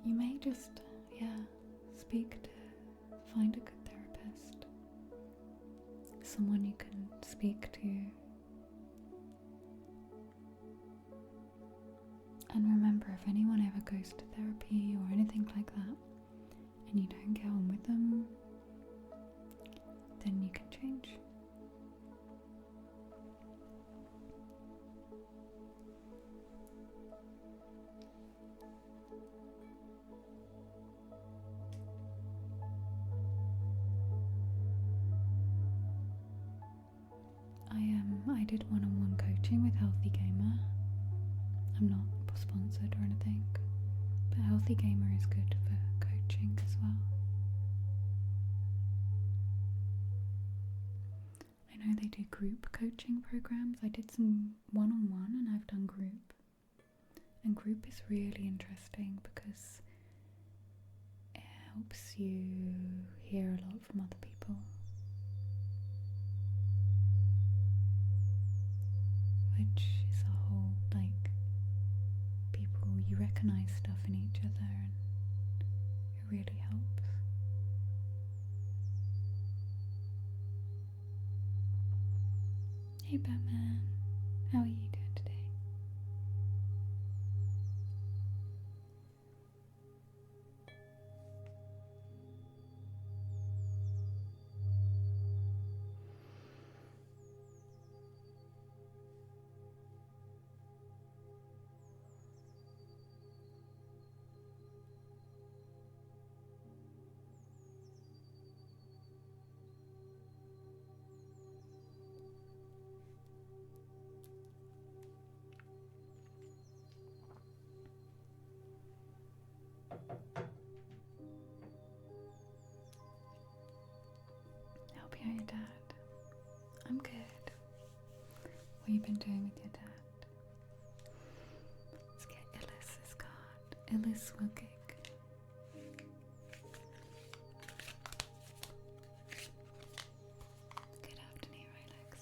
You may just, find a good therapist. Someone you can speak to. And remember, if anyone ever goes to therapy or anything like that, and you don't get on with them, then you can change. I did one-on-one coaching with Healthy Gamer. I'm not sponsored or anything, but Healthy Gamer is good for coaching as well. I know they do group coaching programs. I did some one-on-one and I've done group. And group is really interesting because it helps you hear a lot from other people. Which is a whole, people, you recognise stuff in each other and it really helps. Hey Batman, how are you doing today? Help you out your dad. I'm good. What have you been doing with your dad? Let's get Illis's card. Illis will kick. Good afternoon, Relax.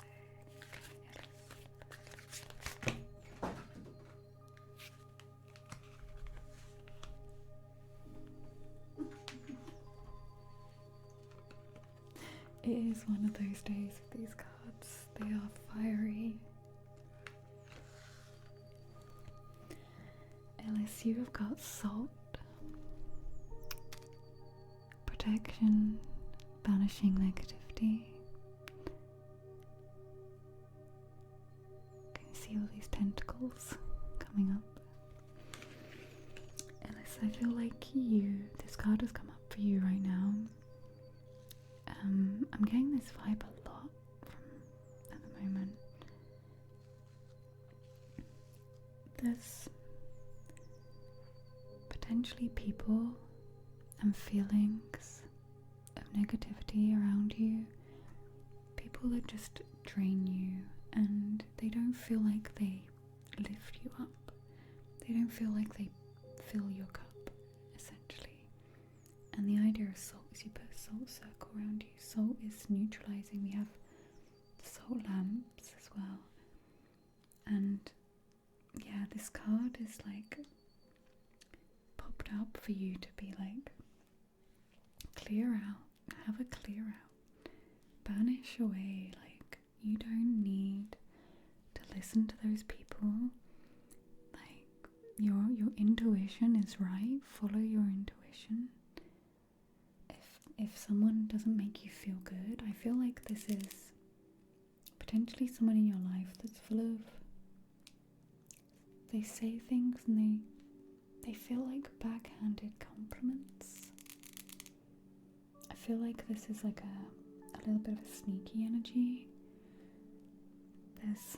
It is one of those days with these cards. They are fiery. Illis, you have got salt, protection, banishing negativity. Can you see all these tentacles coming up? Ellis, I feel like this card has come up for you right now. I'm getting this vibe a lot at the moment. There's potentially people and feelings of negativity around you, people that just drain you and they don't feel like they lift you up, they don't feel like they fill your cup, essentially. And the idea of salt is you put a salt circle around you. Salt is neutralizing. We have salt lamps as well, and yeah, this card is like popped up for you to be like, clear out, have a clear out, banish away. Like, you don't need to listen to those people. Like, your intuition is right. Follow your intuition. If someone doesn't make you feel good, I feel like this is potentially someone in your life that's full of, they say things and they feel like backhanded compliments. I feel like this is like a little bit of a sneaky energy. There's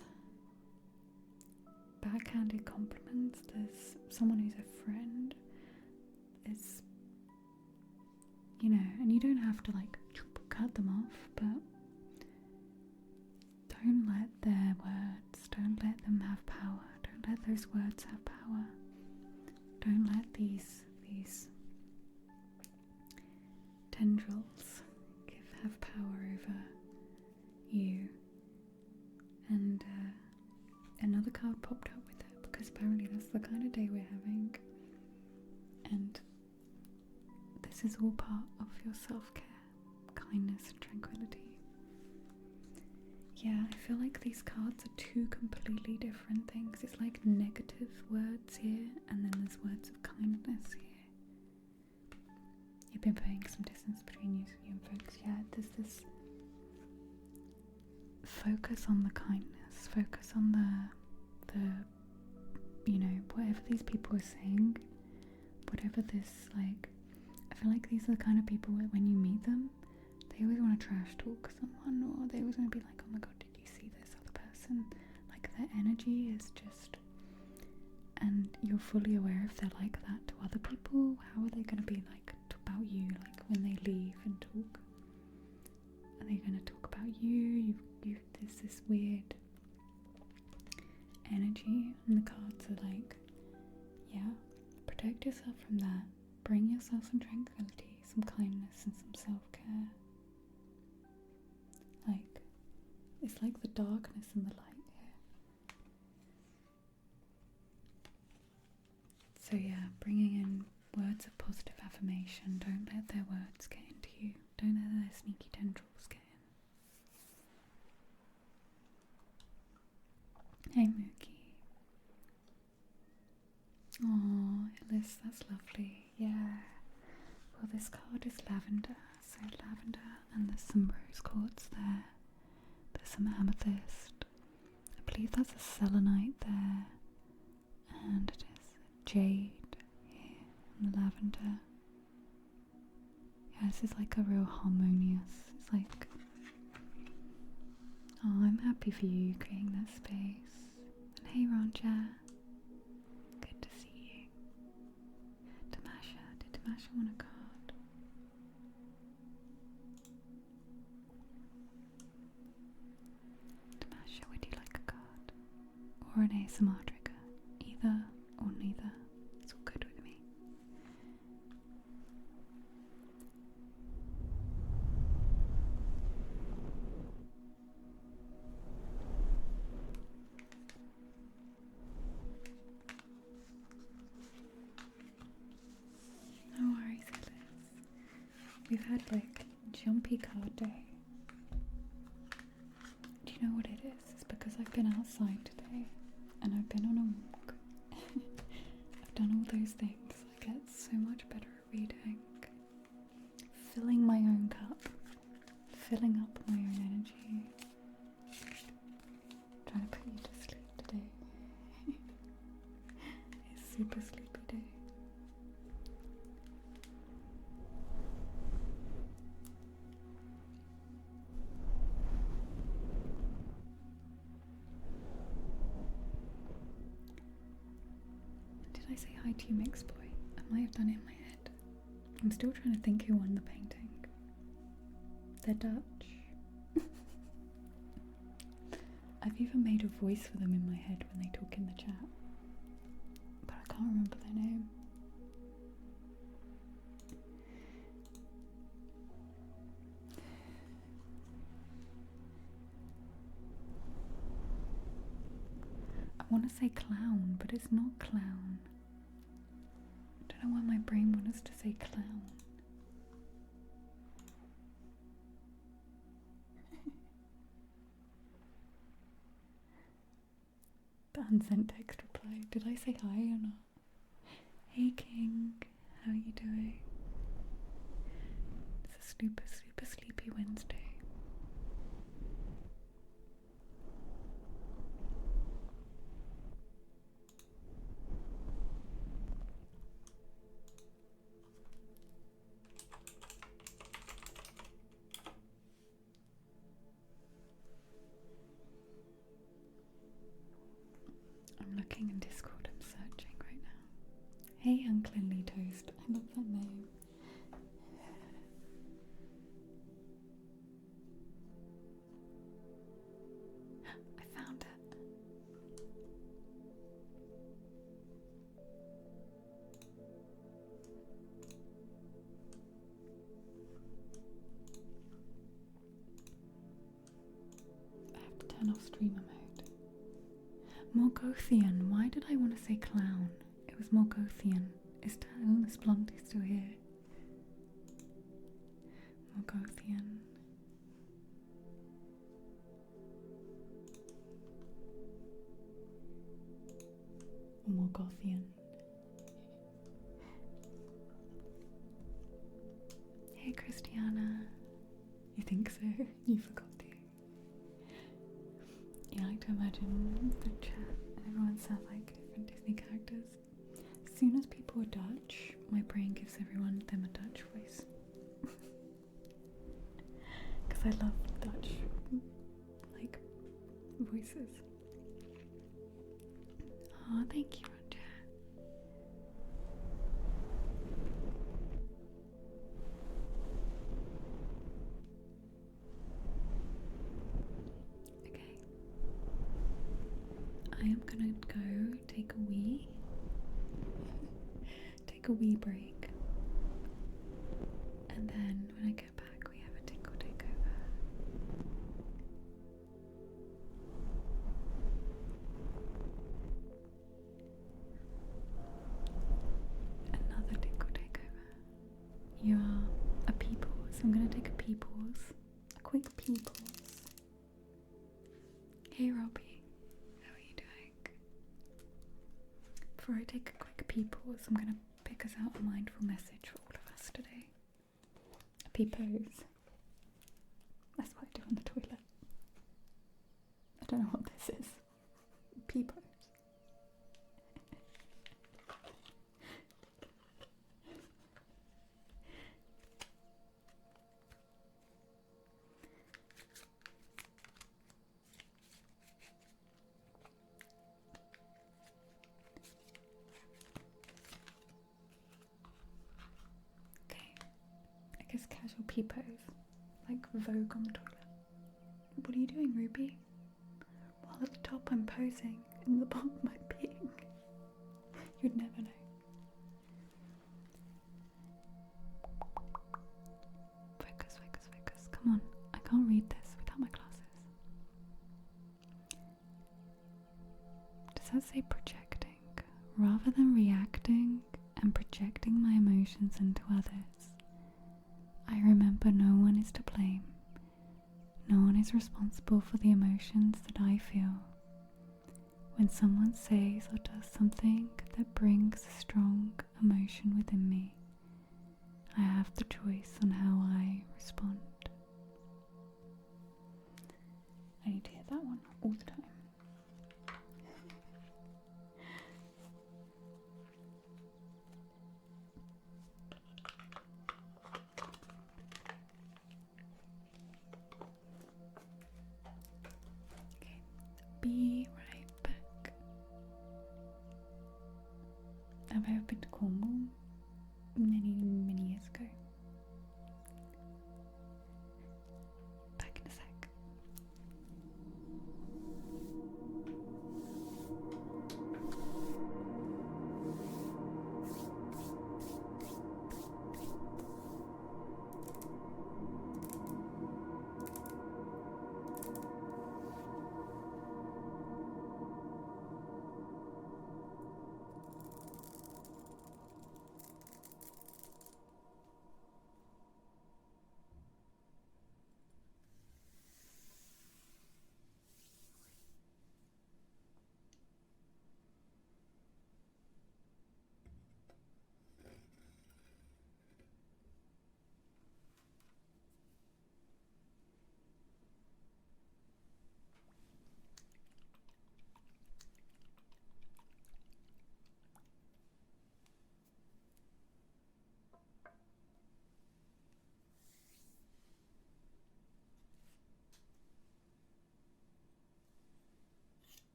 backhanded compliments. There's someone who's a friend. It's, you know, and you don't have to like cut them off, but don't let their words, don't let them have power. Don't let those words have power. Don't let these tendrils have power over you. And another card popped up with it, because apparently that's the kind of day we're having. And this is all part of your self-care, kindness and tranquility. Yeah, I feel like these cards are two completely different things. It's like negative words here, and then there's words of kindness here. You've been putting some distance between you and folks. Yeah, there's this focus on the kindness, focus on the you know, whatever these people are saying, whatever this, like, I feel like these are the kind of people where when you meet them, they always want to trash talk someone, or they always want to be like, oh my god, did you see this other person? Like, their energy is just, and you're fully aware if they're like that to other people, how are they going to be like about you, like when they leave and talk? Are they going to talk about you? There's this weird energy, and the cards are like, yeah, protect yourself from that. Bring yourself some tranquility, some kindness, and some self-care. Like, it's like the darkness and the light here. So yeah, bringing in words of positive affirmation. Don't let their words get into you. Don't let their sneaky tendrils get in. Hey Mookie. Oh, Ellis, that's lovely. Yeah. Well, this card is lavender. So lavender, and there's some rose quartz there. There's some amethyst. I believe that's a selenite there. And it is jade here in the lavender. Yeah, this is like a real harmonious. It's like, oh, I'm happy for you creating that space. And hey, Ronja. Good to see you. Tamasha, did Tamasha want a card? Tamasha, would you like a card? Or an ASMR trigger? Either or neither. It's all good with me. No worries, Alice. We've had like jumpy card day. Do you know what it is? It's because I've been outside today and I've been on a walk. I've done all those things. I get so much better at reading. Filling my own cup. did I say hi to you, Mix Boy? I might have done it in my head. I'm still trying to think who won the painting. They're Dutch. I've even made a voice for them in my head when they talk in the chat, but I can't remember their name. I want to say clown, but it's not clown. I don't know why my brain wants to say clown. The unsent text reply. Did I say hi or not? Hey King, how are you doing? It's a super, super sleepy Wednesday. I'm looking in Discord, I'm searching right now. Hey Uncleanly Toast, I love that name. I found it. I have to turn off streamer mode. Morgothian, why did I want to say clown? It was Morgothian. Is Blondie still here? Morgothian. Morgothian. Hey Christiana. You think so? You forgot to. You like to imagine the chat and everyone sound like different Disney characters. As soon as people are Dutch, my brain gives everyone them a Dutch voice. Because I love Dutch, like, voices. Oh, thank you, Roger. Okay. I am gonna go take a wee break. And then when I get back, we have a tinkle takeover. Another tinkle takeover. You are a pee pause. I'm gonna take a pee pause. A quick pee pause. Hey Robbie, how are you doing? Before I take a quick pee pause, I'm gonna pick us out a mindful message for all of us today. A pee pose. That's what I do on the toilet. I don't know what this is. Pee pose. Okay, I guess casual pee pose, like Vogue on the toilet. What are you doing, Ruby? While at the top I'm posing, and the bottom I'm peeing. You'd never know. Focus, focus, focus. Come on, I can't read this without my glasses. Does that say projecting? Rather than reacting and projecting my emotions into others, I remember no one is to blame. No one is responsible for the emotions that I feel. When someone says or does something that brings a strong emotion within me, I have the choice on how I respond. I need to hear that one all the time. Okay, be right back. I've ever been to Cornwall many, many years ago. Back in a sec.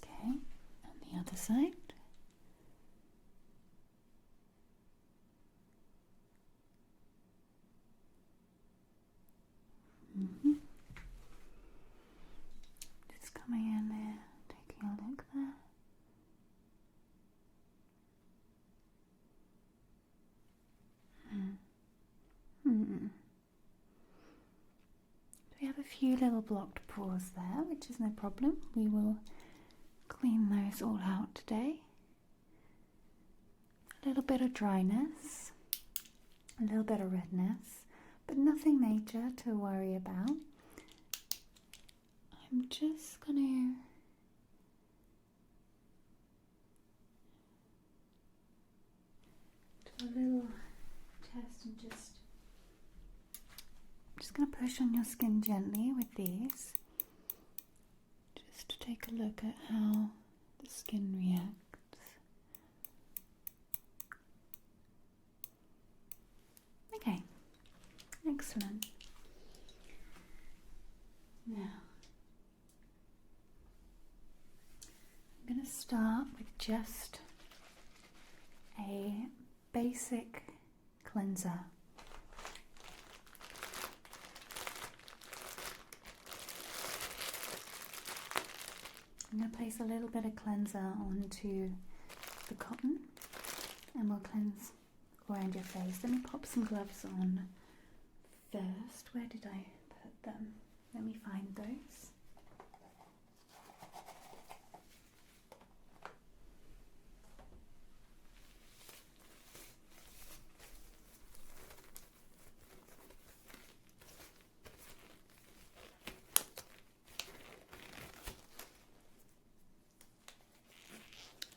Okay, and the other side. Just coming in there, taking a look there. We have a few little blocked pores there, which is no problem. We will clean those all out today. A little bit of dryness, a little bit of redness, but nothing major to worry about. I'm just going to a little test and just going to push on your skin gently with these, just to take a look at how the skin reacts. Okay, excellent. Now, I'm going to start with just a basic cleanser. I'm going to place a little bit of cleanser onto the cotton and we'll cleanse around your face. Let me pop some gloves on first. Where did I put them? Let me find those.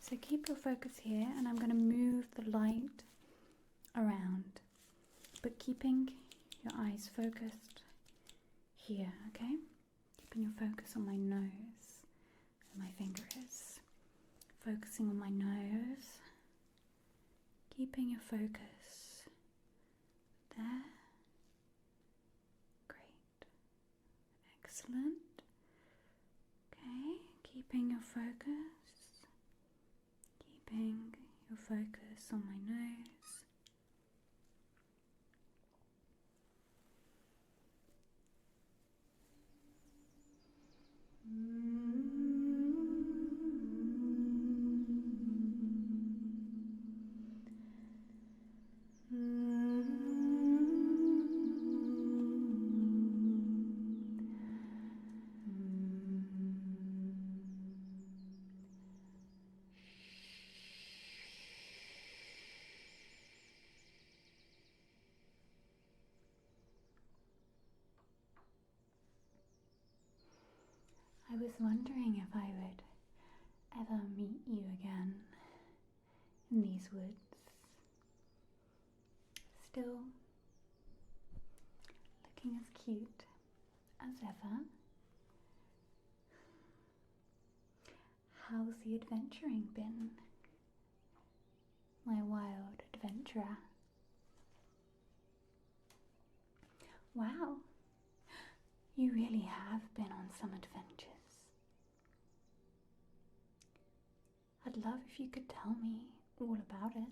So keep your focus here, and I'm going to move the light around, but keeping your eyes focused here, okay? Keeping your focus on my nose, where my finger is. Focusing on my nose, keeping your focus there. Great. Excellent. Okay, keeping your focus. Keeping your focus on my nose. I was wondering if I would ever meet you again in these woods. Still looking as cute as ever. How's the adventuring been, my wild adventurer? Wow, you really have been on some adventures. I'd love if you could tell me all about it.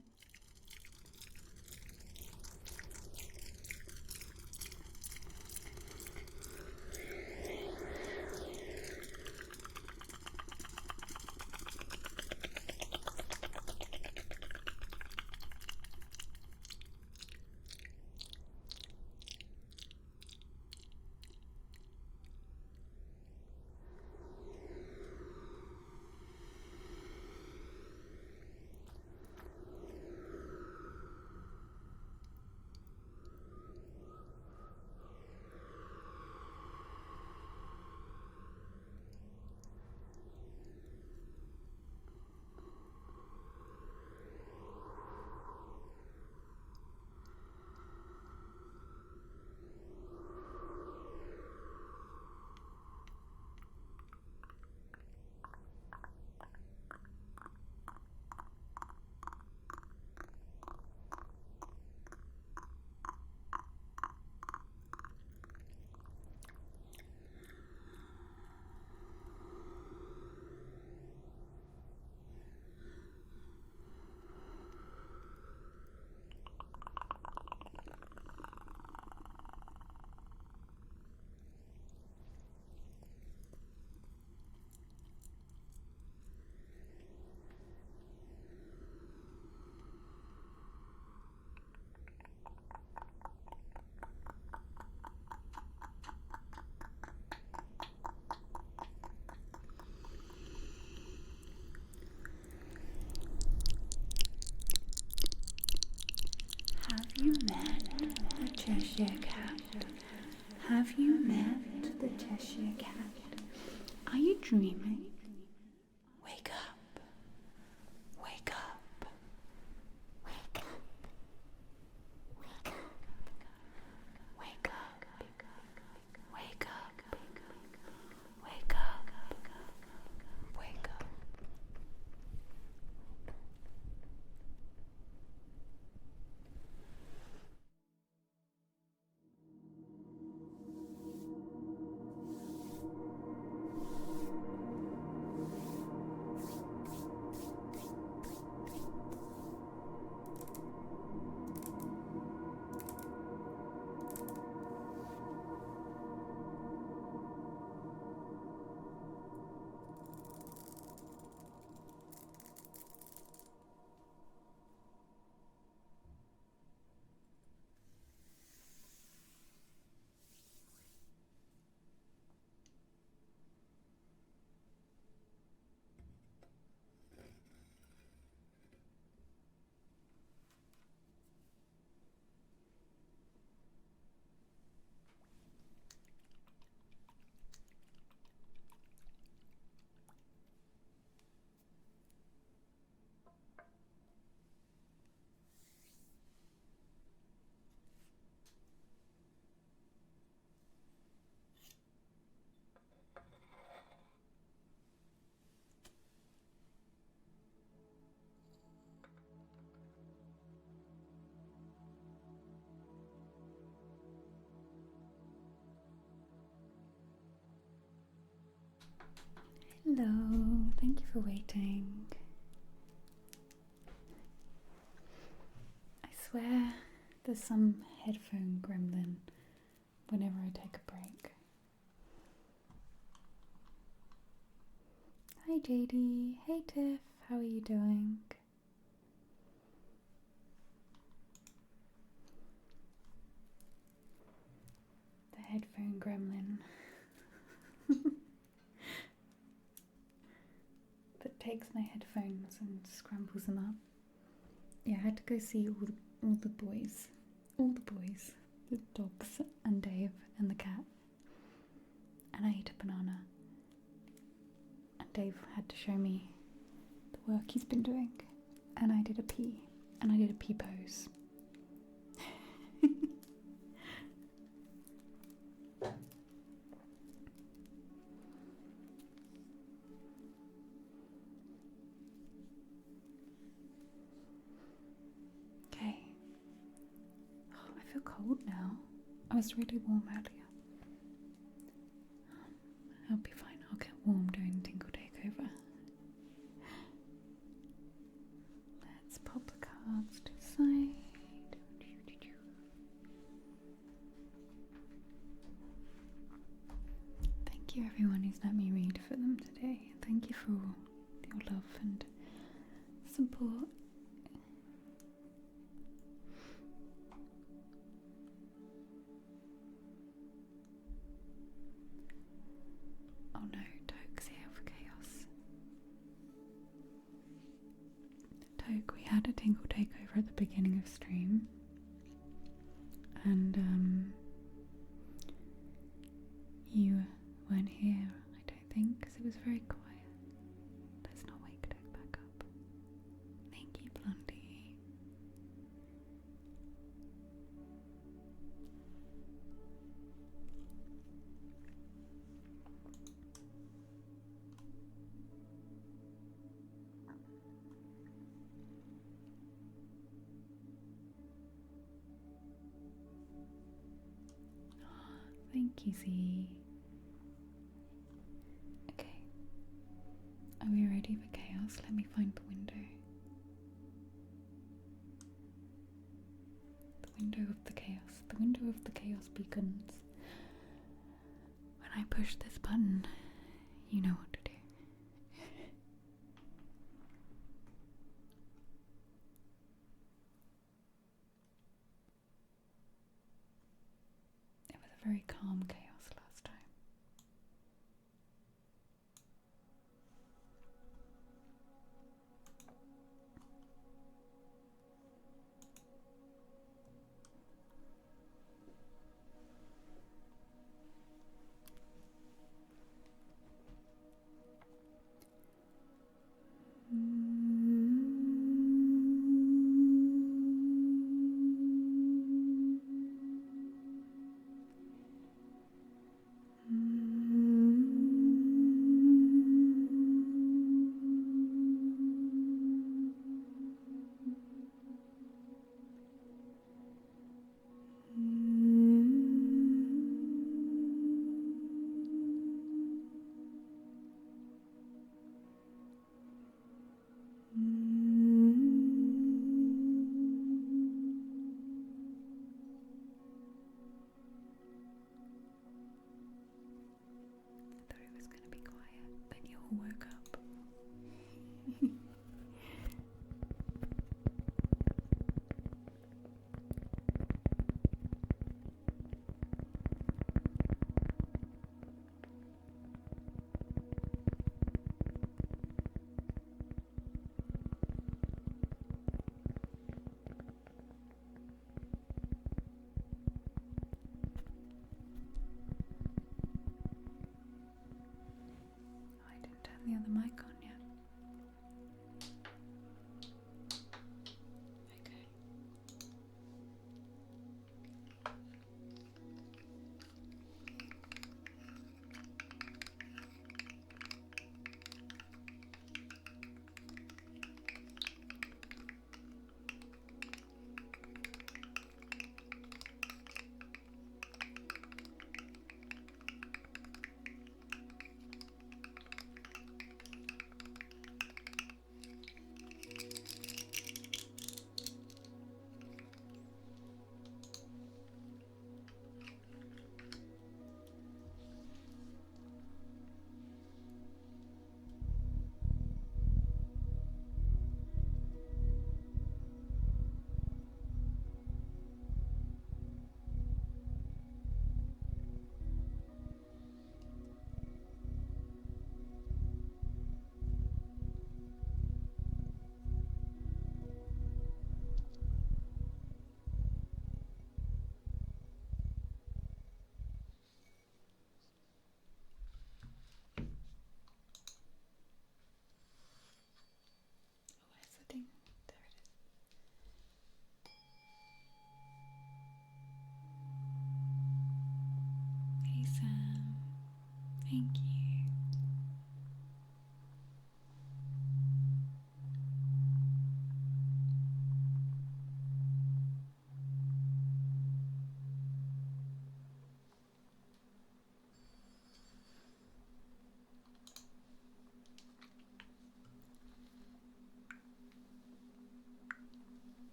Have you met the Cheshire Cat? Have you met the Cheshire Cat? Are you dreaming? Wake up. Wake up. Wake up. for waiting. I swear there's some headphone gremlin whenever I take a break. Hi JD, hey Tiff, how are you doing? The headphone gremlin that takes my headphones and scrambles them up. Yeah, I had to go see all the boys, the dogs and Dave and the cat, and I ate a banana. And Dave had to show me the work he's been doing, and I did a pee, and I did a pee pose. Okay. Oh, I feel cold now. I was really warm earlier. I'll be fine. I'll get warm during Tingle Takeover. Let's pop the cards to the side. Thank you everyone who's let me read for them today. Thank you for all your love and support. Oh no, Toke's here for chaos. Toke, we had a Tingle Takeover at the beginning of stream, and you weren't here, I don't think, because it was very quiet. Let's not wake Toke back up. Thank you, Blondie. Thank you, Z. Okay. Are we ready for chaos? Let me find the window. The window of the chaos. The window of the chaos beacons. When I push this button, you know what to do. It was a very calm chaos last time. Thank you.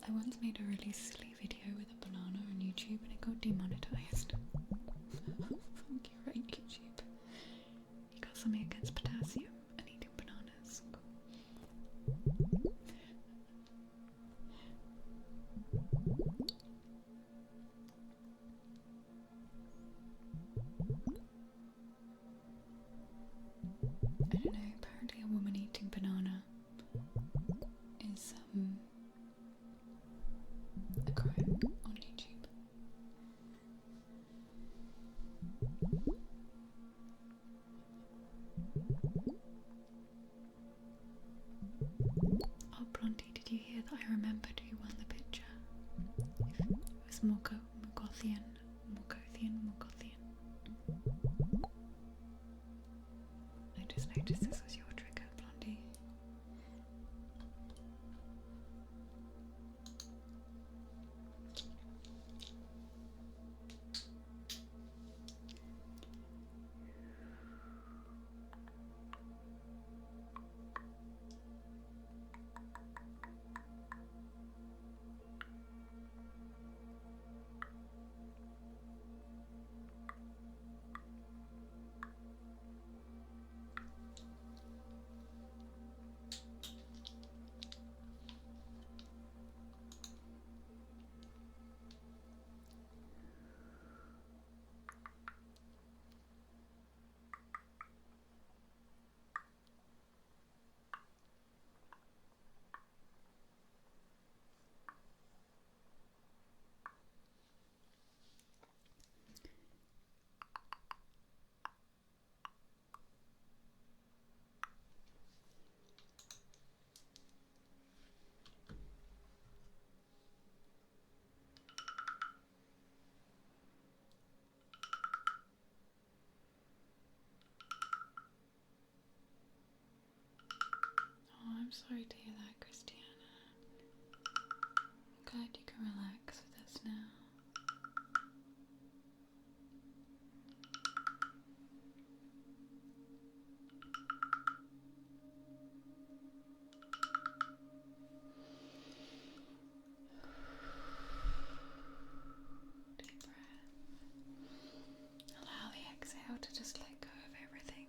I once made a really silly video with a banana on YouTube and it got demonetized. Thank you, right, YouTube. You got something against potassium and eating bananas. I don't know, apparently a woman eating banana is a crime on YouTube. Oh, Blondie, did you hear that I remembered who won the picture? It was Mogothian. I just noticed this was your trigger, Blondie. Oh, I'm sorry to hear that, Christiana. I'm glad you can relax with us now. Deep breath. Allow the exhale to just let go of everything.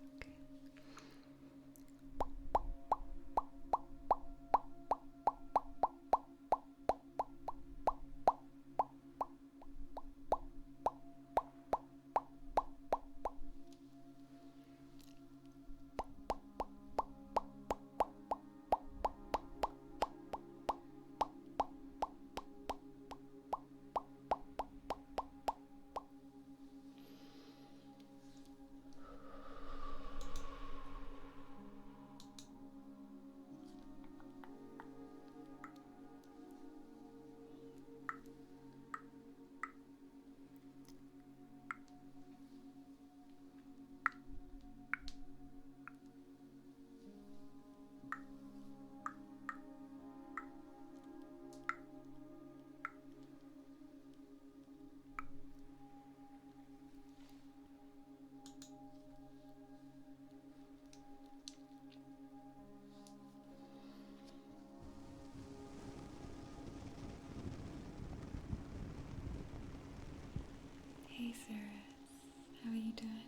Hey Cyrus, how are you doing?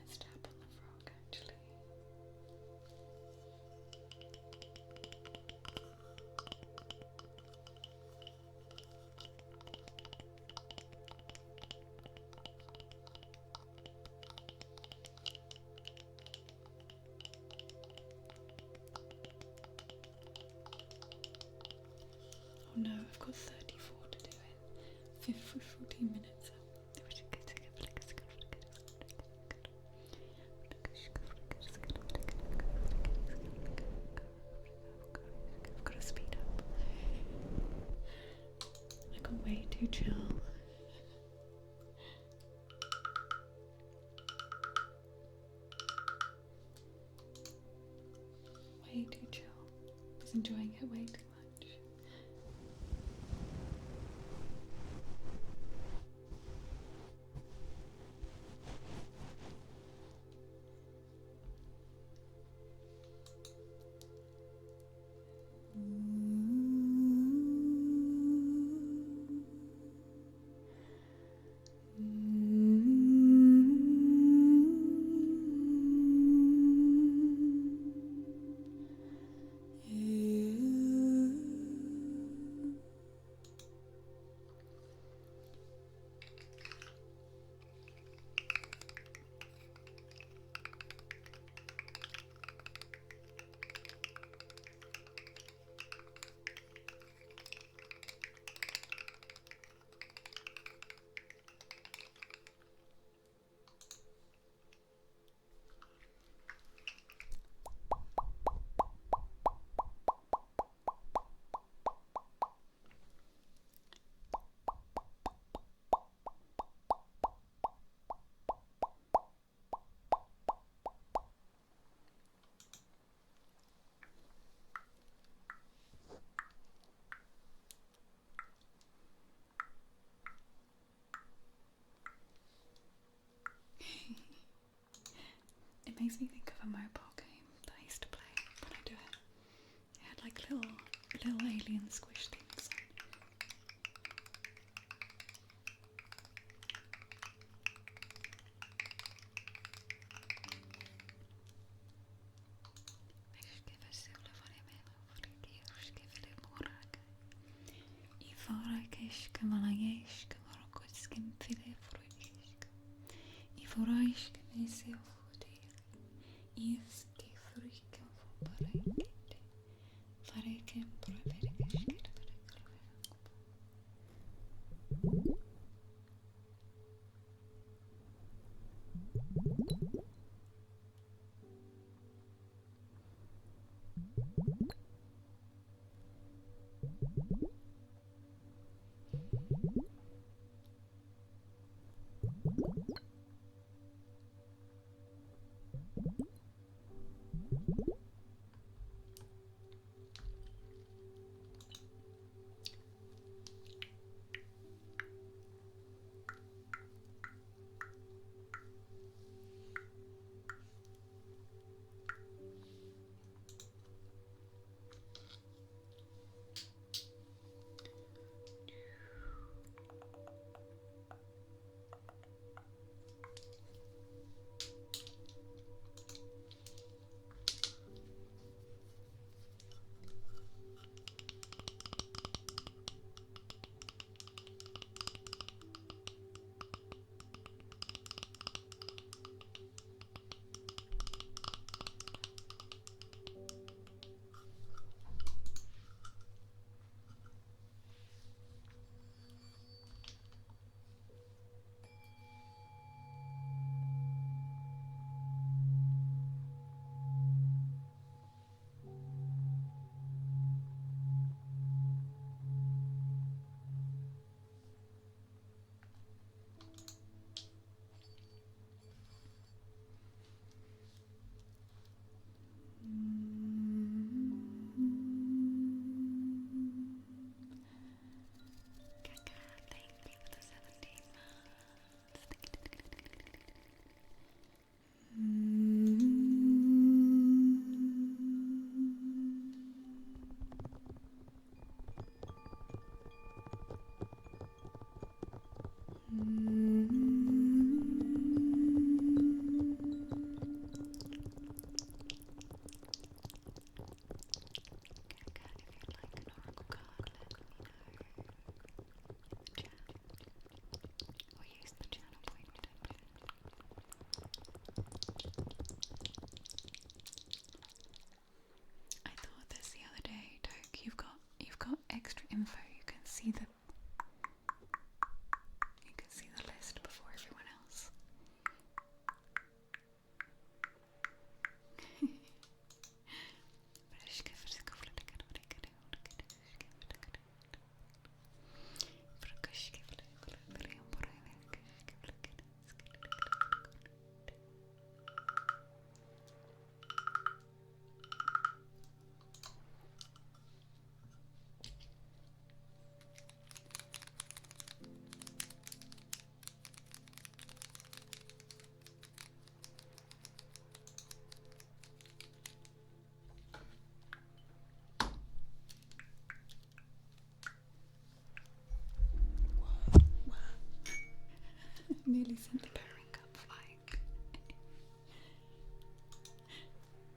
Let's tap on the frog actually. Oh no, I've got 34 to do in 14 minutes. I've got to speed up. I got way too chill. Way too chill. I was enjoying it way too much. It makes me think of a mobile game that I used to play when I do it. It had like little alien squish things. nearly sent the pairing cup flying.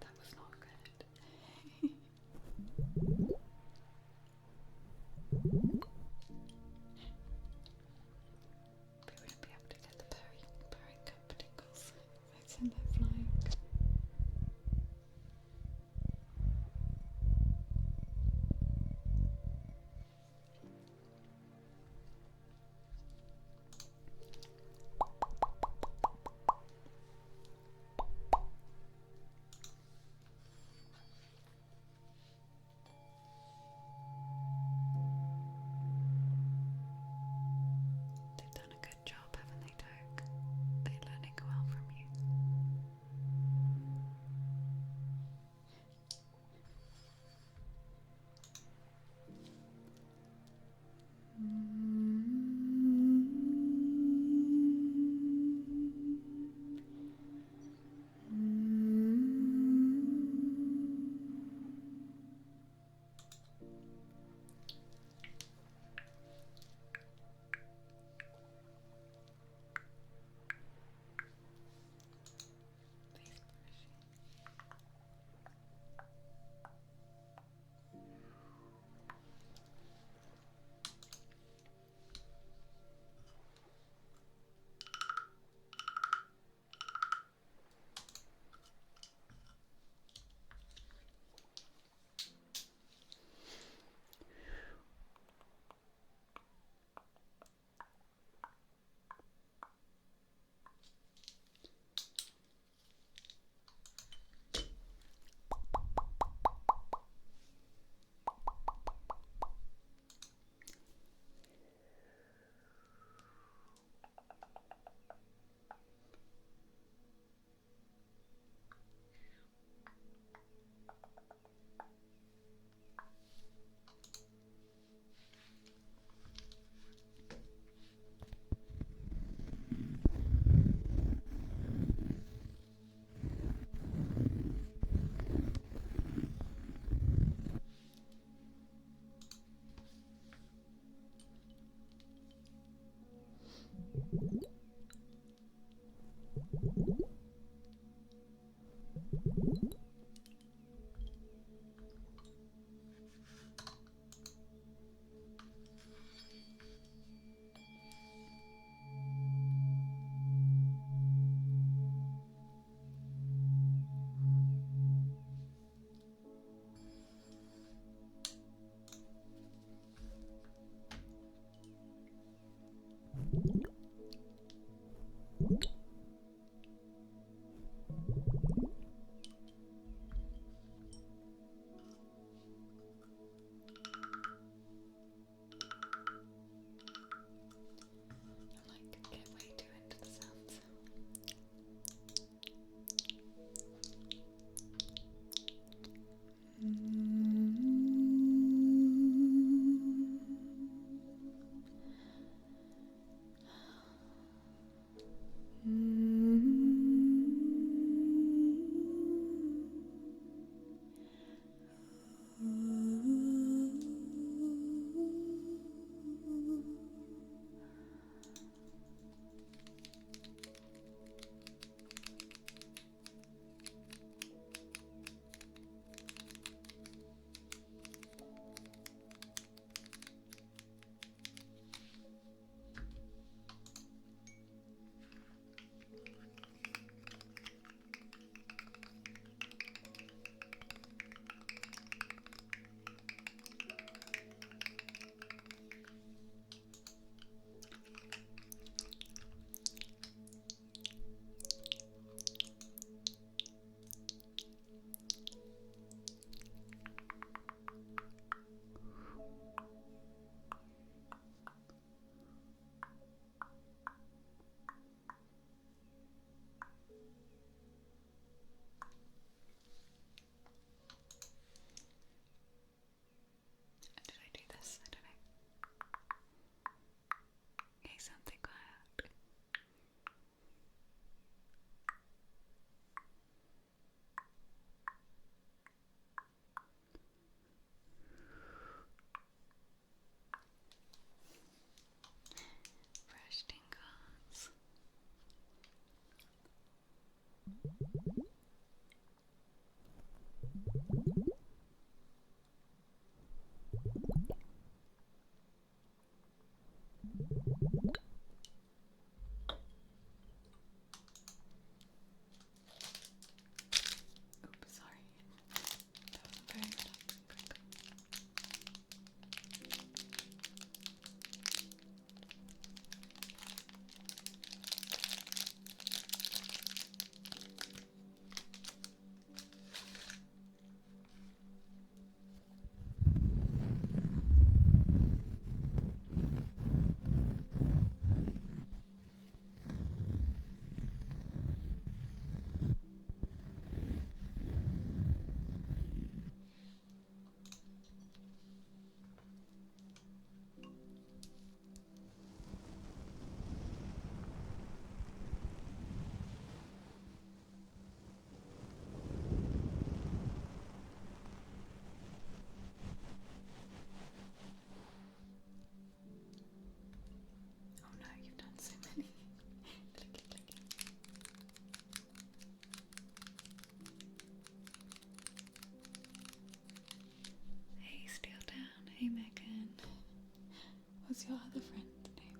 That was not good. We wouldn't be able to get the pairing cup tingles. I'd send that flying. was your other friend name?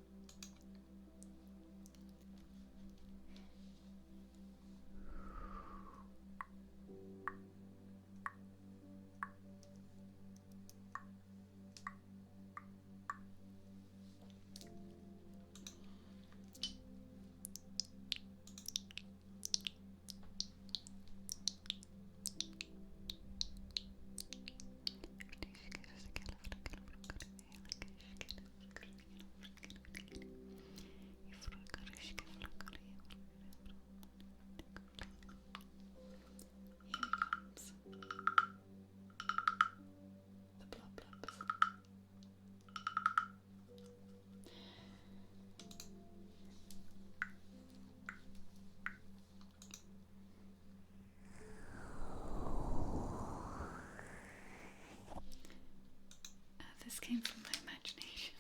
This came from my imagination.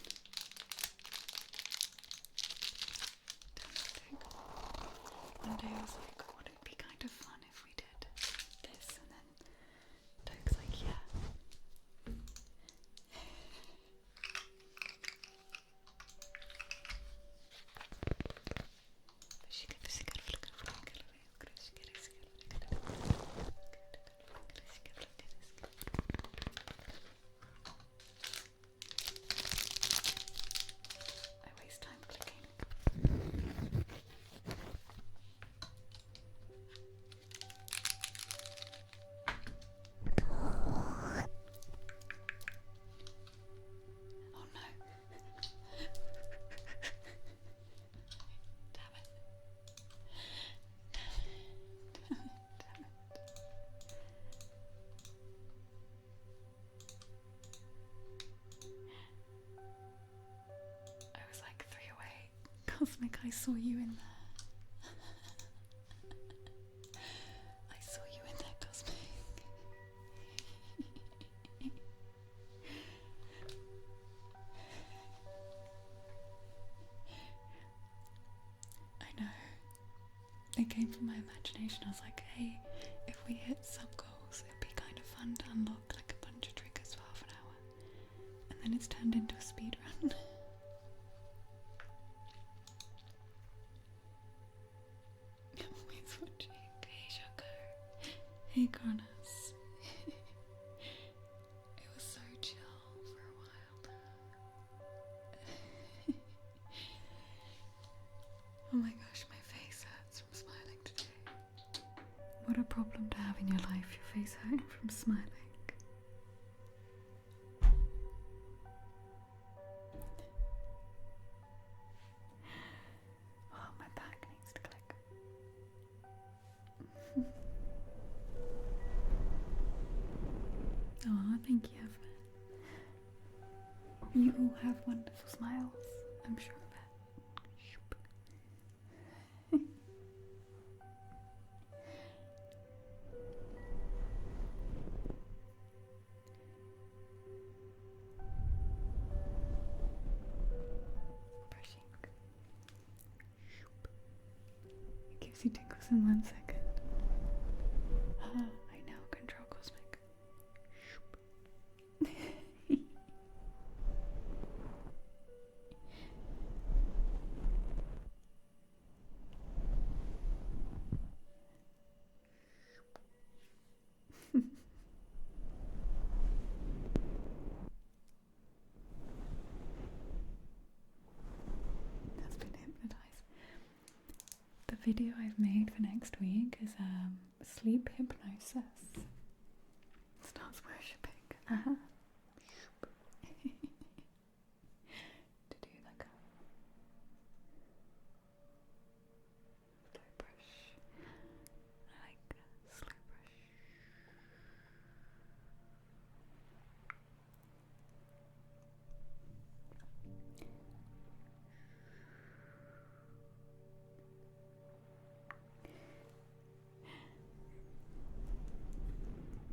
One day I was like, would it be kind of fun if we did this? And then Doug's like, yeah. I waste time clicking. Oh no. Damn it. I was like 3 away. Cosmic, I saw you in there. I saw you in there, Cosmic. I know. It came from my imagination. I was like, hey, if we hit some goals, it'd be kind of fun to unlock like a bunch of triggers for half an hour. And then it's turned into a speed run. Always watching. Hey, Shoko. Hey, Kronos. It was so chill for a while. Oh my gosh, my face hurts from smiling today. What a problem to have in your life, your face hurting from smiling. Oh, my back needs to click. Oh, thank you, Evelyn. You all have wonderful smiles, I'm sure of it. Brushing. It gives you tickles in 1 second. Ah, I now control Cosmic. That's been hypnotized. The video I've made for next week is sleep hypnosis. Starts worshipping. To do like a slow brush. I like slow brush.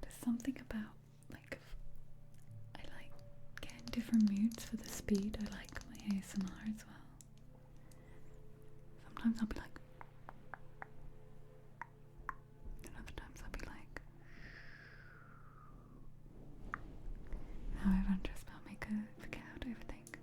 There's something about like I like getting different moods for the speed. I like my ASMR as well. Sometimes I'll be like, and other times I'll be like, however, I'm just about to make her forget how to overthink.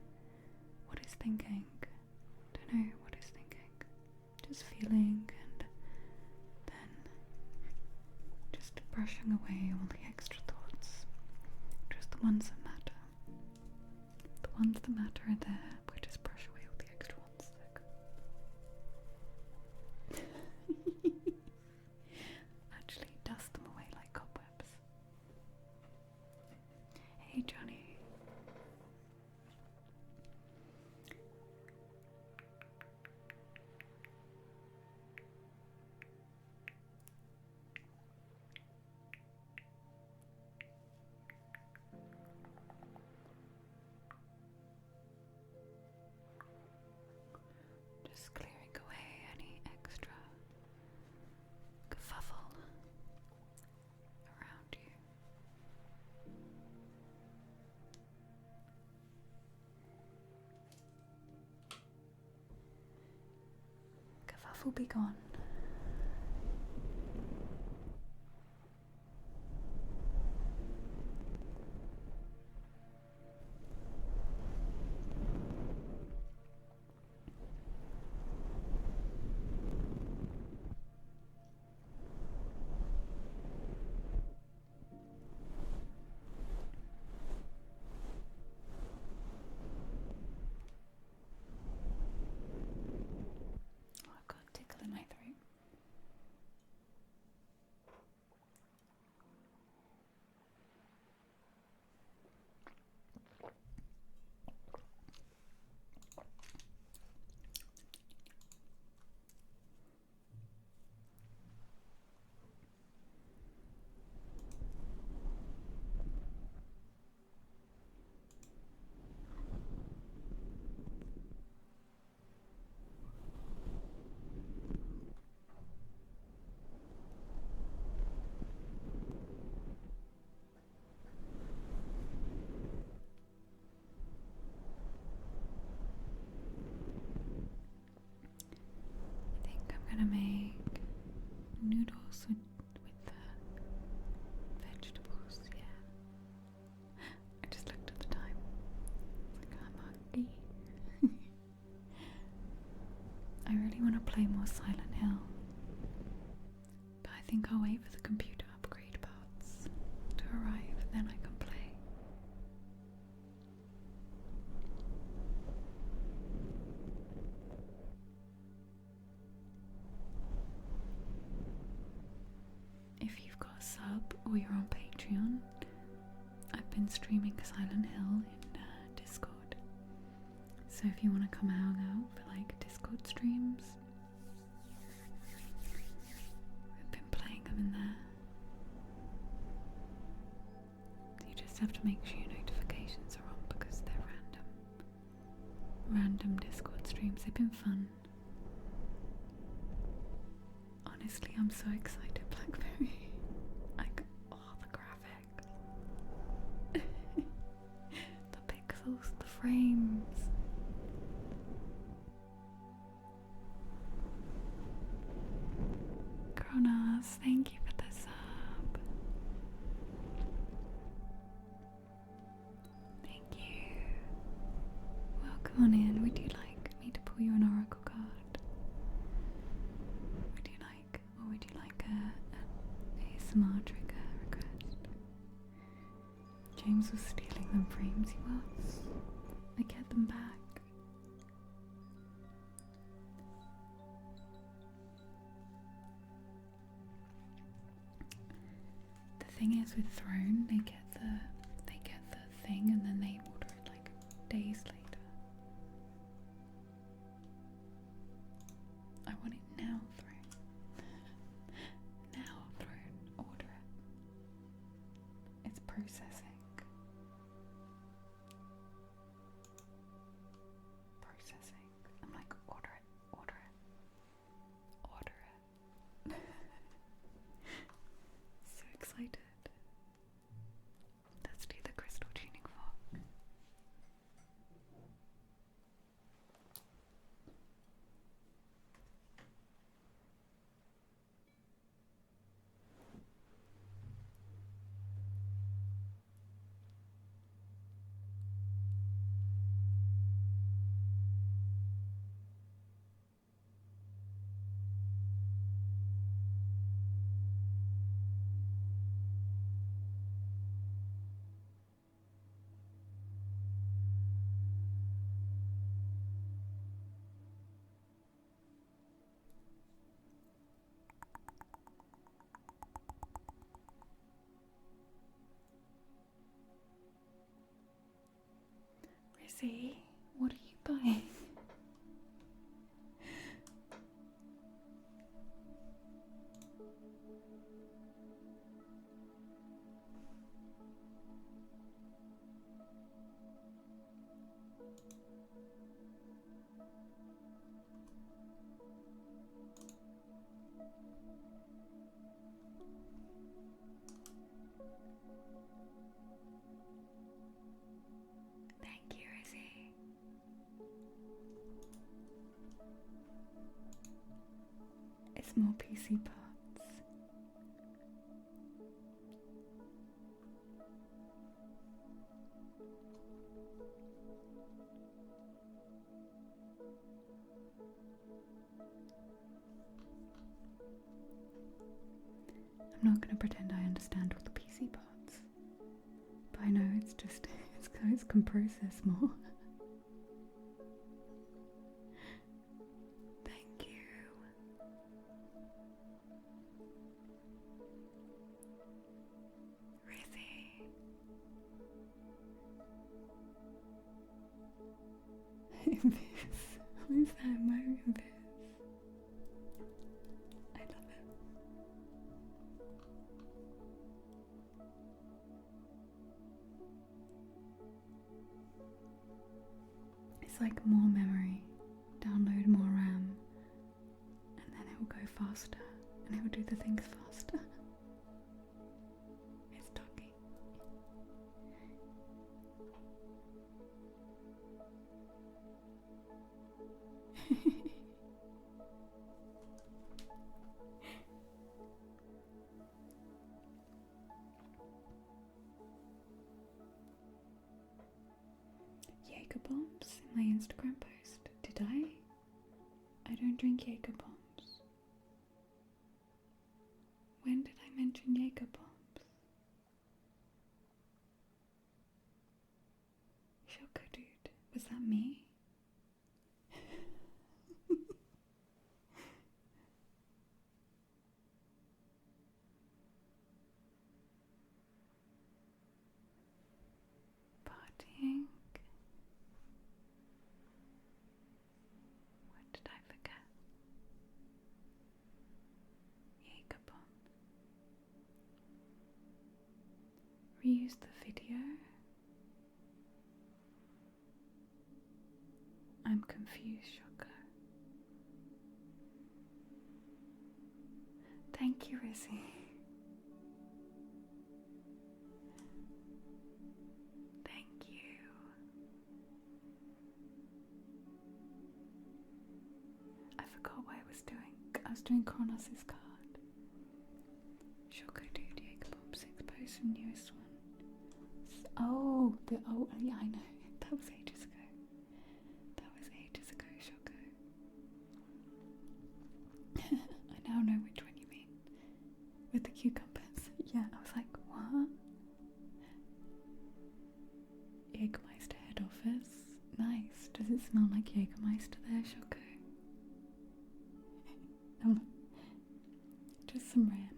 brushing away all the extra thoughts. Just the ones that matter. The ones that matter are there. We just brush away all the extra ones. Actually, dust them away like cobwebs. Hey, Johnny. Just clearing away any extra kerfuffle around you. Kerfuffle be gone. Oh, I've got a tickle in my throat. I think I'm gonna make noodles with the vegetables, yeah. I just looked at the time. It's like I'm hungry. I really want to play more Silent Hill, but I think I'll wait for the computer upgrade parts to arrive and then I can play. If you've got a sub or you're on Patreon, I've been streaming Silent Hill in Discord. So if you want to come hang out for like Discord streams, I've been playing them in there. You just have to make sure your notifications are on because they're random. Random Discord streams, they've been fun. Honestly, I'm so excited, Blackberry. Like, oh, the graphics. The pixels, the frames. Kronos, thank you for the sub. Thank you. Welcome on in. Would you like me to pull you an oracle card? Would you like, or would you like a ASMR trigger request? James was stealing them frames, he was. I get them back. The thing is with Throne, they get the thing and then they order it like days later. I want it now, Throne. Now, Throne, order it. It's processing. Processing. I'm like, order it, order it, order it. So excited. Let's do the crystal tuning fork. Rizzy, what are you buying? Thank you, Rizzy. It's more PC parts. I'm not going to pretend I understand all the PC parts, but I know it's just, it's can process more. Thank you. Rizzy. Invis. What is that? Mario Invis. I love it. It's like more memory, download more RAM, and then it will go faster, and it will do the things faster. It's talking. Jaeger bombs in my Instagram post. Did I? I don't drink Jaeger bombs. When did I mention Jaeger bombs? Shocker, dude. Was that me? Partying. What did I forget? Jaeger bombs. Reuse the video. I'm confused, Shocker. Thank you, Rizzy. Thank you. I forgot what I was doing. I was doing Kronos' card. Shocker, dude. Jaeger bomb 6 posts from newest one. Oh, yeah, I know. That was ages ago. Shocker. I now know which one you mean. With the cucumbers. Yeah, I was like, what? Jägermeister head office. Nice. Does it smell like Jägermeister there, Shocker? Just some RAM.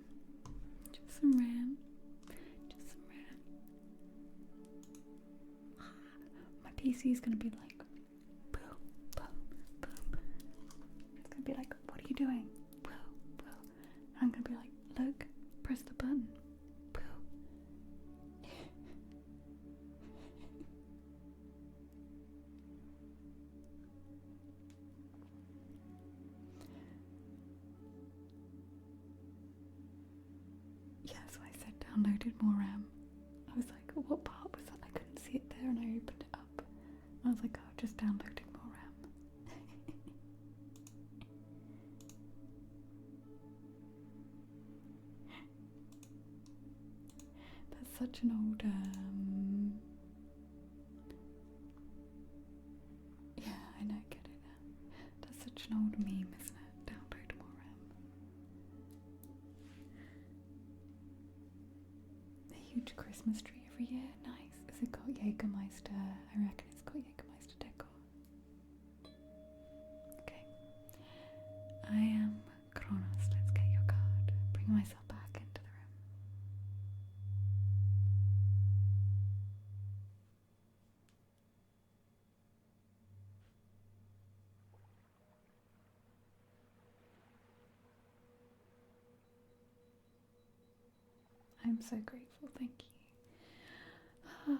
Just some RAM. My PC is gonna be like, boom, boom, boom. It's gonna be like, what are you doing? Boom, boom. And I'm gonna be like, look, press the button. Boom. Yeah, so I said downloaded more RAM. I was like, what part was that? I couldn't see it there and I opened it up. I was like, oh, just downloading more RAM. That's such an old, yeah, I know, get it now. That's such an old meme, isn't it? Download more RAM. A huge Christmas tree every year, nice. Has it got Jägermeister? I reckon it's got Jägermeister decor. Okay. I am Kronos. Let's get your card. Bring myself back into the room. I'm so grateful, thank you.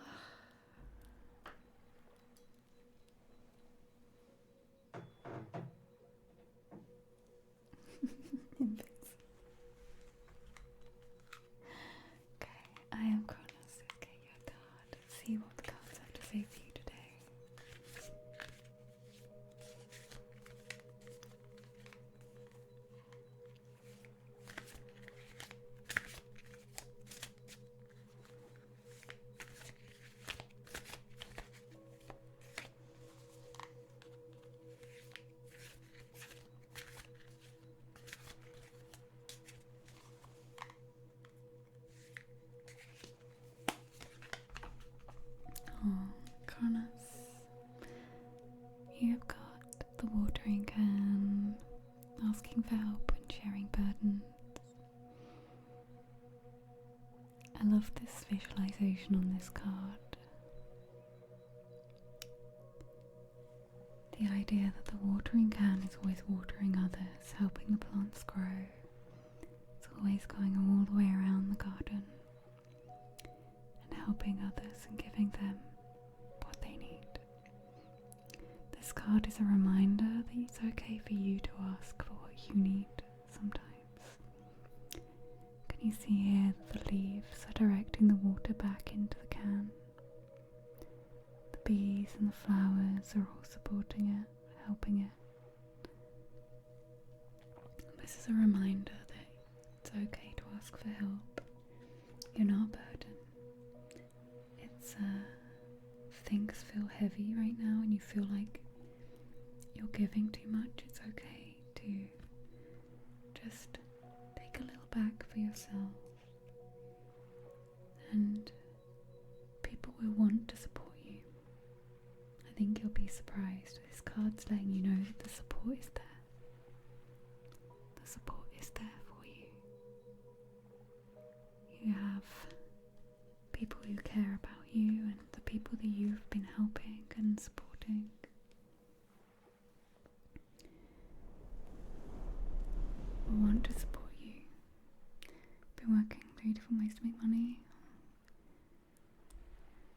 Okay, I am Kronos. Okay, your card. See what the cards have to say for you today. Oh, Kronos. You've got the watering can, asking for help and sharing burdens. I love this visualization on this card. The idea that the watering can is always watering others, helping the plants grow. It's always going all the way around the garden and helping others and giving them what they need. This card is a reminder that it's okay for you to ask for what you need sometimes. Can you see here that the leaves are directing the water back into the can? The bees and the flowers are all supporting it, helping it. This is a reminder that it's okay to ask for help. You're not a burden. It's things feel heavy right now and you feel like you're giving too much. It's okay to just take a little back for yourself, and people will want to support you. I think you'll be surprised. This card's letting you know that the support is there. The support is there for you. You have people who care about you and the people that you've been helping and supporting. Will want to support you. Been working 3 different ways to make money.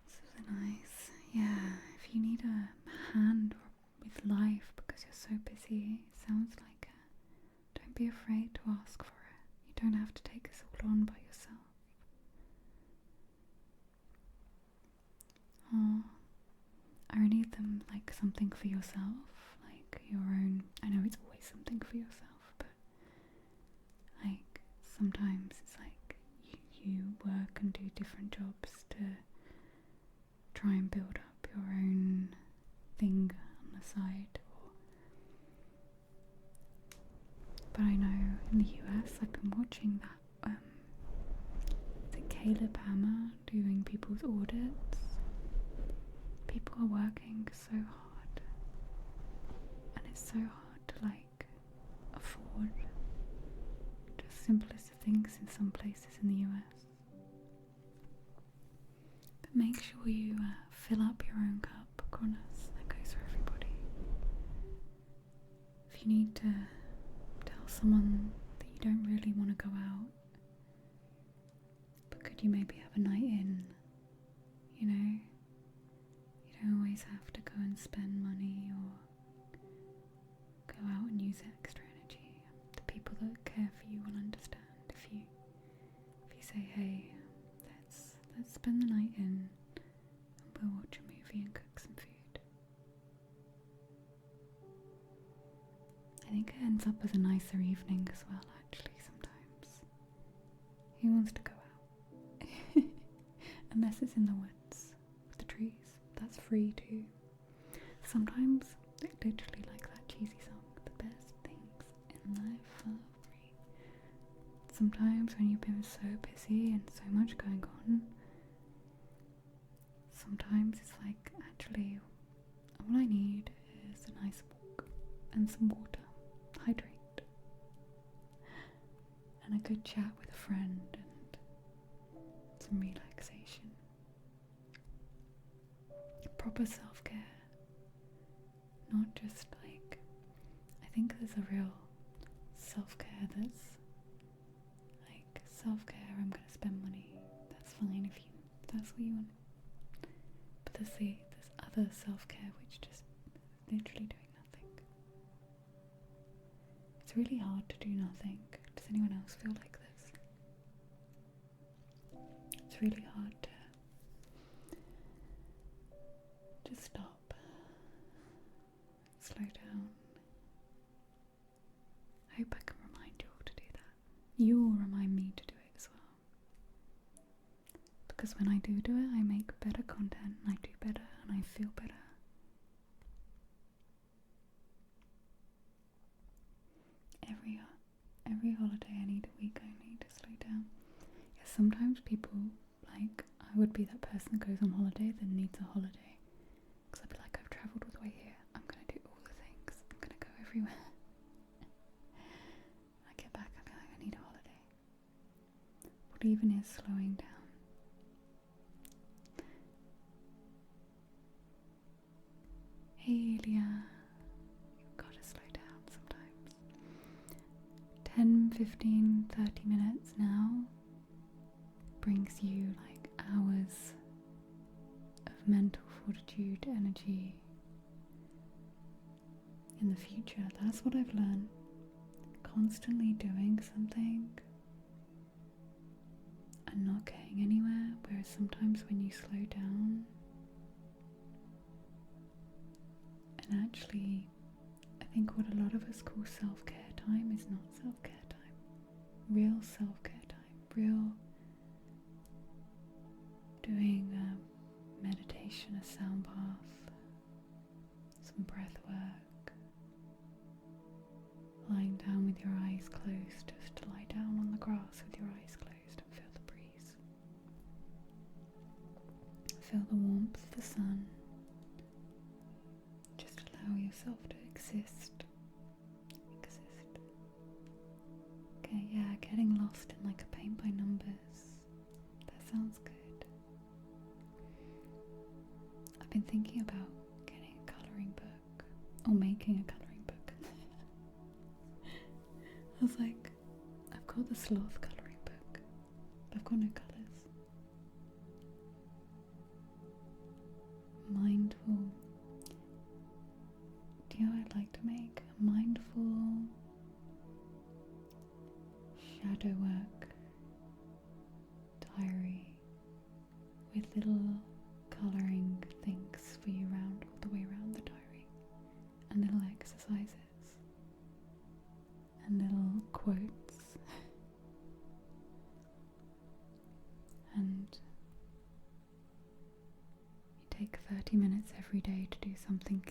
This is nice. Yeah, if you need a hand with life because you're so busy, it sounds like don't be afraid to ask for it. You don't have to take this all on by yourself. Oh, are any of them like something for yourself? Like your own, I know it's always something for yourself, but like sometimes it's like you work and do different jobs to try and build up your own thing on the side. But I know in the US I've been watching that the Caleb Hammer doing people's audits. People are working so hard and it's so hard to like afford just simplest of things in some places in the US. But make sure you fill up your own cup, Kronos. That goes for everybody. If you need to tell someone that you don't really want to go out, but could you maybe have a night in, you know? You don't always have to go and spend money or go out and use extra energy. The people that care for you will understand if you say, hey, let's spend the night in and we'll watch a movie and cook some food. I think it ends up as a nicer evening as well, actually, sometimes. Who wants to go out? Unless it's in the woods with the trees. That's free too. Sometimes, literally like that cheesy song, the best things in life are free. Sometimes when you've been so busy and so much going on, sometimes it's like, actually, all I need is a nice walk and some water, hydrate, and a good chat with a friend and some relaxation. Proper self-care, not just like, I think there's a real self-care that's like, self-care, I'm going to spend money that's what you want. But there's other self-care which just literally doing nothing. It's really hard to do nothing. Does anyone else feel like this? It's really hard to just stop, slow down. I hope I can remind you all to do that. You will remind me to do it as well. Because when I do it, I make better content, and I do better, and I feel better. Every holiday I need a week only to slow down. Yes, sometimes people, like, I would be that person that goes on holiday that needs a holiday. Because I'd be like, I've travelled all the way here, I'm going to do all the things, I'm going to go everywhere. I get back, I'll be like, I need a holiday. What even is slowing down? Hey Elia, you've got to slow down sometimes. 10, 15, 30 minutes now brings you like hours of mental fortitude, energy in the future. That's what I've learned. Constantly doing something and not getting anywhere, whereas sometimes when you slow down and actually, I think what a lot of us call self-care time is not self-care time. Real self-care time. Real doing a meditation, a sound bath, some breath work, lying down with your eyes closed, just to lie down on the grass with your eyes closed and feel the breeze. Feel the warmth of the sun. Just allow yourself to exist. Okay, yeah, getting lost in like a paint by numbers. That sounds good. I've been thinking about getting a colouring book, or making a colouring book. I was like, I've got the sloth colouring book, but I've got no colours. Mindful. Do you know what I'd like to make? A mindful shadow work diary with little colouring things for you round all the way around the diary, and little exercises and little quotes and you take 30 minutes every day to do something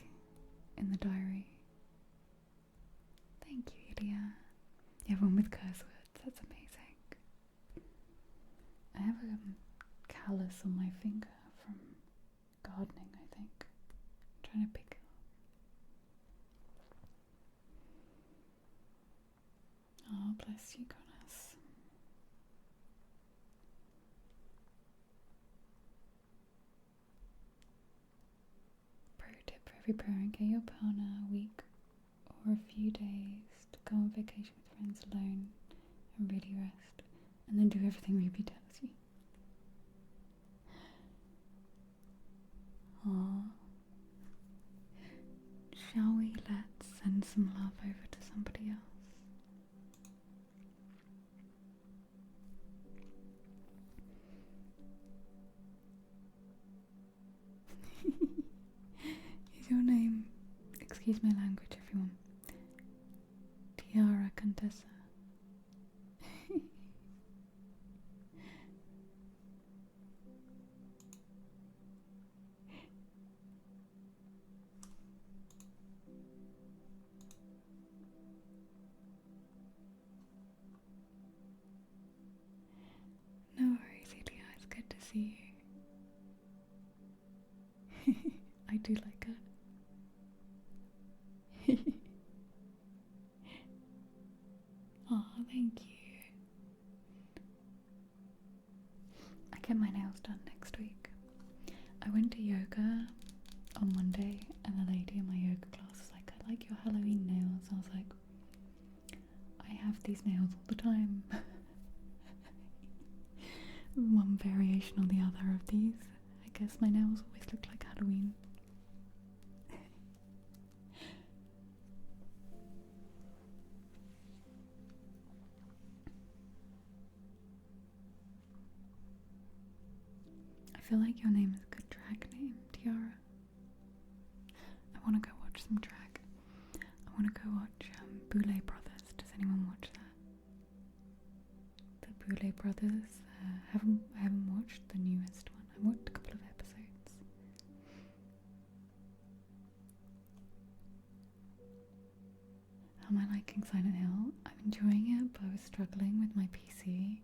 in the diary. Thank you, Ilya. Everyone with curse words, that's amazing. I have a callus on my finger from gardening, I think. I'm trying to pick it up. Oh, bless you, goddess. Pro tip for every parent: get your partner a week or a few days to go on vacation with friends alone and really rest, and then do everything Ruby tells you. Aww. Shall we let's send some love over to somebody else? Is your name, excuse my language everyone, Tiara Contessa? No worries, Ilya, it's good to see you. I do like her. Oh, thank you. I get my nails done next week. I went to yoga on Monday and the lady in my yoga class was like, I like your Halloween nails. I was like, I have these nails all the time. One variation or the other of these. I guess my nails always look like Halloween. I feel like your name is a good drag name, Tiara. I want to go watch some drag. I want to go watch Boulet Brothers. Does anyone watch that? The Boulet Brothers. I haven't watched the newest one. I watched a couple of episodes. How am I liking Silent Hill? I'm enjoying it, but I was struggling with my PC,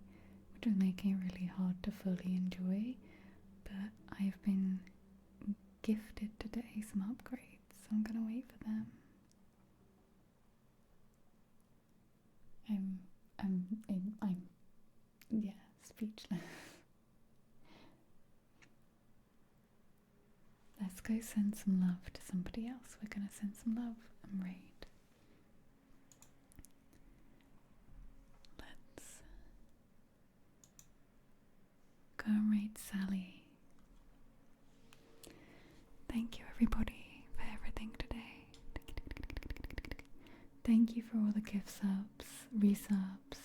which was making it really hard to fully enjoy. But I've been gifted today some upgrades, so I'm gonna wait for them. I'm yeah, speechless. Let's go send some love to somebody else. We're gonna send some love and raid. Let's go and raid Sally. Thank you everybody for everything today. Thank you for all the gift subs, resubs,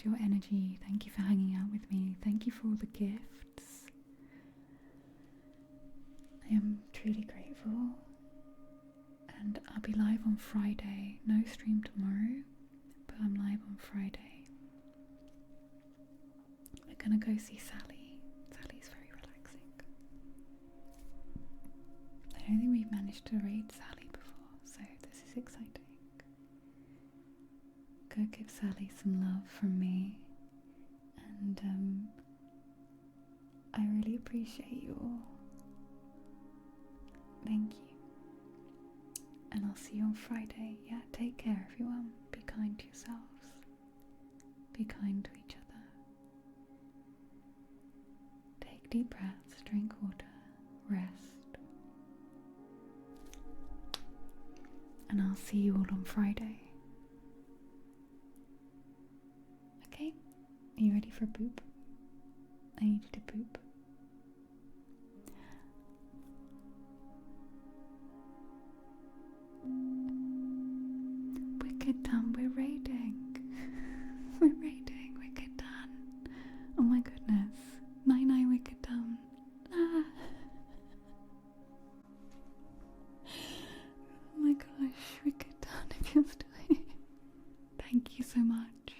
your energy. Thank you for hanging out with me. Thank you for all the gifts. I am truly grateful. And I'll be live on Friday. No stream tomorrow, but I'm live on Friday. We're gonna go see Sally. Sally's very relaxing. I don't think we've managed to raid Sally before, so this is exciting. Go give Sally some love from me, and I really appreciate you all. Thank you. And I'll see you on Friday. Yeah, take care everyone. Be kind to yourselves. Be kind to each other. Take deep breaths, drink water, rest. And I'll see you all on Friday. Okay? Are you ready for a poop? I need you to poop. Wicked done, we're ready.